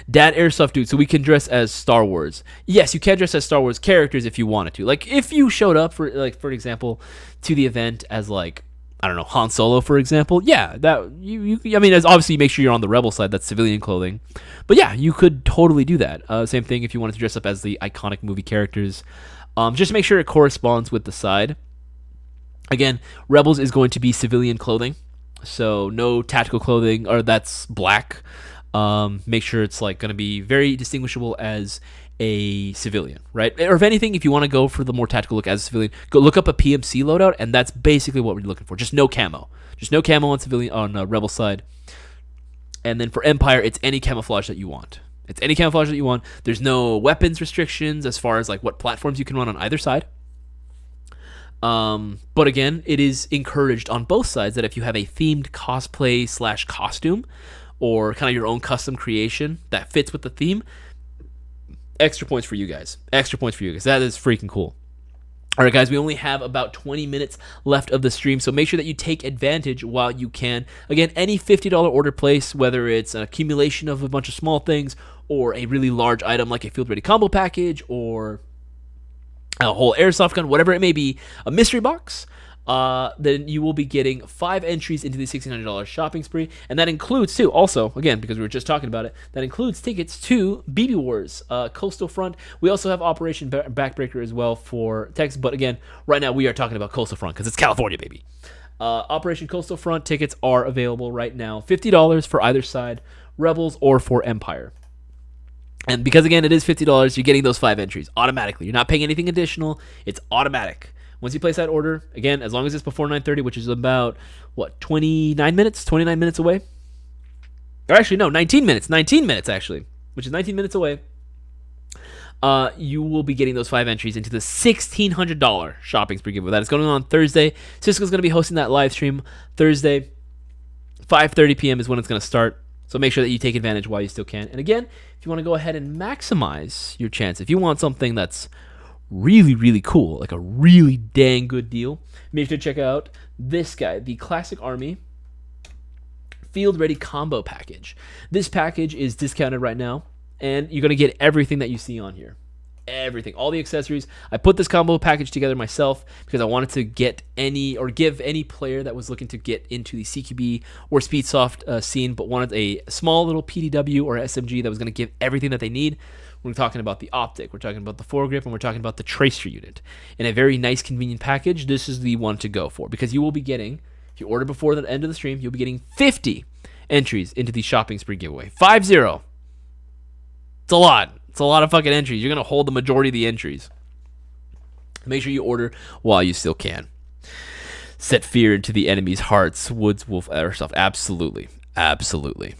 Dad Airsoft dude, so we can dress as Star Wars. Yes, you can dress as Star Wars characters if you wanted to. Like if you showed up for example to the event as like I don't know, Han Solo, for example, yeah, that I mean, as obviously you make sure you're on the rebel side, that's civilian clothing, but yeah, you could totally do that. Same thing if you wanted to dress up as the iconic movie characters. Just make sure it corresponds with the side. Again, Rebels is going to be civilian clothing, so no tactical clothing, or that's black. Make sure it's like going to be very distinguishable as a civilian, right? Or if anything, if you want to go for the more tactical look as a civilian, go look up a PMC loadout, and that's basically what we're looking for. Just no camo. Just no camo on civilian on Rebel side. And then for Empire, it's any camouflage that you want. It's any camouflage that you want. There's no weapons restrictions as far as like what platforms you can run on either side. But again, it is encouraged on both sides that if you have a themed cosplay / costume or kind of your own custom creation that fits with the theme, extra points for you guys. Extra points for you guys. That is freaking cool. All right, guys, we only have about 20 minutes left of the stream, so make sure that you take advantage while you can. Again, any $50 order place, whether it's an accumulation of a bunch of small things or a really large item like a field-ready combo package or a whole airsoft gun, whatever it may be, a mystery box, then you will be getting 5 entries into the $1,600 shopping spree. And that includes, too, also, again, because we were just talking about it, that includes tickets to BB Wars, Coastal Front. We also have Operation Backbreaker as well for Texas. But again, right now we are talking about Coastal Front because it's California, baby. Operation Coastal Front tickets are available right now. $50 for either side, Rebels or for Empire. And because, again, it is $50, you're getting those 5 entries automatically. You're not paying anything additional. It's automatic. Once you place that order, again, as long as it's before 9:30, which is about, 29 minutes? 29 minutes away? Or actually, no, 19 minutes. 19 minutes, actually, which is 19 minutes away. You will be getting those 5 entries into the $1,600 shopping spree giveaway. That is going on Thursday. Cisco's going to be hosting that live stream Thursday. 5:30 p.m. is when it's going to start. So make sure that you take advantage while you still can. And again, if you want to go ahead and maximize your chance, if you want something that's really, really cool, like a really dang good deal, make sure to check out this guy, the Classic Army Field Ready Combo Package. This package is discounted right now, and you're going to get everything that you see on here. Everything, all the accessories. I put this combo package together myself because I wanted to get any or give any player that was looking to get into the CQB or Speedsoft scene, but wanted a small little PDW or SMG that was going to give everything that they need. We're talking about the optic, we're talking about the foregrip, and we're talking about the tracer unit. In a very nice, convenient package, this is the one to go for because you will be getting, if you order before the end of the stream, you'll be getting 50 entries into the shopping spree giveaway. 50. It's a lot. It's a lot of fucking entries. You're going to hold the majority of the entries. Make sure you order while you still can. Set fear into the enemy's hearts. Woods Wolf Airsoft. Absolutely. Absolutely.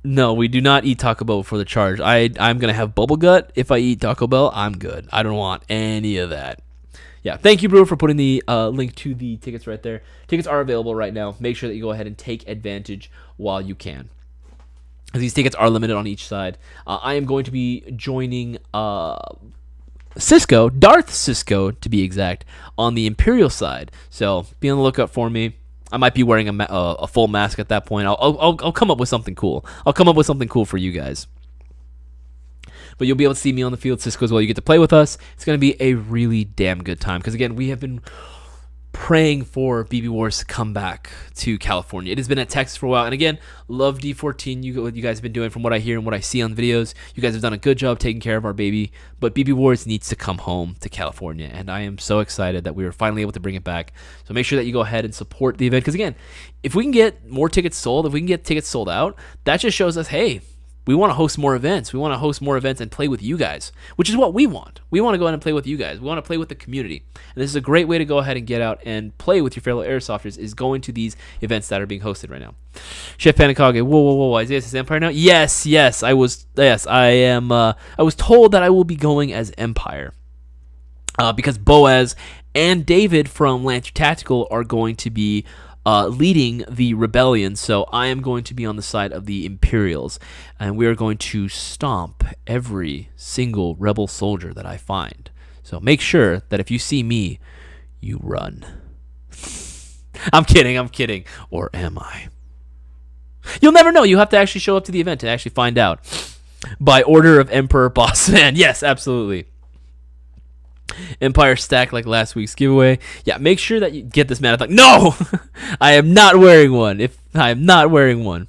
No, we do not eat Taco Bell before the charge. I'm going to have bubble gut. If I eat Taco Bell, I'm good. I don't want any of that. Yeah, thank you, Brewer, for putting the link to the tickets right there. Tickets are available right now. Make sure that you go ahead and take advantage while you can. These tickets are limited on each side. I am going to be joining Cisco, Darth Cisco to be exact, on the Imperial side. So be on the lookout for me. I might be wearing a full mask at that point. I'll come up with something cool. I'll come up with something cool for you guys. But you'll be able to see me on the field, Cisco as well. You get to play with us. It's going to be a really damn good time. Because again, we have been praying for BB Wars to come back to California. It has been at Texas for a while. And again, love D14. What you guys have been doing from what I hear and what I see on videos. You guys have done a good job taking care of our baby. But BB Wars needs to come home to California. And I am so excited that we were finally able to bring it back. So make sure that you go ahead and support the event. Because again, if we can get more tickets sold, if we can get tickets sold out, that just shows us, hey, we want to host more events. We want to host more events and play with you guys, which is what we want. We want to go ahead and play with you guys. We want to play with the community. And this is a great way to go ahead and get out and play with your fellow airsofters is going to these events that are being hosted right now. Chef Panikage, whoa, Isaiah is Empire now? Yes, I am. I was told that I will be going as Empire because Boaz and David from Lancer Tactical are going to be leading the rebellion, so I am going to be on the side of the Imperials, and we are going to stomp every single rebel soldier that I find. So make sure that if you see me, you run. I'm kidding. Or am I? You'll never know. You have to actually show up to the event to actually find out. By order of Emperor Boss Man. Yes, absolutely. Empire stack like last week's giveaway. Yeah, make sure that you get this, man. I'm like, no, I am not wearing one. If I am not wearing one.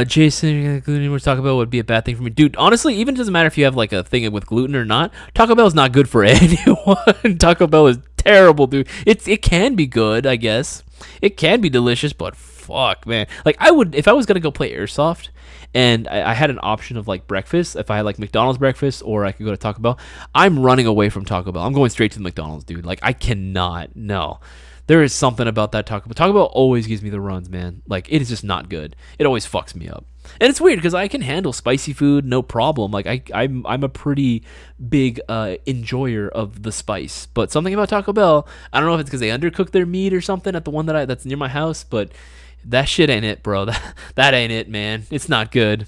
Jason, gluten we're talking about would be a bad thing for me, dude. Honestly, even doesn't matter if you have like a thing with gluten or not. Taco Bell is not good for anyone. Taco Bell is terrible, dude. It can be good, I guess. It can be delicious, but fuck, man. Like I would if I was gonna go play Airsoft. And I had an option of like breakfast. If I had like McDonald's breakfast or I could go to Taco Bell, I'm running away from Taco Bell. I'm going straight to the McDonald's, dude. Like I cannot. No, there is something about that Taco Bell. Taco Bell always gives me the runs, man. Like it is just not good. It always fucks me up. And it's weird because I can handle spicy food, no problem. Like I'm a pretty big enjoyer of the spice. But something about Taco Bell, I don't know if it's because they undercook their meat or something at the one that's near my house, but that shit ain't it, bro. That ain't it, man. It's not good.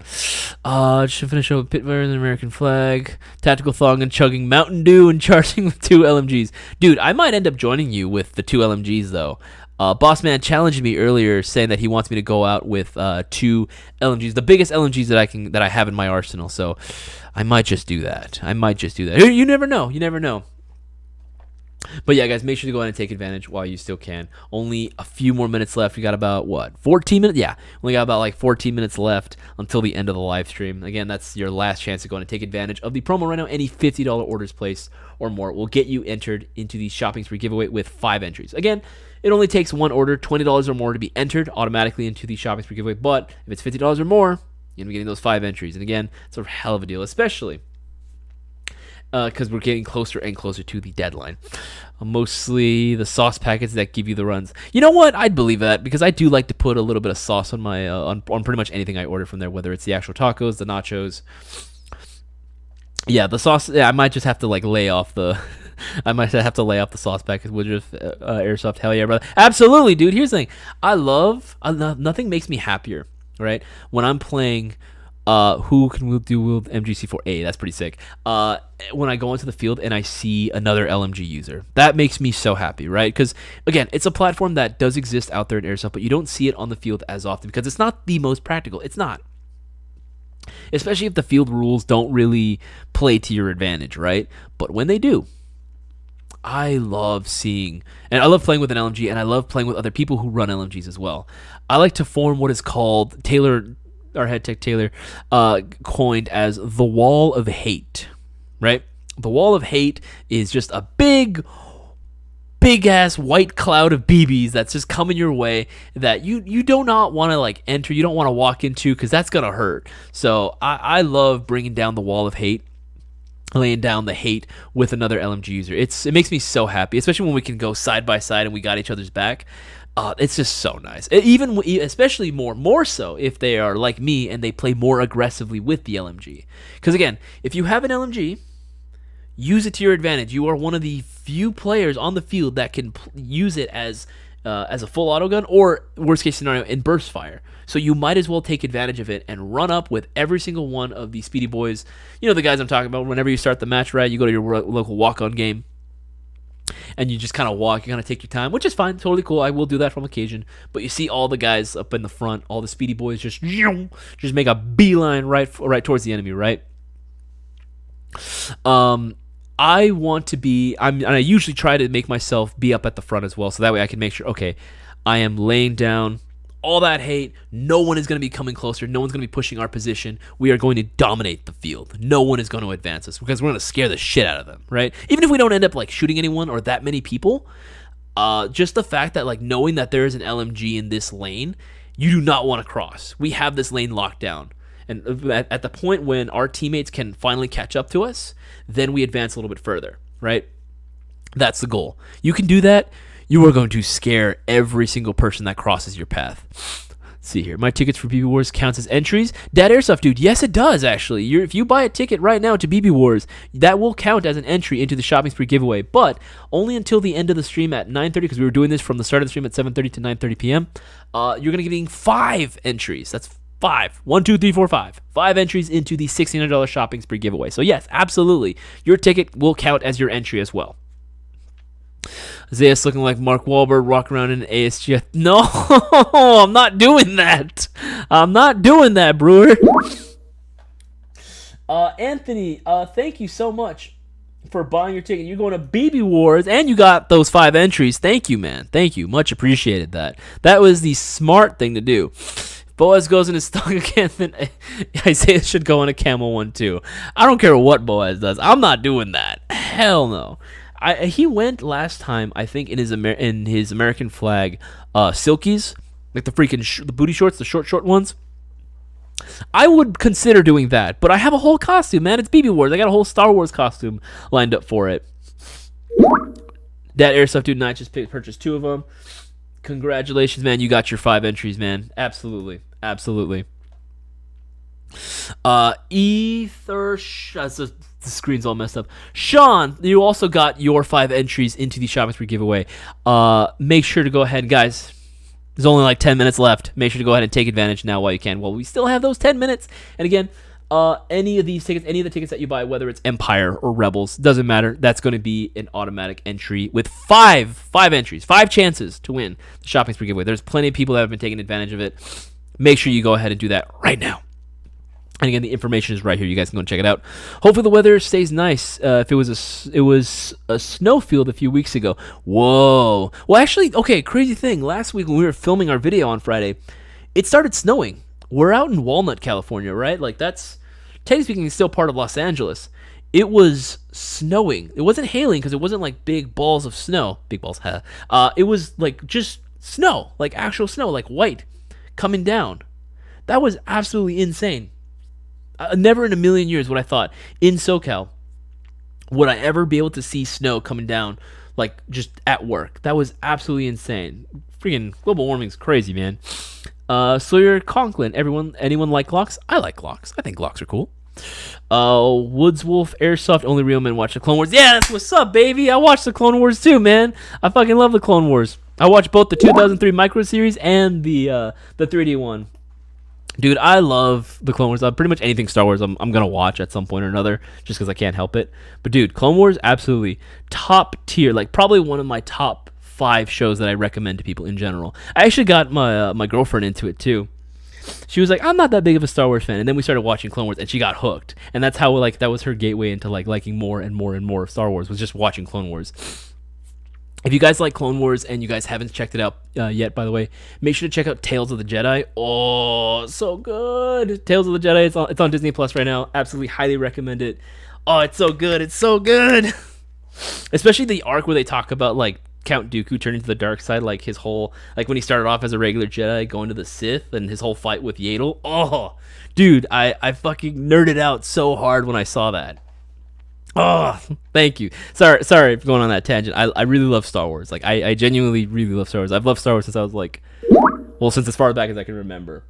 Should finish up with pit fire in the American flag, tactical thong and chugging Mountain Dew and charging with 2 LMGs. Dude, I might end up joining you with the 2 LMGs though. Boss man challenged me earlier, saying that he wants me to go out with 2 LMGs, the biggest LMGs that I have in my arsenal. So I might just do that. You never know. You never know. But yeah, guys, make sure to go ahead and take advantage while you still can. Only a few more minutes left. We got about, 14 minutes? Yeah, only got about like 14 minutes left until the end of the live stream. Again, that's your last chance to go ahead and take advantage of the promo right now. Any $50 orders placed or more will get you entered into the shopping spree giveaway with 5 entries. Again, it only takes one order, $20 or more, to be entered automatically into the shopping spree giveaway. But if it's $50 or more, you're going to be getting those 5 entries. And again, it's a hell of a deal, especially because we're getting closer and closer to the deadline. Mostly the sauce packets that give you the runs. You know what? I'd believe that because I do like to put a little bit of sauce on my on pretty much anything I order from there, whether it's the actual tacos, the nachos. Yeah, the sauce. Yeah, I might just have to like lay off the. I might have to lay off the sauce packets with just Airsoft. Hell yeah, brother! Absolutely, dude. Here's the thing. Nothing makes me happier, right? When I'm playing. Who can wield MGC4A? That's pretty sick. When I go into the field and I see another LMG user, that makes me so happy, right? Because again, it's a platform that does exist out there in Airsoft, but you don't see it on the field as often because it's not the most practical. It's not. Especially if the field rules don't really play to your advantage, right? But when they do, I love seeing, and I love playing with an LMG, and I love playing with other people who run LMGs as well. I like to form what is called our head tech Taylor coined as the wall of hate, right? The wall of hate is just a big ass white cloud of BBs that's just coming your way that you do not want to like enter, you don't want to walk into because that's gonna hurt. So I love bringing down the wall of hate, laying down the hate with another LMG user. It makes me so happy, especially when we can go side by side and we got each other's back. It's just so nice. Especially more so if they are like me and they play more aggressively with the LMG. Because again, if you have an LMG, use it to your advantage. You are one of the few players on the field that can use it as a full auto gun or worst case scenario in burst fire. So you might as well take advantage of it and run up with every single one of the speedy boys. You know the guys I'm talking about. Whenever you start the match, right, you go to your local walk-on game. And you just kind of walk, you kind of take your time, which is fine, totally cool. I will do that from occasion. But you see all the guys up in the front, all the speedy boys just make a beeline right towards the enemy, right? I want to be, and I usually try to make myself be up at the front as well, so that way I can make sure, okay, I am laying down all that hate. No one is going to be coming closer. No one's going to be pushing our position. We are going to dominate the field. No one is going to advance us because we're going to scare the shit out of them, right? Even if we don't end up like shooting anyone or that many people, just the fact that like knowing that there is an LMG in this lane, you do not want to cross. We have this lane locked down. And at the point when our teammates can finally catch up to us, then we advance a little bit further, right? That's the goal. You can do that. You are going to scare every single person that crosses your path. Let's see here. My tickets for BB Wars counts as entries. Dad Airsoft, dude. Yes, it does, actually. If you buy a ticket right now to BB Wars, that will count as an entry into the shopping spree giveaway, but only until the end of the stream at 9:30, because we were doing this from the start of the stream at 7:30 to 9:30 p.m. You're going to be getting 5 entries. That's 5. 1, 2, 3, 4, 5. 5 entries into the $1,600 shopping spree giveaway. So yes, absolutely. Your ticket will count as your entry as well. Isaiah's looking like Mark Wahlberg walking around in an ASG. No, I'm not doing that. I'm not doing that, Brewer. Anthony, thank you so much for buying your ticket. You're going to BB Wars, and you got those 5 entries. Thank you, man. Thank you. Much appreciated that. That was the smart thing to do. Boaz goes in his stock again, then Isaiah should go in a camel one too. I don't care what Boaz does. I'm not doing that. Hell no. He went last time, I think, in his American flag silkies, like the freaking the booty shorts, the short ones. I would consider doing that, but I have a whole costume, man. It's BB Wars. I got a whole Star Wars costume lined up for it. That Airsoft Dude Knight just purchased 2 of them. Congratulations, man. You got your 5 entries, man. Absolutely. Absolutely. Ether... the screen's all messed up. Sean, you also got your 5 entries into the shopping spree giveaway. Make sure to go ahead, guys. There's only like 10 minutes left. Make sure to go ahead and take advantage now while you can. Well, we still have those 10 minutes. And again, any of these tickets, any of the tickets that you buy, whether it's Empire or Rebels, doesn't matter. That's going to be an automatic entry with 5 entries, 5 chances to win the shopping spree giveaway. There's plenty of people that have been taking advantage of it. Make sure you go ahead and do that right now. And again, the information is right here. You guys can go and check it out. Hopefully the weather stays nice. If it was a snowfield a few weeks ago. Whoa. Well, actually, okay, crazy thing. Last week when we were filming our video on Friday, it started snowing. We're out in Walnut, California, right? Like that's, technically speaking, still part of Los Angeles. It was snowing. It wasn't hailing because it wasn't like big balls of snow. Big balls, huh? It was like just snow, like actual snow, like white, coming down. That was absolutely insane. Never in a million years would I thought in SoCal would I ever be able to see snow coming down like just at work. That was absolutely insane. Freaking global warming's crazy, man. Sawyer Conklin, anyone like Glocks? I like Glocks. I think Glocks are cool. Woods Wolf Airsoft, only real men watch the Clone Wars. Yeah, that's what's up, baby. I watch the Clone Wars too, man. I fucking love the Clone Wars. I watched both the 2003 micro series and the 3D one. Dude, I love the Clone Wars. Pretty much anything Star Wars I'm going to watch at some point or another just because I can't help it. But dude, Clone Wars, absolutely top tier. Like probably one of my top 5 shows that I recommend to people in general. I actually got my girlfriend into it too. She was like, I'm not that big of a Star Wars fan. And then we started watching Clone Wars and she got hooked. And that's how like that was her gateway into like liking more and more and more of Star Wars, was just watching Clone Wars. If you guys like Clone Wars and you guys haven't checked it out yet, by the way, make sure to check out Tales of the Jedi. Oh, so good. Tales of the Jedi, it's on Disney Plus right now. Absolutely highly recommend it. Oh, it's so good. It's so good. Especially the arc where they talk about like Count Dooku turning to the dark side, like his whole, like when he started off as a regular Jedi going to the Sith and his whole fight with Yaddle. Oh, dude, I fucking nerded out so hard when I saw that. Oh, thank you. Sorry for going on that tangent. I really love Star Wars. Like I genuinely really love Star Wars. I've loved Star Wars since I was like, well, since as far back as I can remember.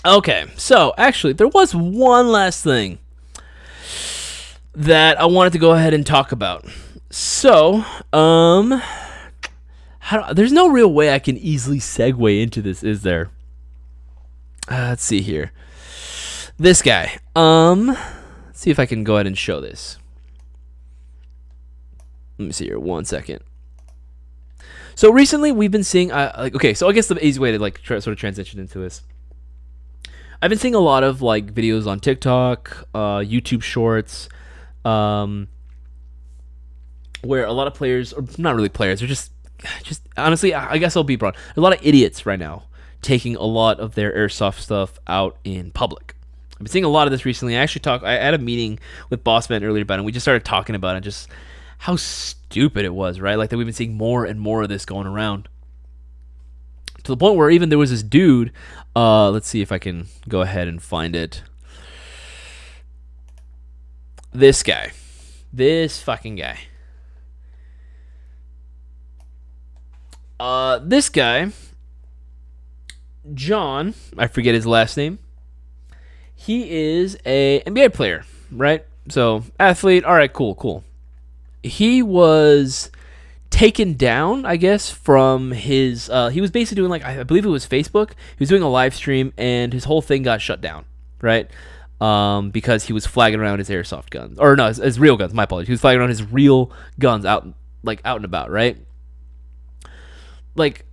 Okay, so actually there was one last thing that I wanted to go ahead and talk about. So, there's no real way I can easily segue into this, is there? Let's see here. This guy. Let's see if I can go ahead and show this. Let me see here. 1 second. So recently we've been seeing, okay, so I guess the easy way to like sort of transition into this. I've been seeing a lot of like videos on TikTok, YouTube Shorts, where a lot of players, or not really players, they're just honestly, I guess I'll be broad. A lot of idiots right now taking a lot of their airsoft stuff out in public. I've been seeing a lot of this recently. I had a meeting with Bossman earlier about it, and we just started talking about it, just how stupid it was, right? Like that we've been seeing more and more of this going around. To the point where even there was this dude, let's see if I can go ahead and find it. This guy. This fucking guy. This guy, John, I forget his last name. He is a NBA player, right? So, athlete, all right, cool. He was taken down, I guess, from his, he was basically doing, like, I believe it was Facebook. He was doing a live stream, and his whole thing got shut down, right? Because he was flagging around his airsoft guns. Or no, his real guns, my apologies. He was flagging around his real guns out and about, right? Like,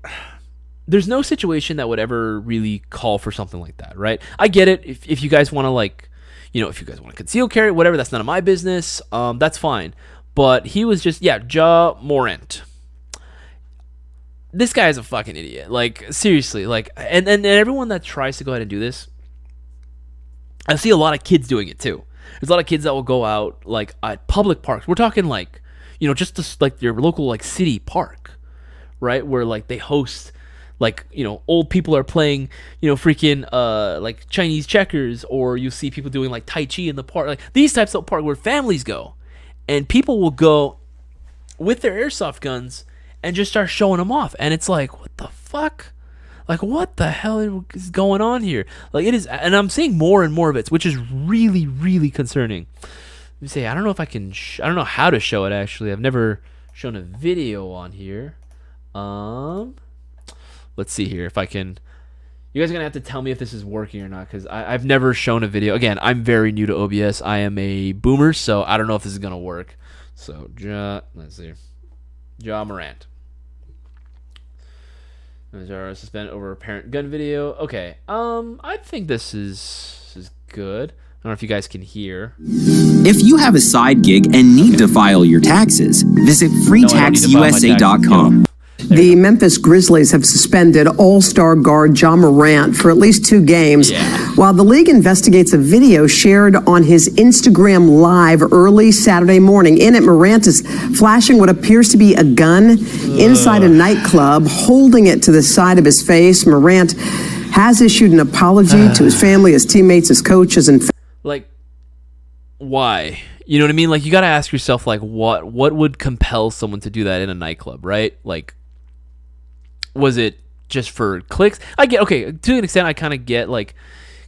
there's no situation that would ever really call for something like that, right? I get it. If you guys want to like, if you guys want to conceal carry, whatever, that's none of my business. That's fine. But he was just, Ja Morant. This guy is a fucking idiot. Like, seriously. Like, and everyone that tries to go ahead and do this, I see a lot of kids doing it too. There's a lot of kids that will go out like at public parks. We're talking like, just this, like your local like city park, right? Where like they host like, old people are playing, freaking like Chinese checkers, or you see people doing like Tai Chi in the park. Like these types of park where families go, and people will go with their airsoft guns and just start showing them off. And it's like, what the fuck? Like, what the hell is going on here? Like, it is, and I'm seeing more and more of it, which is really, really concerning. Let me say, I don't know if I can, I don't know how to show it, actually. I've never shown a video on here. Let's see here if I can. You guys are going to have to tell me if this is working or not, because I've never shown a video. Again, I'm very new to OBS. I am a boomer, so I don't know if this is going to work. So, let's see. Ja Morant. Suspended over apparent gun video. Okay. I think this is good. I don't know if you guys can hear. If you have a side gig and need to file your taxes, visit freetaxusa.com. The Memphis Grizzlies have suspended all-star guard Ja Morant for at least 2 games, while the league investigates a video shared on his Instagram Live early Saturday morning. In it, Morant is flashing what appears to be a gun inside a nightclub, holding it to the side of his face. Morant has issued an apology to his family, his teammates, his coaches, and like, why? You know what I mean? Like, you got to ask yourself, like, what would compel someone to do that in a nightclub, right? Like, was it just for clicks? I get, okay, to an extent, I kind of get, like,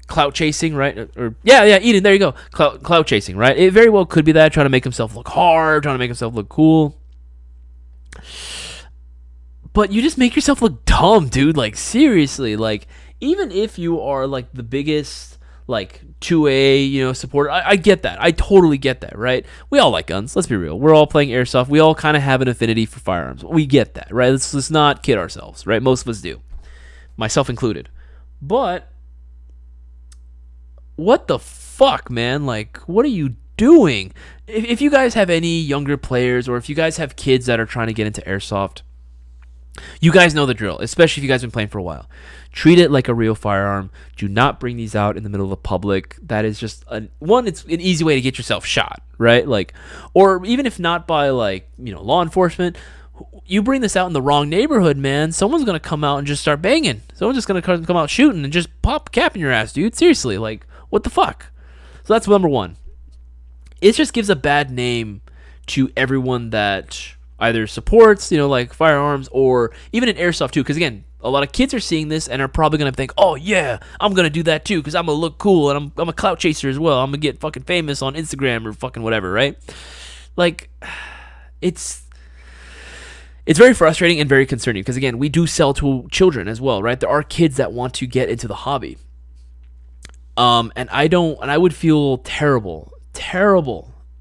clout chasing, right? Or Eden, there you go. Clout chasing, right? It very well could be that, trying to make himself look hard, trying to make himself look cool. But you just make yourself look dumb, dude. Like, seriously. Like, even if you are, like, the biggest, like, 2A, supporter, I get that. I totally get that, right? We all like guns. Let's be real. We're all playing Airsoft. We all kind of have an affinity for firearms. We get that, right? Let's not kid ourselves, right? Most of us do. Myself included. But what the fuck, man? Like, what are you doing? If you guys have any younger players, or if you guys have kids that are trying to get into Airsoft, you guys know the drill, especially if you guys have been playing for a while. Treat it like a real firearm. Do not bring these out in the middle of the public. That is just it's an easy way to get yourself shot, right? Like, or even if not by like, law enforcement, you bring this out in the wrong neighborhood, man, someone's going to come out and just start banging. Someone's just going to come out shooting and just pop a cap in your ass, dude. Seriously, like, what the fuck? So that's number one. It just gives a bad name to everyone that either supports, like firearms, or even in Airsoft too. Because again, a lot of kids are seeing this and are probably going to think, oh yeah, I'm going to do that too because I'm going to look cool and I'm a clout chaser as well. I'm going to get fucking famous on Instagram or fucking whatever, right? Like, it's very frustrating and very concerning because again, we do sell to children as well, right? There are kids that want to get into the hobby. And I would feel terrible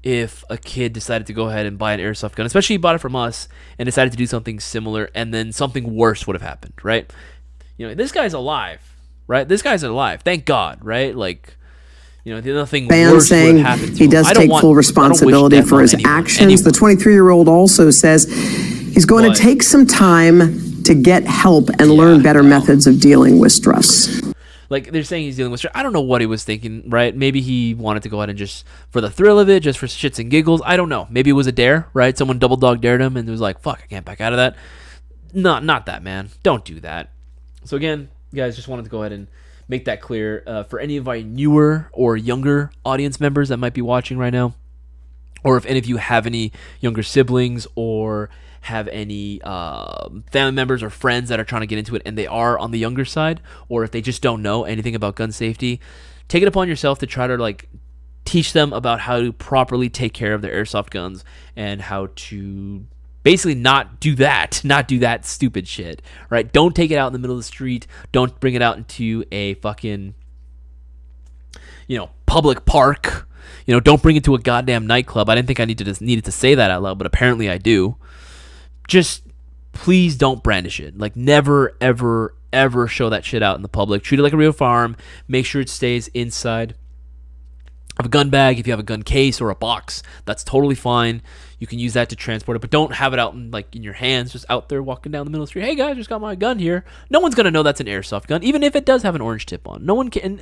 if a kid decided to go ahead and buy an airsoft gun, especially he bought it from us and decided to do something similar, and then something worse would have happened, right? This guy's alive, right? This guy's alive. Thank God, right? Like, nothing worse would have happened to him. He does take full responsibility for his actions. The 23-year-old also says he's going to take some time to get help and learn better methods of dealing with stress. Like, they're saying he's dealing with stress. I don't know what he was thinking, right? Maybe he wanted to go ahead and just, for the thrill of it, just for shits and giggles. I don't know. Maybe it was a dare, right? Someone double dog dared him and was like, fuck, I can't back out of that. Not that, man. Don't do that. So again, guys, just wanted to go ahead and make that clear for any of our newer or younger audience members that might be watching right now, or if any of you have any younger siblings or have any family members or friends that are trying to get into it and they are on the younger side, or if they just don't know anything about gun safety, take it upon yourself to try to like teach them about how to properly take care of their airsoft guns and how to basically not do that stupid shit, right? Don't take it out in the middle of the street. Don't bring it out into a fucking public park. Don't bring it to a goddamn nightclub. I didn't think I needed to say that out loud, but apparently I do. Just please don't brandish it. Like, never, ever, ever show that shit out in the public. Treat it like a real firearm. Make sure it stays inside of a gun bag. If you have a gun case or a box, that's totally fine. You can use that to transport it, but don't have it out in your hands, just out there walking down the middle of the street. Hey guys, just got my gun here. No one's gonna know that's an airsoft gun, even if it does have an orange tip on. No one can,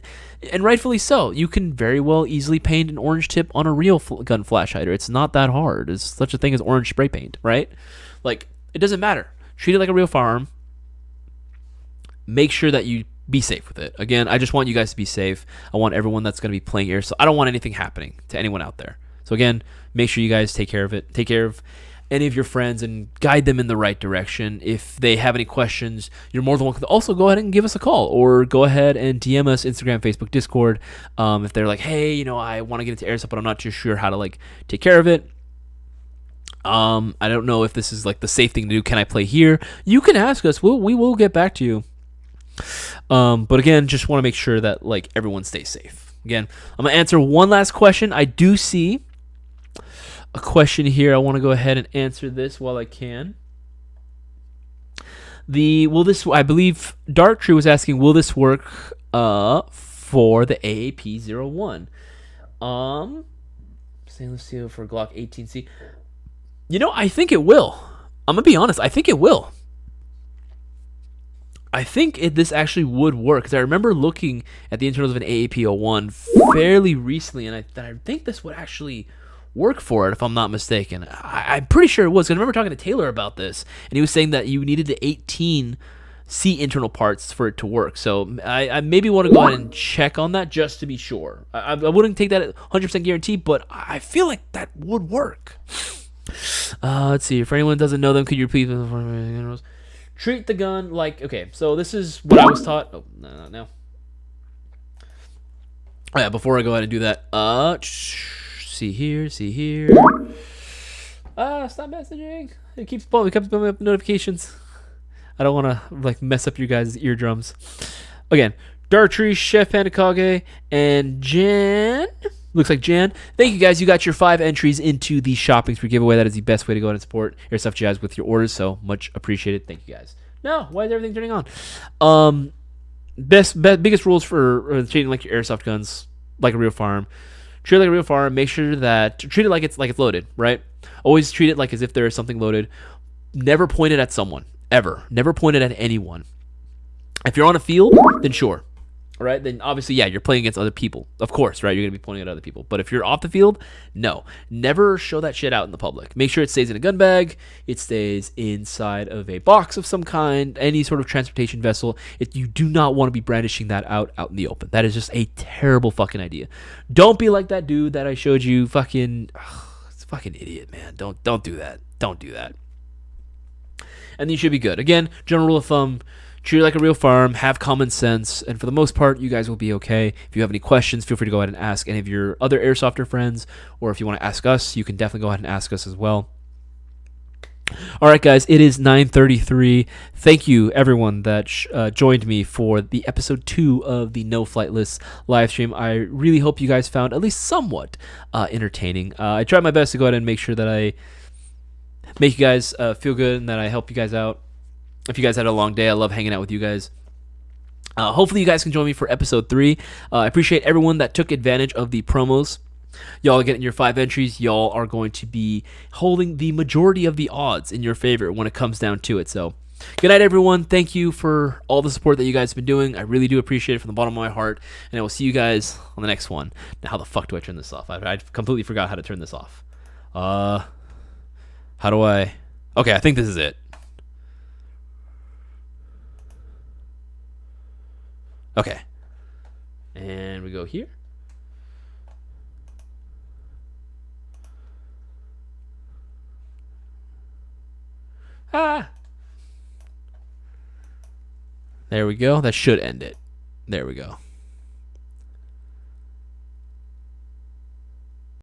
and rightfully so. You can very well easily paint an orange tip on a real gun flash hider. It's not that hard. There's such a thing as orange spray paint, right? Like, it doesn't matter. Treat it like a real firearm. Make sure that you be safe with it. Again, I just want you guys to be safe. I want everyone that's going to be playing airsoft. I don't want anything happening to anyone out there. So again, make sure you guys take care of it. Take care of any of your friends and guide them in the right direction. If they have any questions, you're more than welcome to also go ahead and give us a call, or go ahead and DM us, Instagram, Facebook, Discord. If they're like, hey, I want to get into airsoft, but I'm not too sure how to take care of it. I don't know if this is the safe thing to do. Can I play here? You can ask us. We will get back to you. But again, just want to make sure that everyone stays safe. Again, I'm gonna answer one last question. I do see a question here. I want to go ahead and answer this while I can. I believe Dark Tree was asking, will this work for the AAP-01? Stainless steel for Glock 18C. I think it will. I'm gonna be honest. I think it will. I think this actually would work, because I remember looking at the internals of an AAP-01 fairly recently, and I think this would actually work for it, if I'm not mistaken. I'm pretty sure it was, because I remember talking to Taylor about this, and he was saying that you needed the 18C internal parts for it to work. So I maybe want to go ahead and check on that just to be sure. I wouldn't take that 100% guarantee, but I feel like that would work. Let's see. For anyone who doesn't know them, could you repeat the treat the gun okay, so this is what I was taught. Oh, no. Oh, yeah, before I go ahead and do that, see here. Stop messaging. It keeps blowing up notifications. I don't want to mess up your guys' eardrums. Again, Dartree, Chef Pandakage, and Jan. Looks like Jan. Thank you guys. You got your 5 entries into the shopping spree giveaway. That is the best way to go out and support Airsoft Jazz with your orders. So much appreciated. Thank you guys. No, why is everything turning on? Biggest rules for treating your airsoft guns like a real firearm. Treat it like a real firearm. Make sure that treat it like it's loaded, right? Always treat it as if there is something loaded. Never point it at someone, ever. Never point it at anyone. If you're on a field, then sure. All right, then obviously, yeah, you're playing against other people. Of course, right? You're going to be pointing at other people. But if you're off the field, no. Never show that shit out in the public. Make sure it stays in a gun bag. It stays inside of a box of some kind, any sort of transportation vessel. You do not want to be brandishing that out in the open. That is just a terrible fucking idea. Don't be like that dude that I showed you. It's a fucking idiot, man. Don't do that. Don't do that. And you should be good. Again, general rule of thumb, treat it like a real firearm, have common sense, and for the most part, you guys will be okay. If you have any questions, feel free to go ahead and ask any of your other Airsofter friends, or if you want to ask us, you can definitely go ahead and ask us as well. All right, guys, it is 9:33. Thank you, everyone that joined me for the episode 2 of the No Flight List live stream. I really hope you guys found at least somewhat entertaining. I tried my best to go ahead and make sure that I make you guys feel good and that I help you guys out. If you guys had a long day, I love hanging out with you guys. Hopefully you guys can join me for episode 3. I appreciate everyone that took advantage of the promos. Y'all are getting your 5 entries. Y'all are going to be holding the majority of the odds in your favor when it comes down to it. So good night, everyone. Thank you for all the support that you guys have been doing. I really do appreciate it from the bottom of my heart. And I will see you guys on the next one. Now, how the fuck do I turn this off? I completely forgot how to turn this off. How do I... Okay, I think this is it. Okay. And we go here. There we go. That should end it. There we go.